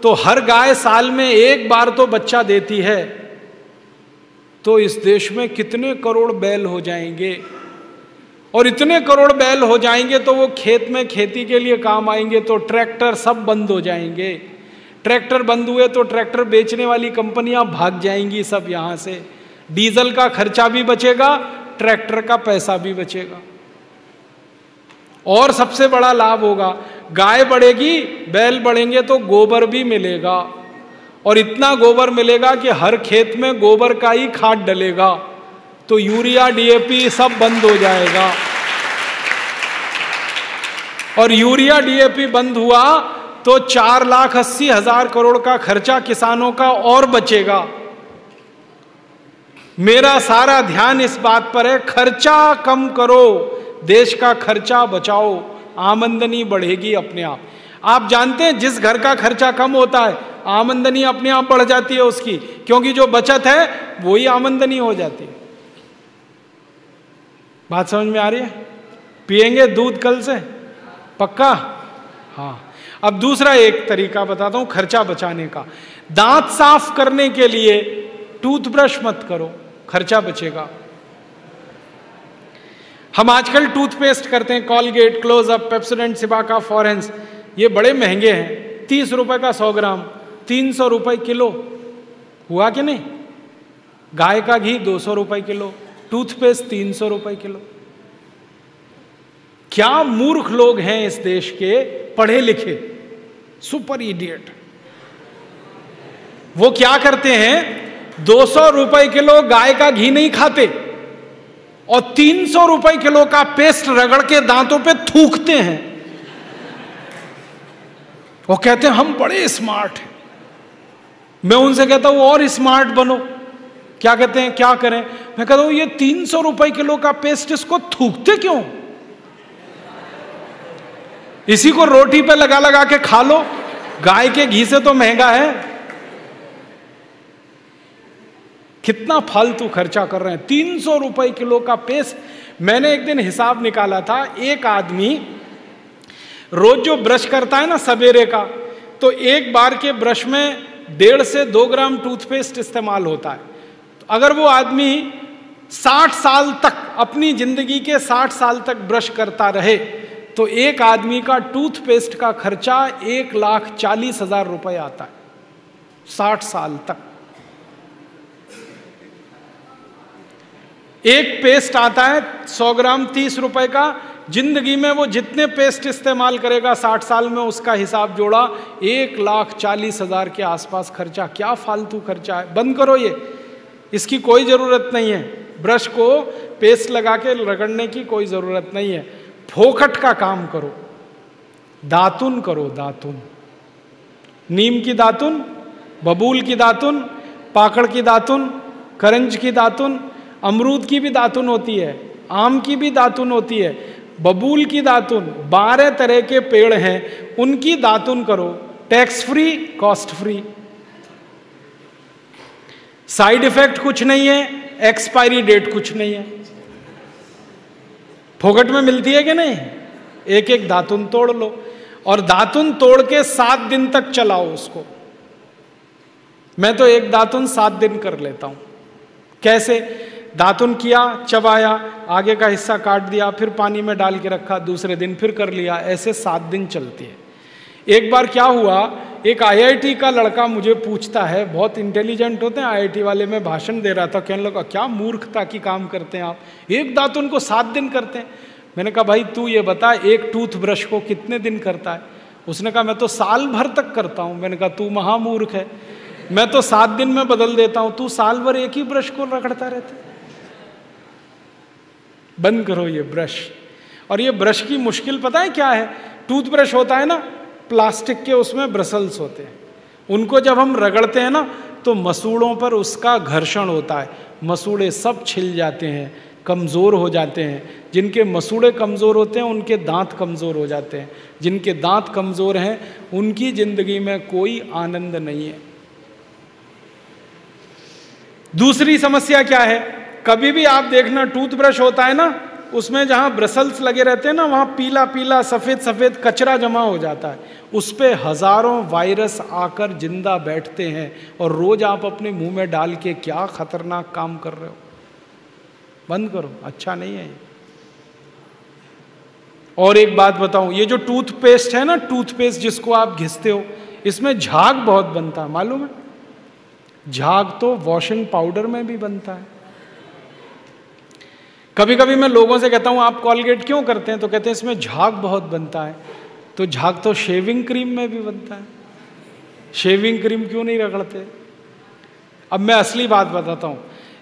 [SPEAKER 1] तो हर गाय साल में एक बार तो बच्चा देती है। तो इस देश में कितने करोड़ बैल हो जाएंगे, और इतने करोड़ बैल हो जाएंगे तो वो खेत में खेती के लिए काम आएंगे, तो ट्रैक्टर सब बंद हो जाएंगे। ट्रैक्टर बंद हुए तो ट्रैक्टर बेचने वाली कंपनियां भाग जाएंगी सब यहां से। डीजल का खर्चा भी बचेगा, ट्रैक्टर का पैसा भी बचेगा। और सबसे बड़ा लाभ होगा, गाय बढ़ेगी, बैल बढ़ेंगे तो गोबर भी मिलेगा, और इतना गोबर मिलेगा कि हर खेत में गोबर का ही खाद डलेगा, तो यूरिया डीएपी सब बंद हो जाएगा। और यूरिया डीएपी बंद हुआ तो 4,80,000 करोड़ का खर्चा किसानों का और बचेगा। मेरा सारा ध्यान इस बात पर है, खर्चा कम करो, देश का खर्चा बचाओ, आमदनी बढ़ेगी अपने आप। आप जानते हैं जिस घर का खर्चा कम होता है आमदनी अपने आप बढ़ जाती है उसकी, क्योंकि जो बचत है वही आमदनी हो जाती है। बात समझ में आ रही है? पिएंगे दूध कल से पक्का? हाँ। अब दूसरा एक तरीका बताता हूं खर्चा बचाने का। दांत साफ करने के लिए टूथब्रश मत करो, खर्चा बचेगा। हम आजकल टूथपेस्ट करते हैं, कॉलगेट, क्लोजअप, पेप्सोडेंट, सिबाका, फॉरेंस, ये बड़े महंगे हैं। 30 रुपए का 100 ग्राम, 300 रुपए किलो, हुआ कि नहीं? गाय का घी 200 रुपए किलो, टूथपेस्ट 300 रुपए किलो। क्या मूर्ख लोग हैं इस देश के, पढ़े लिखे सुपर इडियट। वो क्या करते हैं, 200 रुपए किलो गाय का घी नहीं खाते और 300 रुपए किलो का पेस्ट रगड़ के दांतों पे थूकते हैं। वो कहते हैं हम बड़े स्मार्ट हैं। मैं उनसे कहता हूं और स्मार्ट बनो। क्या कहते हैं, क्या करें? मैं कहता हूं ये 300 रुपए किलो का पेस्ट, इसको थूकते क्यों? इसी को रोटी पे लगा लगा के खा लो, गाय के घी से तो महंगा है। कितना फालतू खर्चा कर रहे हैं। 300 रुपए किलो का पेस्ट। मैंने एक दिन हिसाब निकाला था, एक आदमी रोज जो ब्रश करता है ना सवेरे का, तो एक बार के ब्रश में 1.5 से 2 ग्राम टूथपेस्ट इस्तेमाल होता है। तो अगर वो आदमी 60 साल तक, अपनी जिंदगी के 60 साल तक ब्रश करता रहे, तो एक आदमी का टूथपेस्ट का खर्चा 1,40,000 रुपए आता है 60 साल तक। एक पेस्ट आता है 100 ग्राम 30 रुपए का। जिंदगी में वो जितने पेस्ट इस्तेमाल करेगा 60 साल में, उसका हिसाब जोड़ा 1,40,000 के आसपास खर्चा। क्या फालतू खर्चा है, बंद करो ये, इसकी कोई जरूरत नहीं है। ब्रश को पेस्ट लगा के रगड़ने की कोई जरूरत नहीं है। फोकट का काम करो, दातुन करो, दातुन, नीम की दातुन, बबूल की दातुन, पाकड़ की दातुन, करंज की दातुन, अमरूद की भी दातुन होती है, आम की भी दातुन होती है, बबूल की दातुन, 12 तरह के पेड़ हैं, उनकी दातुन करो। Tax free, cost free, side effect कुछ नहीं है, एक्सपायरी डेट कुछ नहीं है। फोकट में मिलती है कि नहीं? एक एक दातुन तोड़ लो और दातुन तोड़ के 7 दिन तक चलाओ उसको। मैं तो एक दातुन 7 दिन कर लेता हूं। कैसे? दातुन किया, चबाया, आगे का हिस्सा काट दिया, फिर पानी में डाल के रखा, दूसरे दिन फिर कर लिया, ऐसे 7 दिन चलती है। एक बार क्या हुआ, एक आईआईटी का लड़का मुझे पूछता है, बहुत इंटेलिजेंट होते हैं आईआईटी वाले, मैं भाषण दे रहा था, कहने लगा क्या मूर्खता की काम करते हैं आप, एक दातुन को 7 दिन करते हैं। मैंने कहा भाई तू ये बता, एक टूथब्रश को कितने दिन करता है? उसने कहा मैं तो साल भर तक करता हूं। मैंने कहा तू महामूर्ख है, मैं तो 7 दिन में बदल देता हूं, तू साल भर एक ही ब्रश को रगड़ता रहता है। बंद करो ये ब्रश। और ये ब्रश की मुश्किल पता है क्या है? टूथब्रश होता है ना प्लास्टिक के, उसमें ब्रसल्स होते हैं, उनको जब हम रगड़ते हैं ना तो मसूड़ों पर उसका घर्षण होता है, मसूड़े सब छिल जाते हैं, कमज़ोर हो जाते हैं। जिनके मसूड़े कमज़ोर होते हैं उनके दांत कमज़ोर हो जाते हैं, जिनके दांत कमज़ोर हैं उनकी ज़िंदगी में कोई आनंद नहीं है। दूसरी समस्या क्या है? कभी भी आप देखना टूथब्रश होता है ना उसमें जहाँ ब्रसल्स लगे रहते हैं ना, वहाँ पीला पीला सफ़ेद सफ़ेद कचरा जमा हो जाता है, उस पर हज़ारों वायरस आकर जिंदा बैठते हैं, और रोज़ आप अपने मुंह में डाल के क्या खतरनाक काम कर रहे हो। बंद करो, अच्छा नहीं है ये। और एक बात बताऊं, ये जो टूथपेस्ट है ना, टूथपेस्ट जिसको आप घिसते हो, इसमें झाग बहुत बनता है, मालूम है? झाग तो वॉशिंग पाउडर में भी बनता है। कभी कभी मैं लोगों से कहता हूं आप कॉलगेट क्यों करते हैं, तो कहते हैं इसमें झाग बहुत बनता है। तो झाग तो शेविंग क्रीम में भी बनता है, शेविंग क्रीम क्यों नहीं रगड़ते? अब मैं असली बात बताता हूं,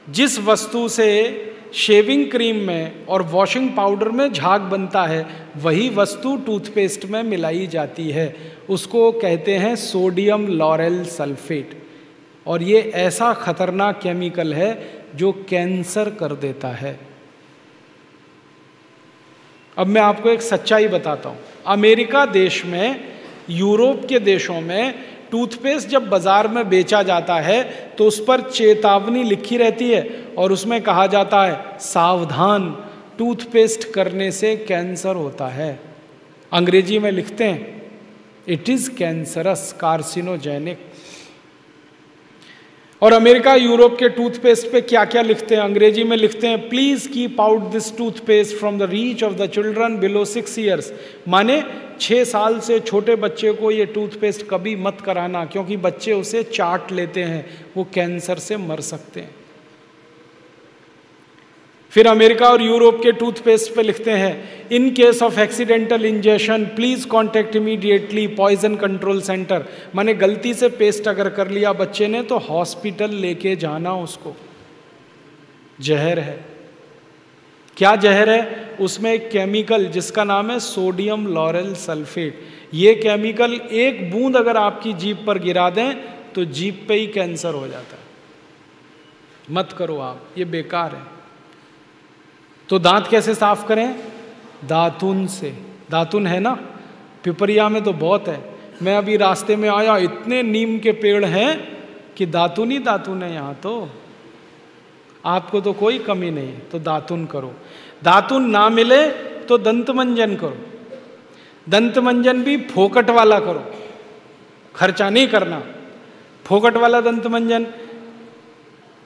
[SPEAKER 1] जिस वस्तु से शेविंग क्रीम में और वॉशिंग पाउडर में झाग बनता है, वही वस्तु टूथपेस्ट में मिलाई जाती है। उसको कहते हैं सोडियम लॉरेल सल्फेट, और ये ऐसा खतरनाक केमिकल है जो कैंसर कर देता है। अब मैं आपको एक सच्चाई बताता हूँ। अमेरिका देश में, यूरोप के देशों में टूथपेस्ट जब बाजार में बेचा जाता है तो उस पर चेतावनी लिखी रहती है, और उसमें कहा जाता है सावधान, टूथपेस्ट करने से कैंसर होता है। अंग्रेजी में लिखते हैं इट इज कैंसरस, कार्सिनोजेनिक। और अमेरिका यूरोप के टूथपेस्ट पे क्या क्या लिखते हैं? अंग्रेजी में लिखते हैं please keep out this toothpaste from the reach of the children below 6 years. माने 6 साल से छोटे बच्चे को ये टूथपेस्ट कभी मत कराना, क्योंकि बच्चे उसे चाट लेते हैं, वो कैंसर से मर सकते हैं। फिर अमेरिका और यूरोप के टूथपेस्ट पे लिखते हैं in case of accidental injection please contact immediately poison control centre. माने गलती से पेस्ट अगर कर लिया बच्चे ने तो हॉस्पिटल लेके जाना उसको। जहर है। क्या जहर है? उसमें एक केमिकल जिसका नाम है सोडियम लॉरेल सल्फेट। ये केमिकल एक बूंद अगर आपकी जीभ पर गिरा दें तो जीभ पे ही कैंसर हो जाता है। मत करो आप, ये बेकार है। तो दांत कैसे साफ करें? दातुन से। दातुन है ना, पिपरिया में तो बहुत है। मैं अभी रास्ते में आया, इतने नीम के पेड़ हैं कि दातुन ही दातुन है यहाँ। तो आपको तो कोई कमी नहीं, तो दातुन करो। दातुन ना मिले तो दंत मंजन करो। दंत मंजन भी फोकट वाला करो, खर्चा नहीं करना। फोकट वाला दंत मंजन,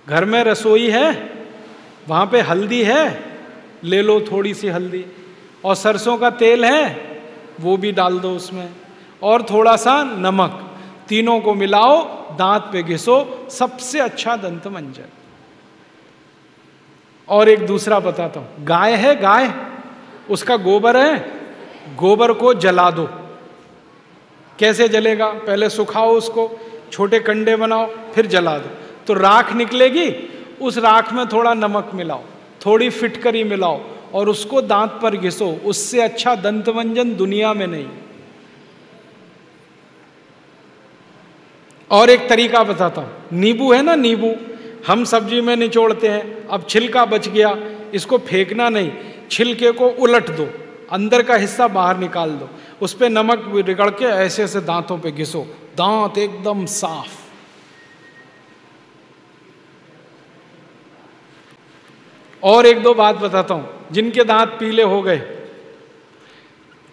[SPEAKER 1] घर में रसोई है, वहाँ पे हल्दी है, ले लो थोड़ी सी हल्दी, और सरसों का तेल है वो भी डाल दो उसमें, और थोड़ा सा नमक, तीनों को मिलाओ, दांत पे घिसो, सबसे अच्छा दंत मंजन। और एक दूसरा बताता हूं, गाय है, गाय, उसका गोबर है, गोबर को जला दो। कैसे जलेगा? पहले सुखाओ उसको, छोटे कंडे बनाओ, फिर जला दो, तो राख निकलेगी। उस राख में थोड़ा नमक मिलाओ, थोड़ी फिटकरी मिलाओ, और उसको दांत पर घिसो। उससे अच्छा दंतमंजन दुनिया में नहीं। और एक तरीका बताता हूं, नींबू है ना, नींबू हम सब्जी में निचोड़ते हैं। अब छिलका बच गया, इसको फेंकना नहीं, छिलके को उलट दो, अंदर का हिस्सा बाहर निकाल दो, उस पर नमक रगड़ के ऐसे ऐसे दांतों पे घिसो, दांत एकदम साफ। और एक दो बात बताता हूं, जिनके दांत पीले हो गए,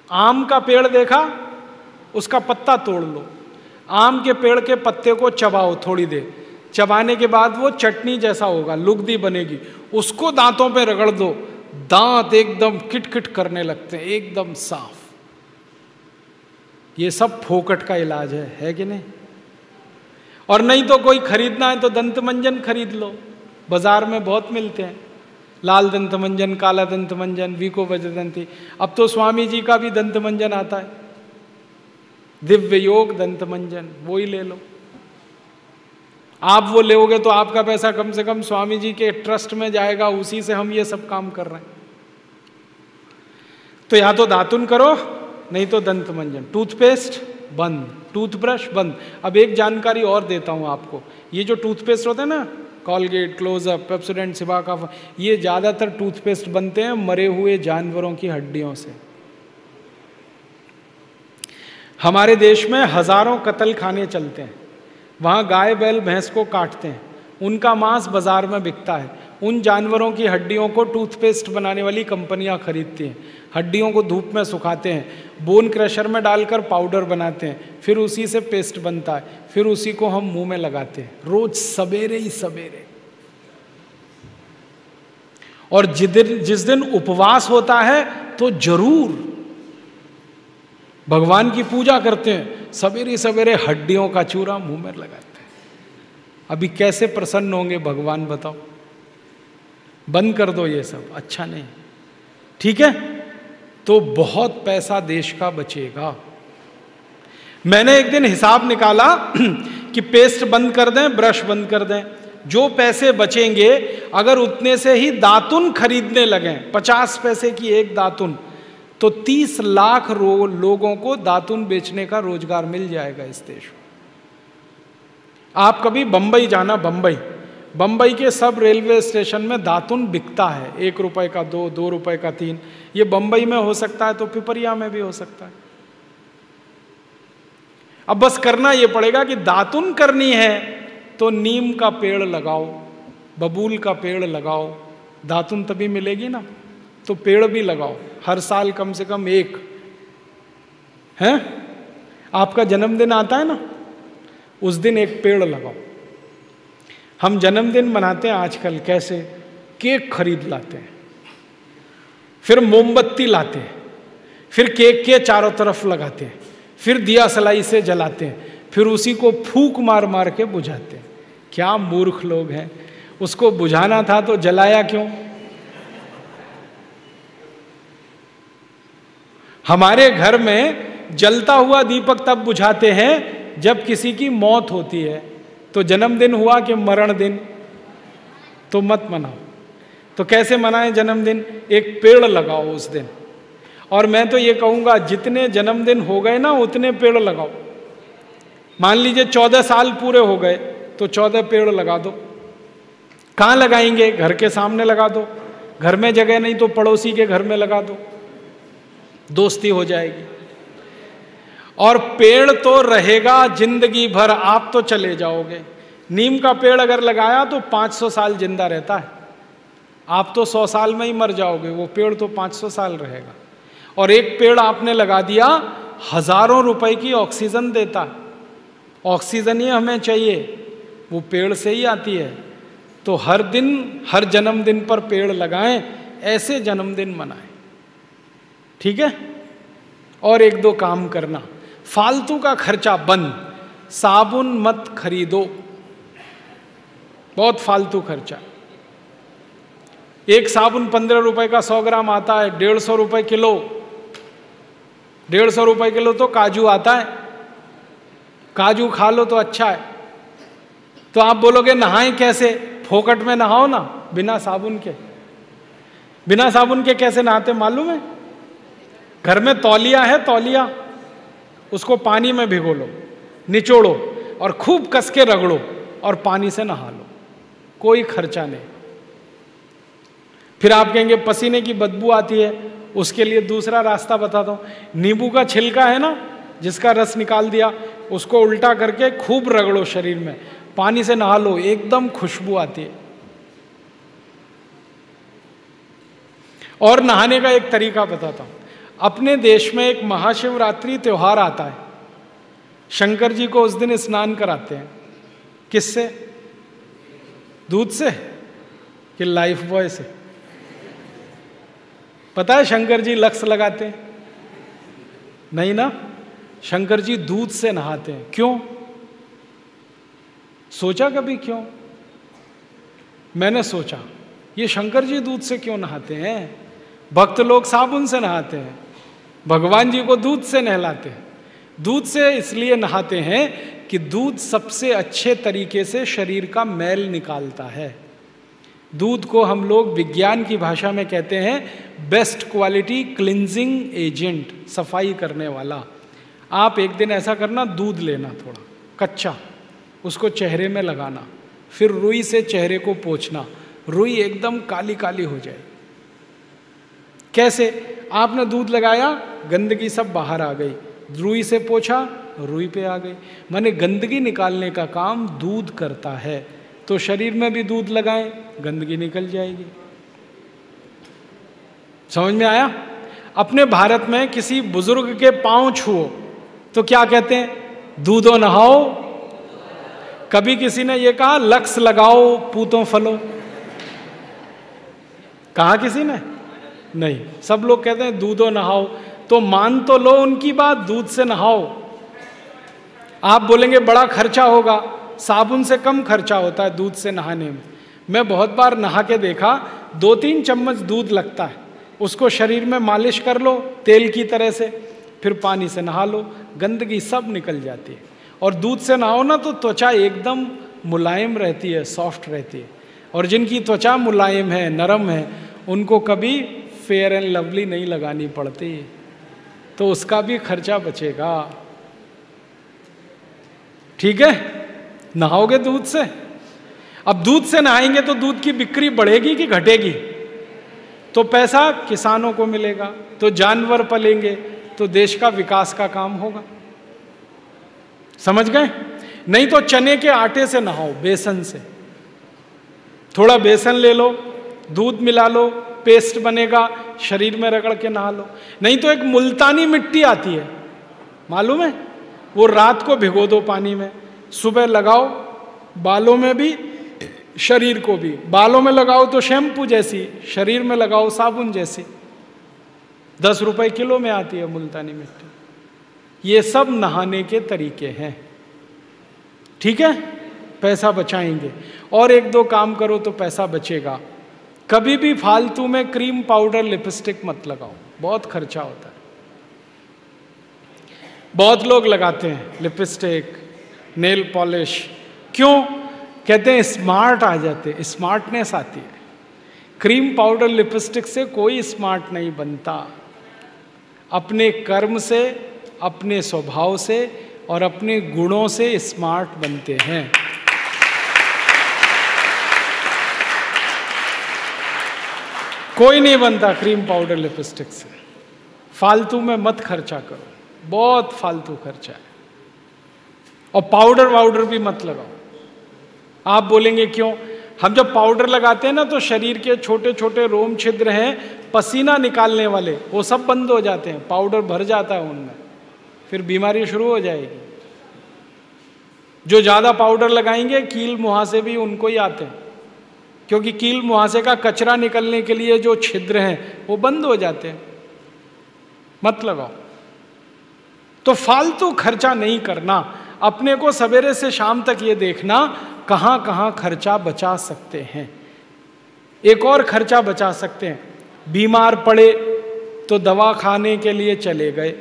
[SPEAKER 1] आम का पेड़ देखा, उसका पत्ता तोड़ लो, आम के पेड़ के पत्ते को चबाओ थोड़ी देर, चबाने के बाद वो चटनी जैसा होगा, लुगदी बनेगी, उसको दांतों पे रगड़ दो, दांत एकदम किटकिट करने लगते हैं, एकदम साफ। ये सब फोकट का इलाज है कि नहीं? और नहीं तो कोई खरीदना है तो दंत मंजन खरीद लो, बाजार में बहुत मिलते हैं, लाल दंत मंजन, काला दंत मंजन, वीको वज्रदंती। अब तो स्वामी जी का भी दंत मंजन आता है, दिव्य योग दंत मंजन, वो ही ले लो। आप वो लोगे तो आपका पैसा कम से कम स्वामी जी के ट्रस्ट में जाएगा, उसी से हम ये सब काम कर रहे हैं। तो या तो दातुन करो, नहीं तो दंत मंजन। टूथपेस्ट बंद, टूथब्रश बंद। अब एक जानकारी और देता हूं आपको, ये जो टूथपेस्ट होते हैं ना, कॉलगेट, क्लोजअप, पेप्सोडेंट, सिबाका, ये ज़्यादातर टूथपेस्ट बनते हैं मरे हुए जानवरों की हड्डियों से। हमारे देश में हजारों कत्ल खाने चलते हैं, वहाँ गाय बैल भैंस को काटते हैं, उनका मांस बाजार में बिकता है, उन जानवरों की हड्डियों को टूथपेस्ट बनाने वाली कंपनियां खरीदती हैं, हड्डियों को धूप में सुखाते हैं, बोन क्रशर में डालकर पाउडर बनाते हैं, फिर उसी से पेस्ट बनता है, फिर उसी को हम मुंह में लगाते हैं रोज सवेरे ही सवेरे। और जिस दिन उपवास होता है तो जरूर भगवान की पूजा करते हैं, सवेरे सवेरे हड्डियों का चूरा मुंह में लगाते हैं। अभी कैसे प्रसन्न होंगे भगवान बताओ? बंद कर दो ये सब, अच्छा नहीं, ठीक है? तो बहुत पैसा देश का बचेगा। मैंने एक दिन हिसाब निकाला कि पेस्ट बंद कर दें, ब्रश बंद कर दें, जो पैसे बचेंगे अगर उतने से ही दातुन खरीदने लगें, 50 पैसे की एक दातुन, तो 30 लाख लोगों को दातुन बेचने का रोजगार मिल जाएगा इस देश में। आप कभी बंबई जाना, बंबई के सब रेलवे स्टेशन में दातुन बिकता है, 1 रुपए का 2, 2 रुपए का 3। ये बंबई में हो सकता है तो पिपरिया में भी हो सकता है। अब बस करना ये पड़ेगा कि दातुन करनी है तो नीम का पेड़ लगाओ, बबूल का पेड़ लगाओ, दातुन तभी मिलेगी ना। तो पेड़ भी लगाओ, हर साल कम से कम एक। है आपका जन्मदिन आता है ना, उस दिन एक पेड़ लगाओ। हम जन्मदिन मनाते हैं आजकल कैसे? केक खरीद लाते हैं, फिर मोमबत्ती लाते हैं, फिर केक के चारों तरफ लगाते हैं, फिर दिया सलाई से जलाते हैं, फिर उसी को फूंक मार मार के बुझाते हैं। क्या मूर्ख लोग हैं! उसको बुझाना था तो जलाया क्यों? हमारे घर में जलता हुआ दीपक तब बुझाते हैं जब किसी की मौत होती है। तो जन्मदिन हुआ कि मरण दिन? तो मत मनाओ। तो कैसे मनाएं जन्मदिन? एक पेड़ लगाओ उस दिन। और मैं तो ये कहूँगा जितने जन्मदिन हो गए ना उतने पेड़ लगाओ। मान लीजिए 14 साल पूरे हो गए तो 14 पेड़ लगा दो। कहाँ लगाएंगे? घर के सामने लगा दो, घर में जगह नहीं तो पड़ोसी के घर में लगा दो, दोस्ती हो जाएगी। और पेड़ तो रहेगा जिंदगी भर, आप तो चले जाओगे। नीम का पेड़ अगर लगाया तो 500 साल जिंदा रहता है, आप तो 100 साल में ही मर जाओगे, वो पेड़ तो 500 साल रहेगा। और एक पेड़ आपने लगा दिया, हजारों रुपए की ऑक्सीजन देता है। ऑक्सीजन ही हमें चाहिए, वो पेड़ से ही आती है। तो हर दिन, हर जन्मदिन पर पेड़ लगाएं, ऐसे जन्मदिन मनाएं, ठीक है? और 1-2 काम करना, फालतू का खर्चा बंद। साबुन मत खरीदो, बहुत फालतू खर्चा। एक साबुन 15 रुपए का 100 ग्राम आता है, 150 रुपए किलो। 150 रुपए किलो तो काजू आता है, काजू खा लो तो अच्छा है। तो आप बोलोगे नहाएं कैसे? फोकट में नहाओ ना, बिना साबुन के। बिना साबुन के कैसे नहाते मालूम है? घर में तौलिया है, तौलिया, उसको पानी में भिगो लो, निचोड़ो और खूब कस के रगड़ो और पानी से नहा लो, कोई खर्चा नहीं। फिर आप कहेंगे पसीने की बदबू आती है, उसके लिए दूसरा रास्ता बताता हूं। नींबू का छिलका है ना, जिसका रस निकाल दिया, उसको उल्टा करके खूब रगड़ो शरीर में, पानी से नहा लो, एकदम खुशबू आती है। और नहाने का एक तरीका बताता हूं। अपने देश में एक महाशिवरात्रि त्योहार आता है, शंकर जी को उस दिन स्नान कराते हैं। किससे? दूध से कि लाइफ बॉय से? पता है शंकर जी लक्स लगाते हैं? नहीं ना, शंकर जी दूध से नहाते हैं। क्यों? सोचा कभी क्यों? मैंने सोचा ये शंकर जी दूध से क्यों नहाते हैं? भक्त लोग साबुन से नहाते हैं, भगवान जी को दूध से नहलाते हैं। दूध से इसलिए नहाते हैं कि दूध सबसे अच्छे तरीके से शरीर का मैल निकालता है। दूध को हम लोग विज्ञान की भाषा में कहते हैं बेस्ट क्वालिटी क्लिंजिंग एजेंट, सफाई करने वाला। आप एक दिन ऐसा करना, दूध लेना थोड़ा कच्चा, उसको चेहरे में लगाना, फिर रुई से चेहरे को पोंछना, रुई एकदम काली काली हो जाए। कैसे? आपने दूध लगाया, गंदगी सब बाहर आ गई, रुई से पोंछा, रुई पे आ गई। माने गंदगी निकालने का काम दूध करता है। तो शरीर में भी दूध लगाएं, गंदगी निकल जाएगी। समझ में आया? अपने भारत में किसी बुजुर्ग के पांव छुओ तो क्या कहते हैं? दूधो नहाओ। कभी किसी ने यह कहा लक्स लगाओ पूतों फलो? कहा किसी ने? नहीं, सब लोग कहते हैं दूधो नहाओ। तो मान तो लो उनकी बात, दूध से नहाओ। आप बोलेंगे बड़ा खर्चा होगा, साबुन से कम खर्चा होता है दूध से नहाने में। मैं बहुत बार नहा के देखा, 2-3 चम्मच दूध लगता है, उसको शरीर में मालिश कर लो तेल की तरह से, फिर पानी से नहा लो, गंदगी सब निकल जाती है। और दूध से नहाओ ना तो त्वचा एकदम मुलायम रहती है, सॉफ्ट रहती है। और जिनकी त्वचा मुलायम है, नरम है, उनको कभी फेयर एंड लवली नहीं लगानी पड़ती, तो उसका भी खर्चा बचेगा। ठीक है? नहाओगे दूध से। अब दूध से नहाएंगे तो दूध की बिक्री बढ़ेगी कि घटेगी? तो पैसा किसानों को मिलेगा, तो जानवर पलेंगे, तो देश का विकास का काम होगा। समझ गए? नहीं तो चने के आटे से नहाओ, बेसन से। थोड़ा बेसन ले लो, दूध मिला लो, पेस्ट बनेगा, शरीर में रगड़ के नहा लो। नहीं तो एक मुल्तानी मिट्टी आती है, मालूम है? वो रात को भिगो दो पानी में, सुबह लगाओ, बालों में भी शरीर को भी। बालों में लगाओ तो शैम्पू जैसी, शरीर में लगाओ साबुन जैसी। 10 रुपए किलो में आती है मुल्तानी मिट्टी। ये सब नहाने के तरीके हैं। ठीक है? पैसा बचाएंगे। और 1-2 काम करो तो पैसा बचेगा। कभी भी फालतू में क्रीम पाउडर लिपस्टिक मत लगाओ, बहुत खर्चा होता है। बहुत लोग लगाते हैं लिपस्टिक, नेल पॉलिश। क्यों? कहते हैं स्मार्ट आ जाते, स्मार्टनेस आती है। क्रीम पाउडर लिपस्टिक से कोई स्मार्ट नहीं बनता। अपने कर्म से, अपने स्वभाव से और अपने गुणों से स्मार्ट बनते हैं। कोई नहीं बनता क्रीम पाउडर लिपस्टिक से। फालतू में मत खर्चा करो, बहुत फालतू खर्चा है। और पाउडर वाउडर भी मत लगाओ। आप बोलेंगे क्यों? हम जब पाउडर लगाते हैं ना तो शरीर के छोटे छोटे रोम छिद्र हैं, पसीना निकालने वाले, वो सब बंद हो जाते हैं, पाउडर भर जाता है उनमें, फिर बीमारी शुरू हो जाएगी। जो ज्यादा पाउडर लगाएंगे कील मुहासे भी उनको ही आते हैं, क्योंकि कील मुहासे का कचरा निकलने के लिए जो छिद्र हैं वो बंद हो जाते हैं। मत लगाओ। तो फालतू खर्चा नहीं करना। अपने को सवेरे से शाम तक ये देखना कहां कहां खर्चा बचा सकते हैं। एक और खर्चा बचा सकते हैं, बीमार पड़े तो दवा खाने के लिए चले गए,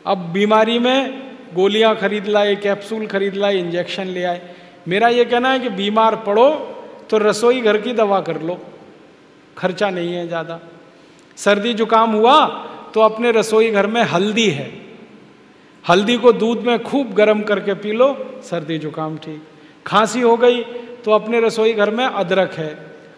[SPEAKER 1] अब बीमारी में गोलियां खरीद लाए, कैप्सूल खरीद लाए, इंजेक्शन ले आए। मेरा ये कहना है कि बीमार पड़ो तो रसोई घर की दवा कर लो, खर्चा नहीं है ज़्यादा। सर्दी जुकाम हुआ तो अपने रसोई घर में हल्दी है, हल्दी को दूध में खूब गर्म करके पी लो, सर्दी जुकाम ठीक। खांसी हो गई तो अपने रसोई घर में अदरक है,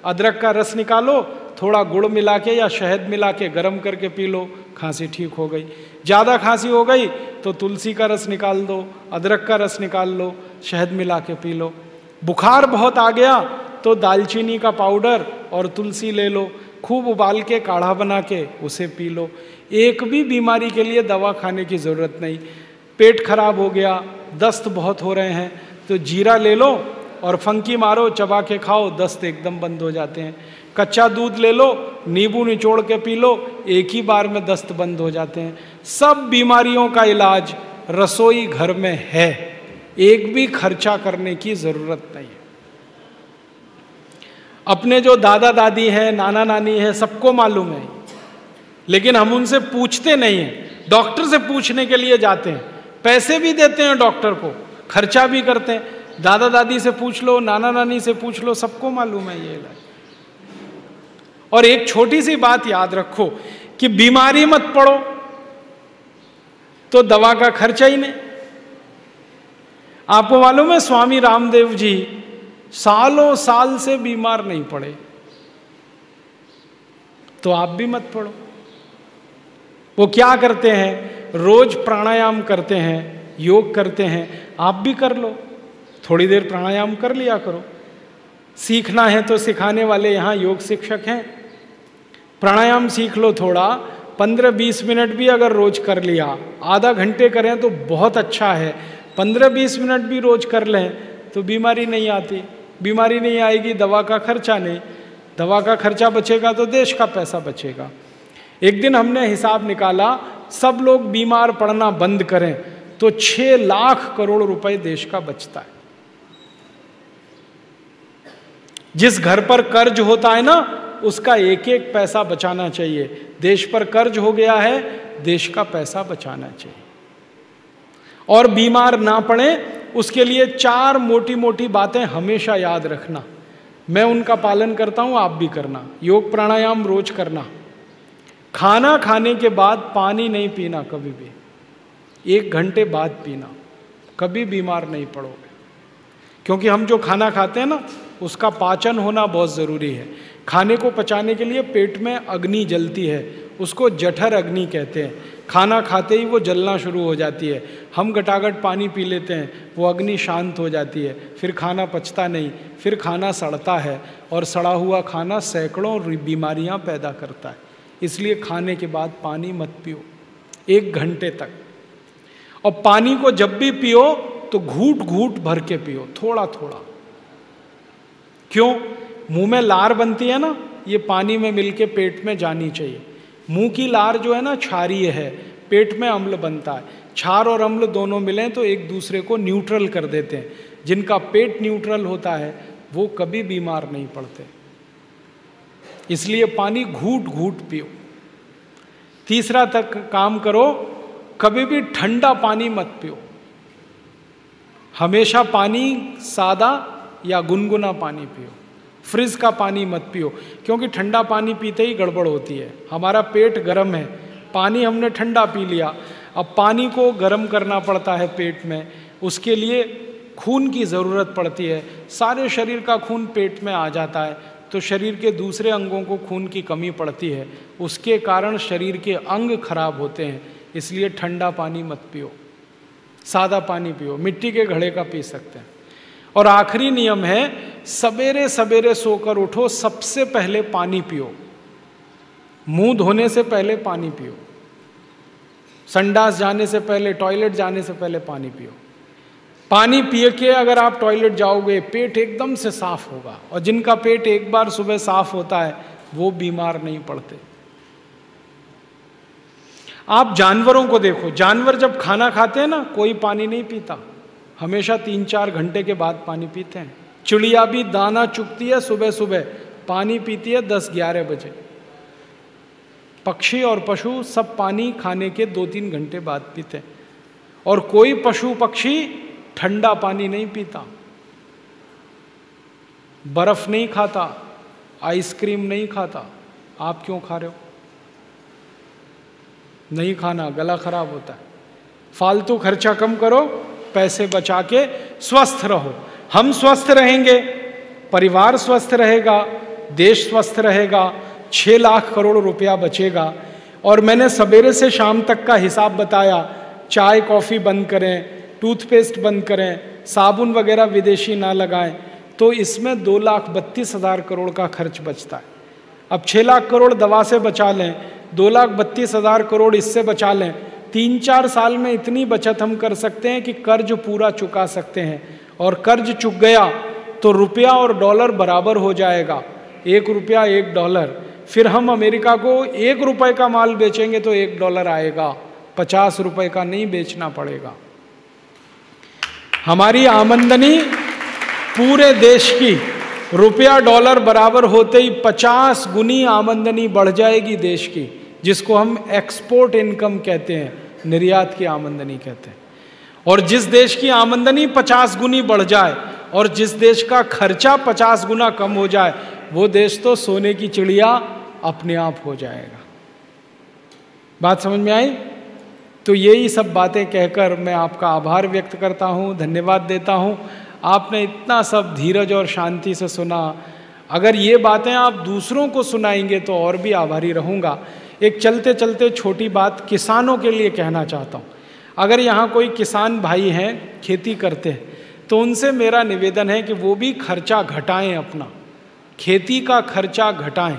[SPEAKER 1] अदरक का रस निकालो, थोड़ा गुड़ मिला के या शहद मिला के गर्म करके पी लो, खांसी ठीक हो गई। ज़्यादा खांसी हो गई तो तुलसी का रस निकाल दो, अदरक का रस निकाल लो, शहद मिला के पी लो। बुखार बहुत आ गया तो दालचीनी का पाउडर और तुलसी ले लो, खूब उबाल के काढ़ा बना के उसे पी लो। एक भी बीमारी के लिए दवा खाने की ज़रूरत नहीं। पेट खराब हो गया, दस्त बहुत हो रहे हैं तो जीरा ले लो और फंकी मारो, चबा के खाओ, दस्त एकदम बंद हो जाते हैं। कच्चा दूध ले लो, नींबू निचोड़ के पी लो, एक ही बार में दस्त बंद हो जाते हैं। सब बीमारियों का इलाज रसोई घर में है, एक भी खर्चा करने की ज़रूरत नहीं है। अपने जो दादा दादी हैं, नाना नानी है, सबको मालूम है, लेकिन हम उनसे पूछते नहीं हैं। डॉक्टर से पूछने के लिए जाते हैं, पैसे भी देते हैं डॉक्टर को, खर्चा भी करते हैं। दादा दादी से पूछ लो, नाना नानी से पूछ लो, सबको मालूम है ये इलाज। और एक छोटी सी बात याद रखो कि बीमारी मत पड़ो तो दवा का खर्चा ही नहीं। आपको मालूम है स्वामी रामदेव जी सालों साल से बीमार नहीं पड़े, तो आप भी मत पड़ो। वो क्या करते हैं? रोज प्राणायाम करते हैं, योग करते हैं। आप भी कर लो, थोड़ी देर प्राणायाम कर लिया करो। सीखना है तो सिखाने वाले यहाँ योग शिक्षक हैं। प्राणायाम सीख लो थोड़ा, 15-20 मिनट भी अगर रोज कर लिया, आधा घंटे करें तो बहुत अच्छा है, 15-20 मिनट भी रोज कर लें तो बीमारी नहीं आती। बीमारी नहीं आएगी, दवा का खर्चा नहीं, दवा का खर्चा बचेगा तो देश का पैसा बचेगा। एक दिन हमने हिसाब निकाला, सब लोग बीमार पड़ना बंद करें तो 6 लाख करोड़ रुपए देश का बचता है। जिस घर पर कर्ज होता है ना, उसका एक एक पैसा बचाना चाहिए। देश पर कर्ज हो गया है, देश का पैसा बचाना चाहिए। और बीमार ना पड़े उसके लिए 4 मोटी मोटी बातें हमेशा याद रखना। मैं उनका पालन करता हूं, आप भी करना। योग प्राणायाम रोज करना। खाना खाने के बाद पानी नहीं पीना कभी भी, 1 घंटे बाद पीना, कभी बीमार नहीं पड़ोगे। क्योंकि हम जो खाना खाते हैं ना, उसका पाचन होना बहुत ज़रूरी है। खाने को पचाने के लिए पेट में अग्नि जलती है, उसको जठर अग्नि कहते हैं। खाना खाते ही वो जलना शुरू हो जाती है, हम गटागट पानी पी लेते हैं, वो अग्नि शांत हो जाती है, फिर खाना पचता नहीं, फिर खाना सड़ता है, और सड़ा हुआ खाना सैकड़ों बीमारियां पैदा करता है। इसलिए खाने के बाद पानी मत पियो 1 घंटे तक। और पानी को जब भी पियो तो घूट घूट भर के पियो, थोड़ा थोड़ा। क्यों? मुंह में लार बनती है ना, ये पानी में मिलके पेट में जानी चाहिए। मुंह की लार जो है ना क्षारीय है, पेट में अम्ल बनता है। क्षार और अम्ल दोनों मिलें तो एक दूसरे को न्यूट्रल कर देते हैं। जिनका पेट न्यूट्रल होता है वो कभी बीमार नहीं पड़ते। इसलिए पानी घूट घूट पियो। तीसरा तक काम करो, कभी भी ठंडा पानी मत पियो। हमेशा पानी सादा या गुनगुना पानी पियो। फ्रिज का पानी मत पियो, क्योंकि ठंडा पानी पीते ही गड़बड़ होती है। हमारा पेट गर्म है, पानी हमने ठंडा पी लिया, अब पानी को गर्म करना पड़ता है पेट में, उसके लिए खून की ज़रूरत पड़ती है। सारे शरीर का खून पेट में आ जाता है तो शरीर के दूसरे अंगों को खून की कमी पड़ती है, उसके कारण शरीर के अंग खराब होते हैं। इसलिए ठंडा पानी मत पियो, सादा पानी पियो, मिट्टी के घड़े का पी सकते हैं। और आखिरी नियम है, सवेरे सवेरे सोकर उठो, सबसे पहले पानी पियो। मुंह धोने से पहले पानी पियो, संडास जाने से पहले, टॉयलेट जाने से पहले पानी पियो। पानी पिए के अगर आप टॉयलेट जाओगे, पेट एकदम से साफ होगा। और जिनका पेट एक बार सुबह साफ होता है वो बीमार नहीं पड़ते। आप जानवरों को देखो, जानवर जब खाना खाते हैं ना, कोई पानी नहीं पीता, हमेशा 3-4 घंटे के बाद पानी पीते हैं। चिड़िया भी दाना चुगती है सुबह सुबह, पानी पीती है 10-11 बजे। पक्षी और पशु सब पानी खाने के 2-3 घंटे बाद पीते हैं। और कोई पशु पक्षी ठंडा पानी नहीं पीता, बर्फ नहीं खाता, आइसक्रीम नहीं खाता। आप क्यों खा रहे हो? नहीं खाना, गला खराब होता है। फालतू खर्चा कम करो, पैसे बचा के स्वस्थ रहो। हम स्वस्थ रहेंगे, परिवार स्वस्थ रहेगा, देश स्वस्थ रहेगा, 6 लाख करोड़ रुपया बचेगा। और मैंने सवेरे से शाम तक का हिसाब बताया, चाय कॉफ़ी बंद करें, टूथपेस्ट बंद करें, साबुन वगैरह विदेशी ना लगाएं, तो इसमें 2,32,000 करोड़ का खर्च बचता है। अब 6 लाख करोड़ दवा से बचा लें, 2,32,000 करोड़ इससे बचा लें, 3-4 साल में इतनी बचत हम कर सकते हैं कि कर्ज पूरा चुका सकते हैं। और कर्ज चुक गया तो रुपया और डॉलर बराबर हो जाएगा, 1 रुपया 1 डॉलर। फिर हम अमेरिका को 1 रुपये का माल बेचेंगे तो 1 डॉलर आएगा, 50 रुपये का नहीं बेचना पड़ेगा। हमारी आमदनी पूरे देश की रुपया डॉलर बराबर होते ही 50 गुनी आमदनी बढ़ जाएगी देश की, जिसको हम एक्सपोर्ट इनकम कहते हैं, निर्यात की आमदनी कहते हैं। और जिस देश की आमदनी 50 गुनी बढ़ जाए और जिस देश का खर्चा 50 गुना कम हो जाए, वो देश तो सोने की चिड़िया अपने आप हो जाएगा। बात समझ में आई? तो यही सब बातें कहकर मैं आपका आभार व्यक्त करता हूँ, धन्यवाद देता हूँ। आपने इतना सब धीरज और शांति से सुना। अगर ये बातें आप दूसरों को सुनाएंगे तो और भी आभारी रहूँगा। एक चलते चलते छोटी बात किसानों के लिए कहना चाहता हूँ। अगर यहाँ कोई किसान भाई हैं, खेती करते हैं, तो उनसे मेरा निवेदन है कि वो भी खर्चा घटाएं, अपना खेती का खर्चा घटाएं।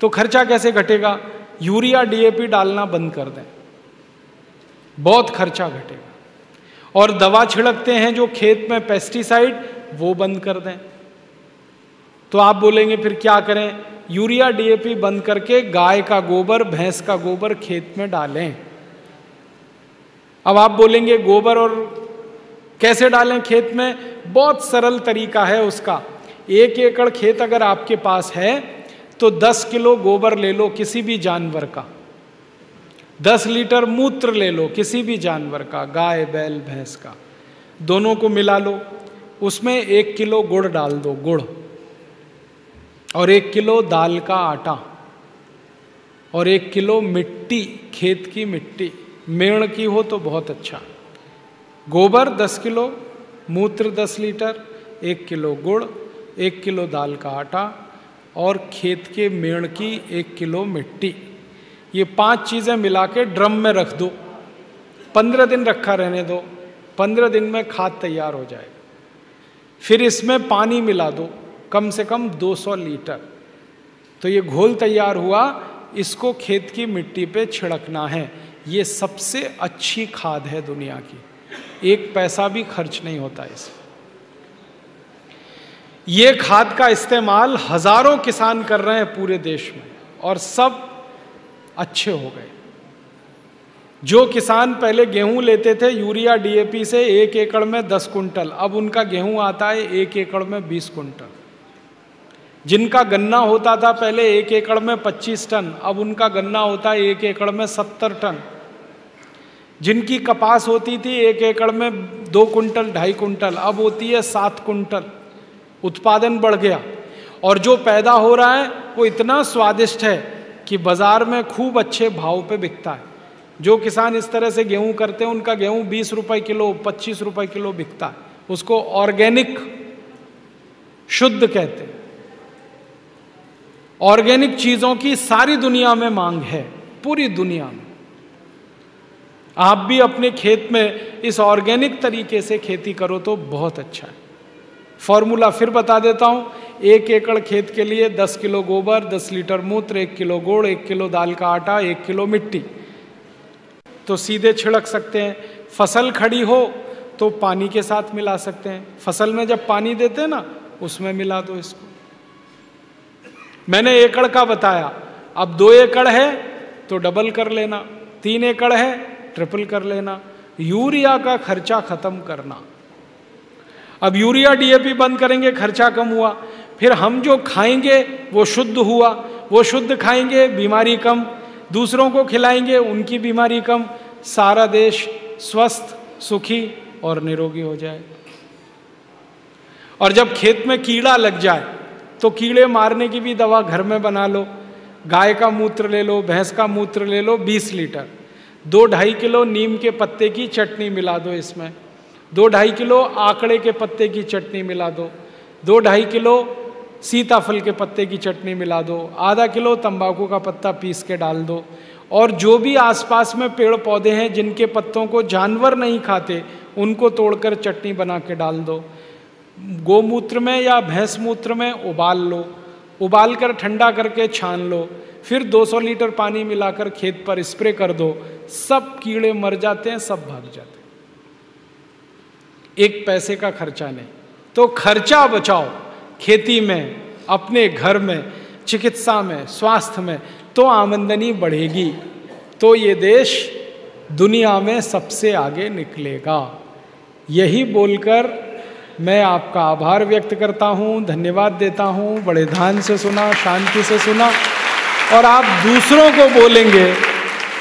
[SPEAKER 1] तो खर्चा कैसे घटेगा? यूरिया डीएपी डालना बंद कर दें, बहुत खर्चा घटेगा। और दवा छिड़कते हैं जो खेत में पेस्टिसाइड, वो बंद कर दें। तो आप बोलेंगे फिर क्या करें? यूरिया डीएपी बंद करके गाय का गोबर, भैंस का गोबर खेत में डालें। अब आप बोलेंगे गोबर और कैसे डालें खेत में? बहुत सरल तरीका है उसका। 1 एकड़ खेत अगर आपके पास है तो 10 किलो गोबर ले लो किसी भी जानवर का, 10 लीटर मूत्र ले लो किसी भी जानवर का, गाय बैल भैंस का, दोनों को मिला लो। उसमें 1 किलो गुड़ डाल दो, गुड़, और 1 किलो दाल का आटा, और 1 किलो मिट्टी, खेत की मिट्टी, मेड़ की हो तो बहुत अच्छा। गोबर 10 किलो, मूत्र 10 लीटर, 1 किलो गुड़, 1 किलो दाल का आटा और खेत के मेड़ की 1 किलो मिट्टी, ये 5 चीज़ें मिला के ड्रम में रख दो। 15 दिन रखा रहने दो, 15 दिन में खाद तैयार हो जाएगा। फिर इसमें पानी मिला दो, कम से कम 200 लीटर। तो ये घोल तैयार हुआ, इसको खेत की मिट्टी पे छिड़कना है। ये सबसे अच्छी खाद है दुनिया की, 1 पैसा भी खर्च नहीं होता इसमें। ये खाद का इस्तेमाल हजारों किसान कर रहे हैं पूरे देश में और सब अच्छे हो गए। जो किसान पहले गेहूं लेते थे यूरिया डीएपी से 1 एकड़ में 10 कुंटल, अब उनका गेहूं आता है 1 एकड़ में 20 कुंटल। जिनका गन्ना होता था पहले 1 एकड़ में 25 टन, अब उनका गन्ना होता है 1 एकड़ में 70 टन। जिनकी कपास होती थी 1 एकड़ में 2 कुंटल 2.5 कुंटल, अब होती है 7 कुंटल। उत्पादन बढ़ गया और जो पैदा हो रहा है वो इतना स्वादिष्ट है कि बाजार में खूब अच्छे भाव पे बिकता है। जो किसान इस तरह से गेहूं करते हैं उनका गेहूं 20 रुपए किलो, 25 रुपए किलो बिकता है। उसको ऑर्गेनिक शुद्ध कहते हैं। ऑर्गेनिक चीजों की सारी दुनिया में मांग है, पूरी दुनिया में। आप भी अपने खेत में इस ऑर्गेनिक तरीके से खेती करो तो बहुत अच्छा है। फॉर्मूला फिर बता देता हूं। 1 एकड़ खेत के लिए 10 किलो गोबर, 10 लीटर मूत्र, 1 किलो गुड़, 1 किलो दाल का आटा, 1 किलो मिट्टी, तो सीधे छिड़क सकते हैं। फसल खड़ी हो तो पानी के साथ मिला सकते हैं। फसल में जब पानी देते हैं ना, उसमें मिला दो इसको। मैंने एकड़ का बताया, अब 2 एकड़ है तो डबल कर लेना, 3 एकड़ है ट्रिपल कर लेना। यूरिया का खर्चा खत्म करना। अब यूरिया डीएपी बंद करेंगे, खर्चा कम हुआ। फिर हम जो खाएंगे वो शुद्ध हुआ, वो शुद्ध खाएंगे, बीमारी कम, दूसरों को खिलाएंगे, उनकी बीमारी कम, सारा देश स्वस्थ, सुखी और निरोगी हो जाए। और जब खेत में कीड़ा लग जाए तो कीड़े मारने की भी दवा घर में बना लो। गाय का मूत्र ले लो, भैंस का मूत्र ले लो 20 लीटर, 2-2.5 किलो नीम के पत्ते की चटनी मिला दो इसमें, 2-2.5 किलो आकड़े के पत्ते की चटनी मिला दो, 2-2.5 किलो सीताफल के पत्ते की चटनी मिला दो, आधा किलो तंबाकू का पत्ता पीस के डाल दो। और जो भी आसपास में पेड़ पौधे हैं जिनके पत्तों को जानवर नहीं खाते, उनको तोड़कर चटनी बना के डाल दो। गोमूत्र में या भैंस मूत्र में उबाल लो, उबाल कर ठंडा करके छान लो, फिर 200 लीटर पानी मिलाकर खेत पर स्प्रे कर दो। सब कीड़े मर जाते हैं, सब भाग जाते हैं। 1 पैसे का खर्चा नहीं। तो खर्चा बचाओ खेती में, अपने घर में, चिकित्सा में, स्वास्थ्य में, तो आमदनी बढ़ेगी, तो ये देश दुनिया में सबसे आगे निकलेगा। यही बोलकर मैं आपका आभार व्यक्त करता हूँ, धन्यवाद देता हूँ। बड़े ध्यान से सुना, शांति से सुना, और आप दूसरों को बोलेंगे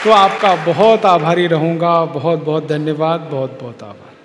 [SPEAKER 1] तो आपका बहुत आभारी रहूँगा। बहुत बहुत धन्यवाद, बहुत बहुत आभार।